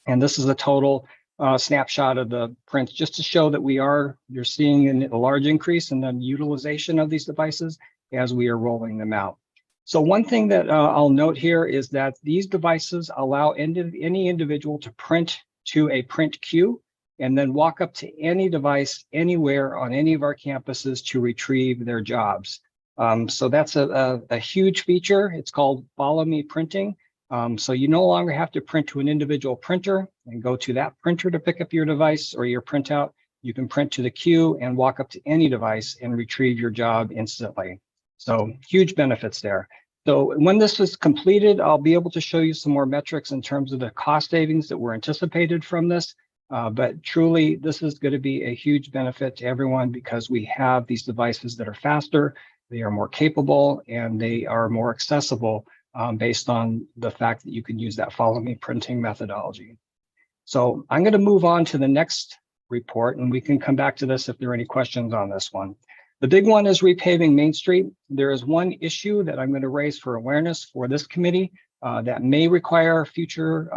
And this is a total snapshot of the prints, just to show that you're seeing a large increase in the utilization of these devices as we are rolling them out. So one thing that I'll note here is that these devices allow any individual to print to a print queue and then walk up to any device anywhere on any of our campuses to retrieve their jobs. So that's a huge feature. It's called Follow Me Printing. So you no longer have to print to an individual printer and go to that printer to pick up your device or your printout. You can print to the queue and walk up to any device and retrieve your job instantly. So huge benefits there. So when this is completed, I'll be able to show you some more metrics in terms of the cost savings that were anticipated from this. But truly, this is going to be a huge benefit to everyone because we have these devices that are faster, they are more capable, and they are more accessible based on the fact that you can use that Follow Me Printing methodology. So I'm going to move on to the next report, and we can come back to this if there are any questions on this one. The big one is repaving Main Street. There is one issue that I'm going to raise for awareness for this committee that may require future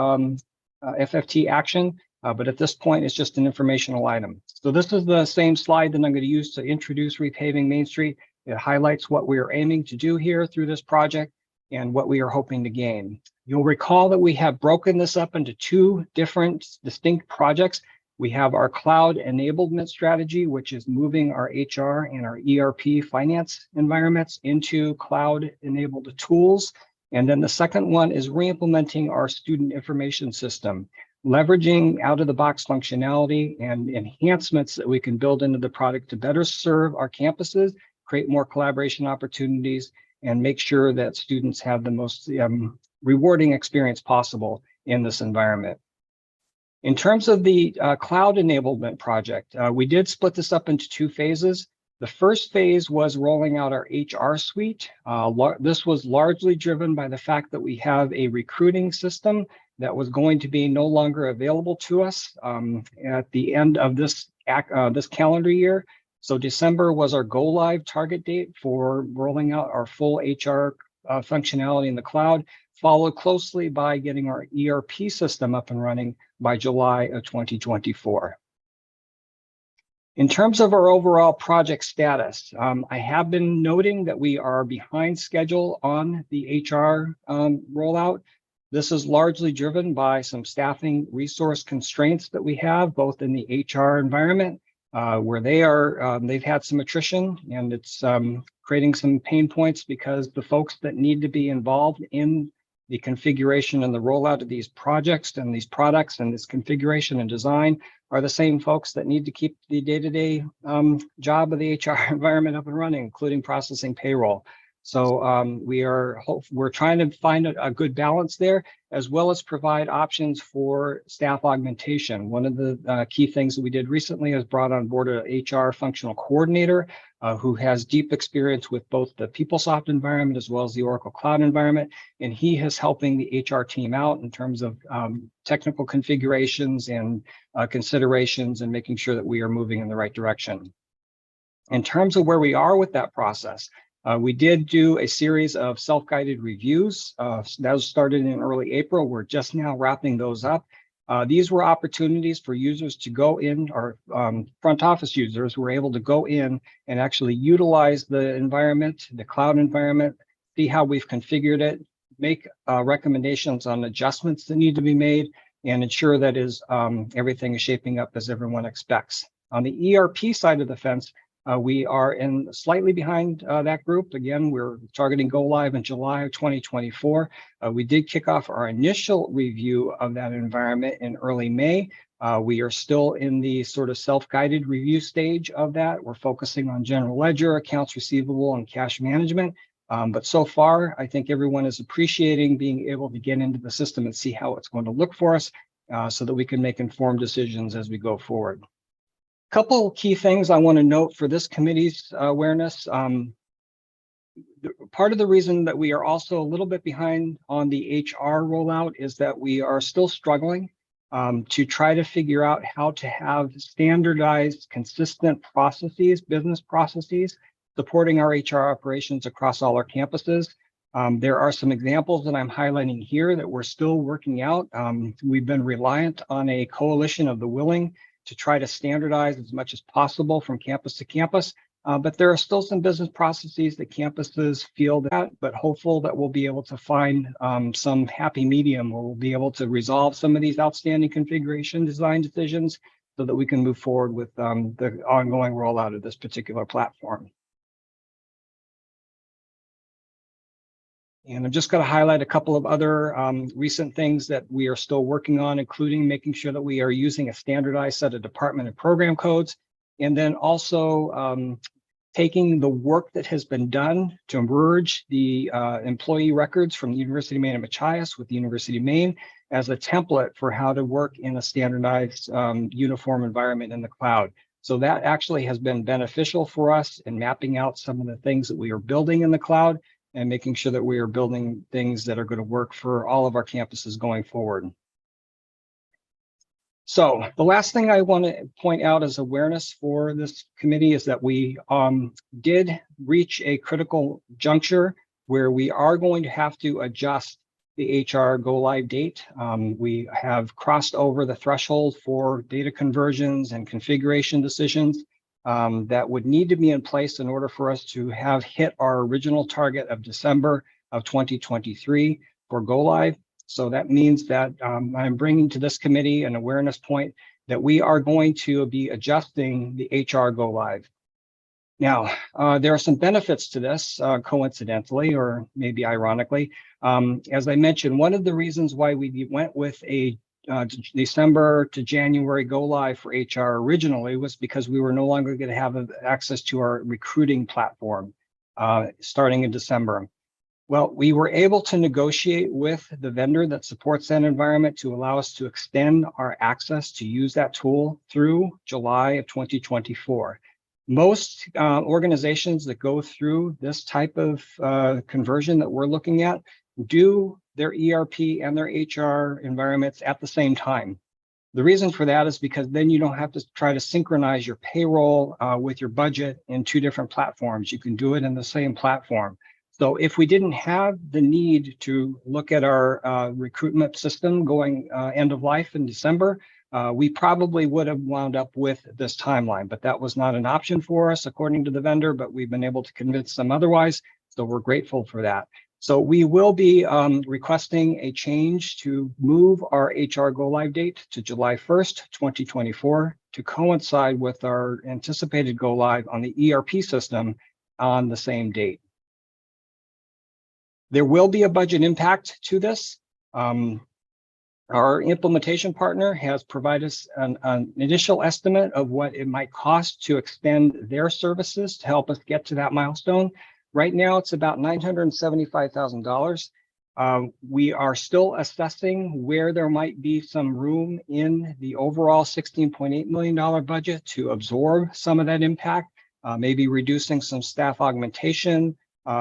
FFT action. But at this point, it's just an informational item. So this is the same slide that I'm going to use to introduce repaving Main Street. It highlights what we are aiming to do here through this project and what we are hoping to gain. You'll recall that we have broken this up into two different distinct projects. We have our cloud enablement strategy, which is moving our HR and our ERP finance environments into cloud enabled tools. And then the second one is re-implementing our student information system, leveraging out-of-the-box functionality and enhancements that we can build into the product to better serve our campuses, create more collaboration opportunities, and make sure that students have the most rewarding experience possible in this environment. In terms of the cloud enablement project, we did split this up into two phases. The first phase was rolling out our HR suite. This was largely driven by the fact that we have a recruiting system that was going to be no longer available to us at the end of this calendar year. So December was our go live target date for rolling out our full HR functionality in the cloud, followed closely by getting our ERP system up and running by July of 2024. In terms of our overall project status, I have been noting that we are behind schedule on the HR rollout. This is largely driven by some staffing resource constraints that we have both in the HR environment where they've had some attrition, and it's creating some pain points because the folks that need to be involved in the configuration and the rollout of these projects and these products and this configuration and design are the same folks that need to keep the day-to-day job of the HR environment up and running, including processing payroll. So we're trying to find a good balance there, as well as provide options for staff augmentation. One of the key things that we did recently is brought on board an HR functional coordinator who has deep experience with both the PeopleSoft environment as well as the Oracle Cloud environment. And he is helping the HR team out in terms of technical configurations and considerations and making sure that we are moving in the right direction. In terms of where we are with that process, we did do a series of self-guided reviews. That was started in early April. We're just now wrapping those up. These were opportunities for users to go in, or front office users were able to go in and actually utilize the environment, the cloud environment, see how we've configured it, make recommendations on adjustments that need to be made, and ensure that everything is shaping up as everyone expects. On the ERP side of the fence, We are in slightly behind that group. Again, we're targeting go live in July of 2024. We did kick off our initial review of that environment in early May. We are still in the sort of self-guided review stage of that. We're focusing on general ledger, accounts receivable, and cash management. But so far, I think everyone is appreciating being able to get into the system and see how it's going to look for us so that we can make informed decisions as we go forward. Couple key things I want to note for this committee's awareness. Part of the reason that we are also a little bit behind on the HR rollout is that we are still struggling to try to figure out how to have standardized, consistent processes, business processes, supporting our HR operations across all our campuses. There are some examples that I'm highlighting here that we're still working out. We've been reliant on a coalition of the willing to try to standardize as much as possible from campus to campus. But there are still some business processes that campuses feel that, but hopeful that we'll be able to find some happy medium where we'll be able to resolve some of these outstanding configuration design decisions so that we can move forward with the ongoing rollout of this particular platform. And I'm just going to highlight a couple of other recent things that we are still working on, including making sure that we are using a standardized set of department and program codes, and then also taking the work that has been done to merge the employee records from the University of Maine and Machias with the University of Maine as a template for how to work in a standardized uniform environment in the cloud. So that actually has been beneficial for us in mapping out some of the things that we are building in the cloud and making sure that we are building things that are going to work for all of our campuses going forward. So the last thing I want to point out as awareness for this committee is that we did reach a critical juncture where we are going to have to adjust the HR go live date. We have crossed over the threshold for data conversions and configuration decisions that would need to be in place in order for us to have hit our original target of December of 2023 for go live. So that means that I'm bringing to this committee an awareness point that we are going to be adjusting the HR go live. Now, there are some benefits to this, coincidentally, or maybe ironically. As I mentioned, one of the reasons why we went with a December to January go live for HR originally was because we were no longer going to have access to our recruiting platform starting in December. Well, we were able to negotiate with the vendor that supports that environment to allow us to extend our access to use that tool through July of 2024. Most organizations that go through this type of conversion that we're looking at do their ERP and their HR environments at the same time. The reason for that is because then you don't have to try to synchronize your payroll with your budget in two different platforms. You can do it in the same platform. So if we didn't have the need to look at our recruitment system going end of life in December, we probably would have wound up with this timeline, but that was not an option for us according to the vendor, but we've been able to convince them otherwise. So we're grateful for that. So we will be requesting a change to move our HR go live date to July 1st, 2024 to coincide with our anticipated go live on the ERP system on the same date. There will be a budget impact to this. Our implementation partner has provided us an initial estimate of what it might cost to extend their services to help us get to that milestone. Right now, it's about $975,000. We are still assessing where there might be some room in the overall $16.8 million budget to absorb some of that impact, maybe reducing some staff augmentation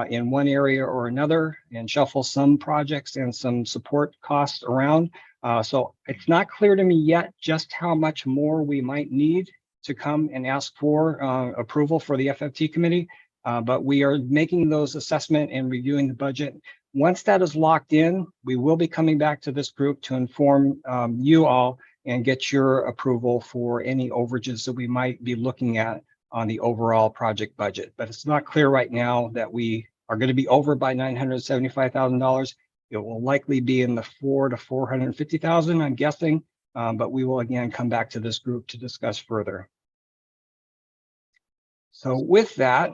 in one area or another and shuffle some projects and some support costs around. So it's not clear to me yet just how much more we might need to come and ask for approval for the FFT committee. But we are making those assessment and reviewing the budget. Once that is locked in, we will be coming back to this group to inform you all and get your approval for any overages that we might be looking at on the overall project budget. But it's not clear right now that we are going to be over by $975,000. It will likely be in the $400,000 to $450,000, I'm guessing. But we will again come back to this group to discuss further. So with that,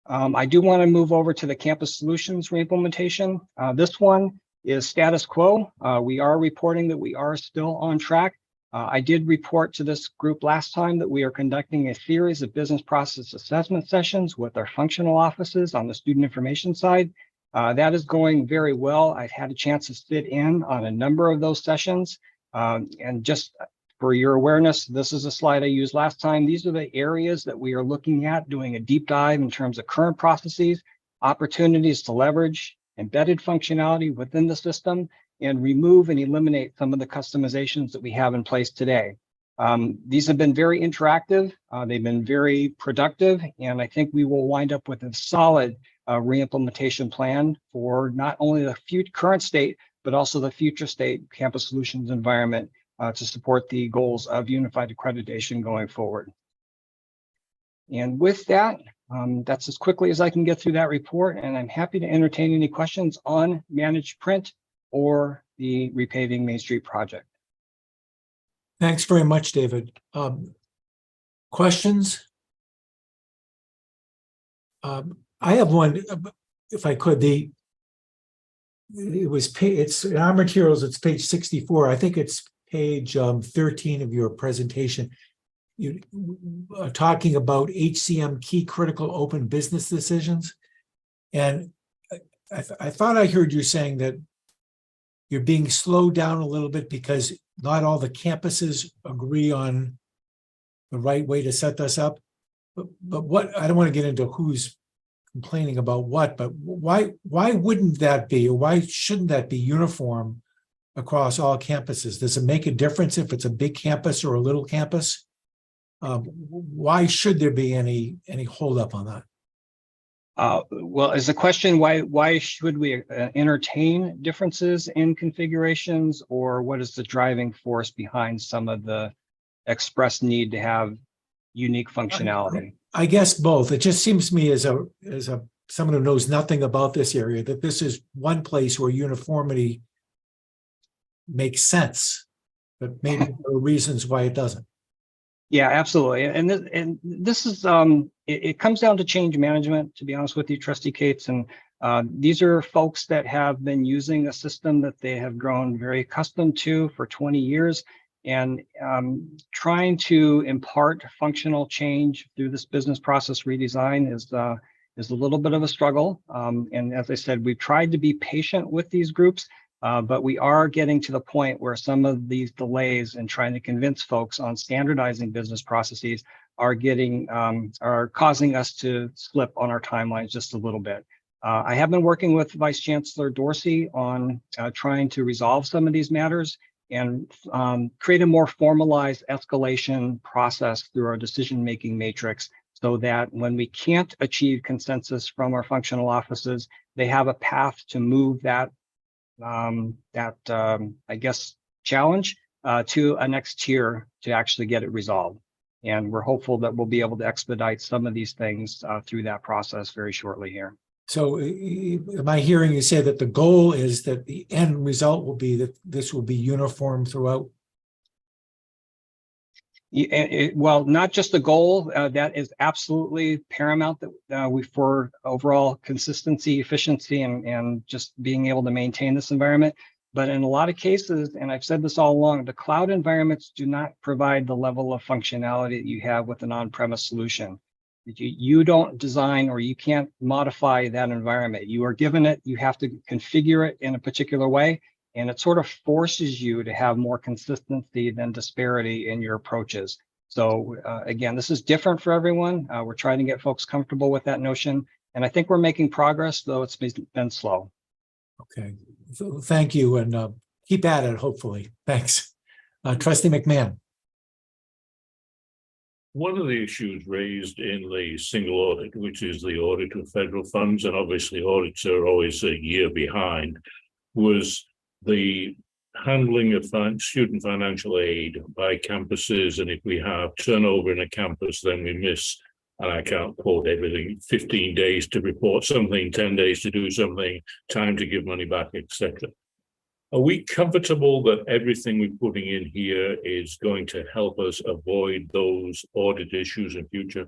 I do want to move over to the campus solutions reimplementation. This one is status quo. We are reporting that we are still on track. I did report to this group last time that we are conducting a series of business process assessment sessions with our functional offices on the student information side. That is going very well. I've had a chance to sit in on a number of those sessions. And just for your awareness, this is a slide I used last time. These are the areas that we are looking at doing a deep dive in terms of current processes, opportunities to leverage embedded functionality within the system, and remove and eliminate some of the customizations that we have in place today. These have been very interactive. They've been very productive, and I think we will wind up with a solid reimplementation plan for not only the current state, but also the future state campus solutions environment to support the goals of unified accreditation going forward. And with that, that's as quickly as I can get through that report, and I'm happy to entertain any questions on managed print or the repaving Main Street project. Thanks very much, David. Questions? I have one, if I could. It's in our materials, it's page 64. I think it's page 13 of your presentation. You are talking about HCM key critical open business decisions. And I thought I heard you saying that you're being slowed down a little bit because not all the campuses agree on the right way to set this up. But what, I don't want to get into who's complaining about what, but why wouldn't that be, or why shouldn't that be uniform across all campuses? Does it make a difference if it's a big campus or a little campus? Why should there be any holdup on that? Well, is the question why should we entertain differences in configurations, or what is the driving force behind some of the expressed need to have unique functionality? I guess both. It just seems to me as someone who knows nothing about this area that this is one place where uniformity makes sense, but maybe there are reasons why it doesn't. Yeah, absolutely. And this is it comes down to change management, to be honest with you, Trustee Cates. And these are folks that have been using a system that they have grown very accustomed to for 20 years. And trying to impart functional change through this business process redesign is a little bit of a struggle. And as I said, we've tried to be patient with these groups, but we are getting to the point where some of these delays in trying to convince folks on standardizing business processes are causing us to slip on our timelines just a little bit. I have been working with Vice Chancellor Dorsey on trying to resolve some of these matters and create a more formalized escalation process through our decision-making matrix, so that when we can't achieve consensus from our functional offices, they have a path to move that I guess, challenge to a next tier to actually get it resolved. And we're hopeful that we'll be able to expedite some of these things through that process very shortly here. So am I hearing you say that the goal is that the end result will be that this will be uniform throughout? Well, not just the goal, that is absolutely paramount that for overall consistency, efficiency, and just being able to maintain this environment. But in a lot of cases, and I've said this all along, the cloud environments do not provide the level of functionality that you have with an on-premise solution. You don't design, or you can't modify that environment. You are given it, you have to configure it in a particular way, and it sort of forces you to have more consistency than disparity in your approaches. So again, this is different for everyone. We're trying to get folks comfortable with that notion, and I think we're making progress, though it's been slow. Okay, so thank you, and keep at it, hopefully. Thanks. Trustee McMahon. One of the issues raised in the single audit, which is the audit of federal funds, and obviously audits are always a year behind, was the handling of student financial aid by campuses. And if we have turnover in a campus, then we miss, and I can't quote everything, 15 days to report something, 10 days to do something, time to give money back, etc. Are we comfortable that everything we're putting in here is going to help us avoid those audit issues in future?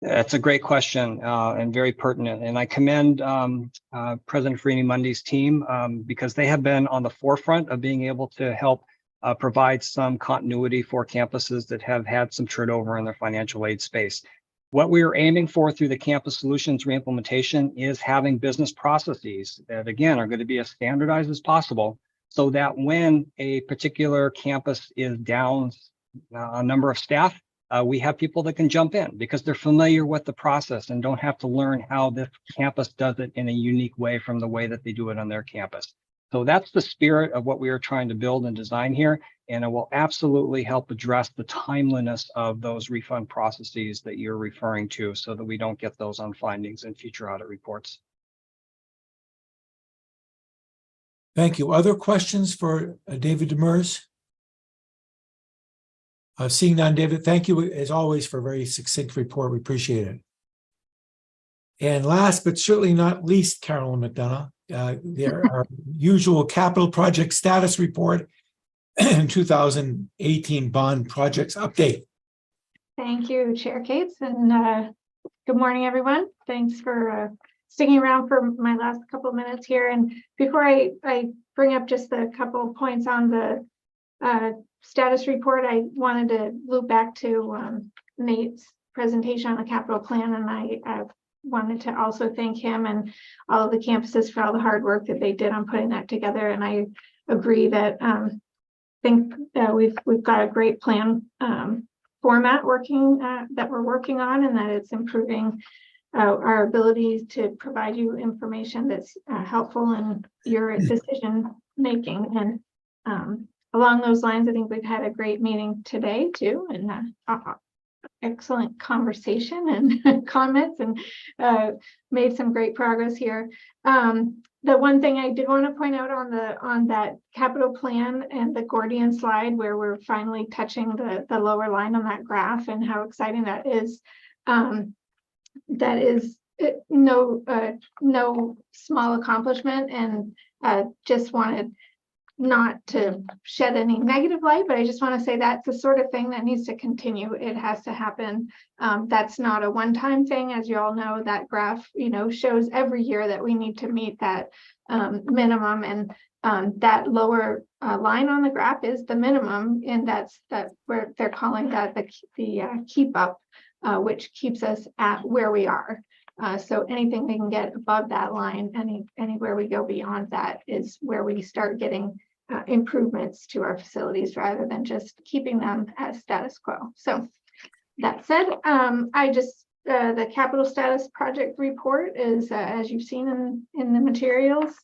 That's a great question and very pertinent. And I commend President Farini Mundy's team because they have been on the forefront of being able to help provide some continuity for campuses that have had some turnover in their financial aid space. What we are aiming for through the Campus Solutions reimplementation is having business processes that, again, are going to be as standardized as possible so that when a particular campus is down a number of staff, we have people that can jump in because they're familiar with the process and don't have to learn how this campus does it in a unique way from the way that they do it on their campus. So that's the spirit of what we are trying to build and design here. And it will absolutely help address the timeliness of those refund processes that you're referring to so that we don't get those on findings in future audit reports. Thank you. Other questions for David Demers? Seeing none, David, thank you as always for a very succinct report. We appreciate it. And last but certainly not least, Carolyn McDonough, our usual capital project status report and 2018 bond projects update. Thank you, Chair Cates, and good morning, everyone. Thanks for sticking around for my last couple of minutes here. And before I bring up just a couple of points on the status report, I wanted to loop back to Nate's presentation on the capital plan, and I wanted to also thank him and all of the campuses for all the hard work that they did on putting that together. And I agree that think that we've got a great plan format working that we're working on, and that it's improving our ability to provide you information that's helpful in your decision making. And along those lines, I think we've had a great meeting today too, and excellent conversation and comments, and made some great progress here. The one thing I did want to point out on that capital plan and the Gordian slide, where we're finally touching the lower line on that graph, and how exciting that is. That is no small accomplishment, and just wanted not to shed any negative light, but I just want to say that's the sort of thing that needs to continue. It has to happen. That's not a one-time thing. As you all know, that graph, shows every year that we need to meet that minimum, and that lower line on the graph is the minimum, and that's where they're calling that the keep up, which keeps us at where we are. So anything we can get above that line, anywhere we go beyond that is where we start getting improvements to our facilities rather than just keeping them as status quo. So that said, the capital status project report is, as you've seen in the materials,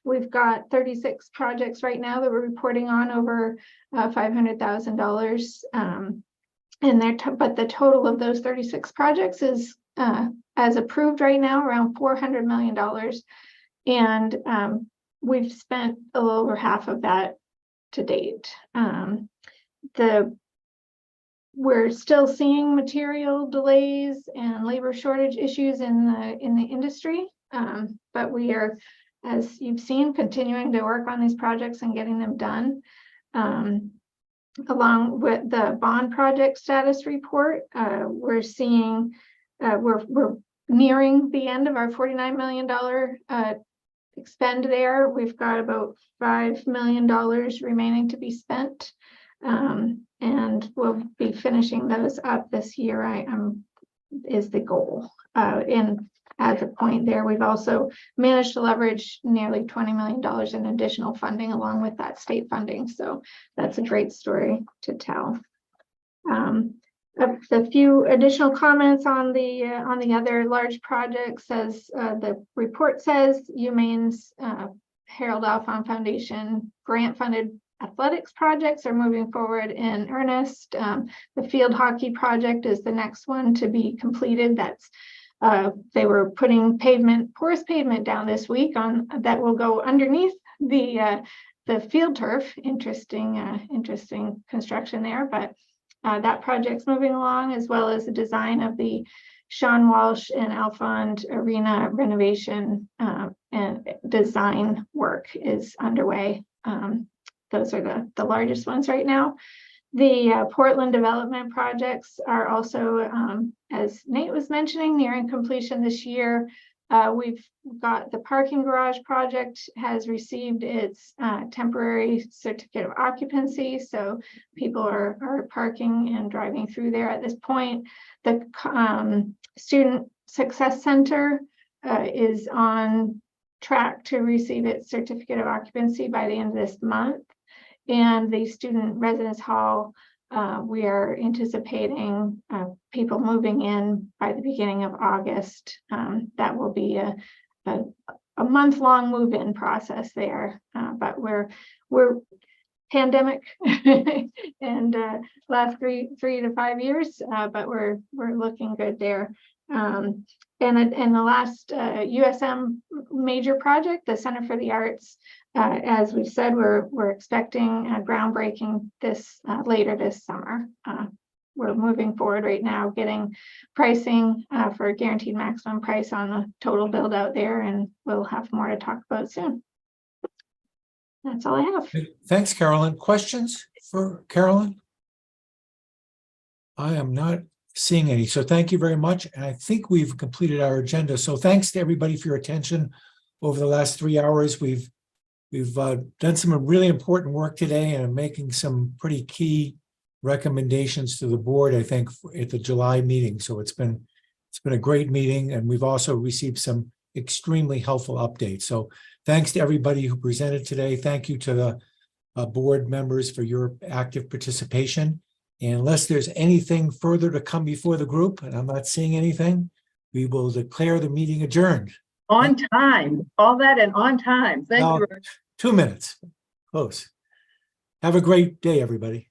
we've got 36 projects right now that we're reporting on over $500,000 in there, but the total of those 36 projects is as approved right now around $400 million, and we've spent a little over half of that to date. We're still seeing material delays and labor shortage issues in the industry, but we are, as you've seen, continuing to work on these projects and getting them done. Along with the bond project status report, we're seeing we're nearing the end of our $49 million expend there. We've got about $5 million remaining to be spent, and we'll be finishing those up this year. Is the goal. And at the point there, we've also managed to leverage nearly $20 million in additional funding along with that state funding. So that's a great story to tell. A few additional comments on the other large projects. As the report says, UMaine's Harold Alfond Foundation grant-funded athletics projects are moving forward in earnest. The field hockey project is the next one to be completed. That's they were putting porous pavement down this week that will go underneath the field turf. Interesting construction there, but that project's moving along, as well as the design of the Sean Walsh and Alfond Arena renovation and design work is underway. Those are the largest ones right now. The Portland development projects are also, as Nate was mentioning, nearing completion this year. We've got the parking garage project has received its temporary certificate of occupancy. So people are parking and driving through there at this point. The Student Success Center is on track to receive its certificate of occupancy by the end of this month. And the Student Residence Hall, we are anticipating people moving in by the beginning of August. That will be a month-long move-in process there, but we're pandemic and last three to 5 years, but we're looking good there. And the last USM major project, the Center for the Arts, as we've said, we're expecting a groundbreaking this later this summer. We're moving forward right now, getting pricing for a guaranteed maximum price on the total build out there, and we'll have more to talk about soon. That's all I have. Thanks, Carolyn. Questions for Carolyn? I am not seeing any, so thank you very much. And I think we've completed our agenda. So thanks to everybody for your attention over the last 3 hours. We've done some really important work today and making some pretty key recommendations to the board, I think, at the July meeting. So it's been a great meeting, and we've also received some extremely helpful updates. So thanks to everybody who presented today. Thank you to the board members for your active participation. And unless there's anything further to come before the group, and I'm not seeing anything, we will declare the meeting adjourned. On time, all that and on time. Thank you. 2 minutes, close. Have a great day, everybody.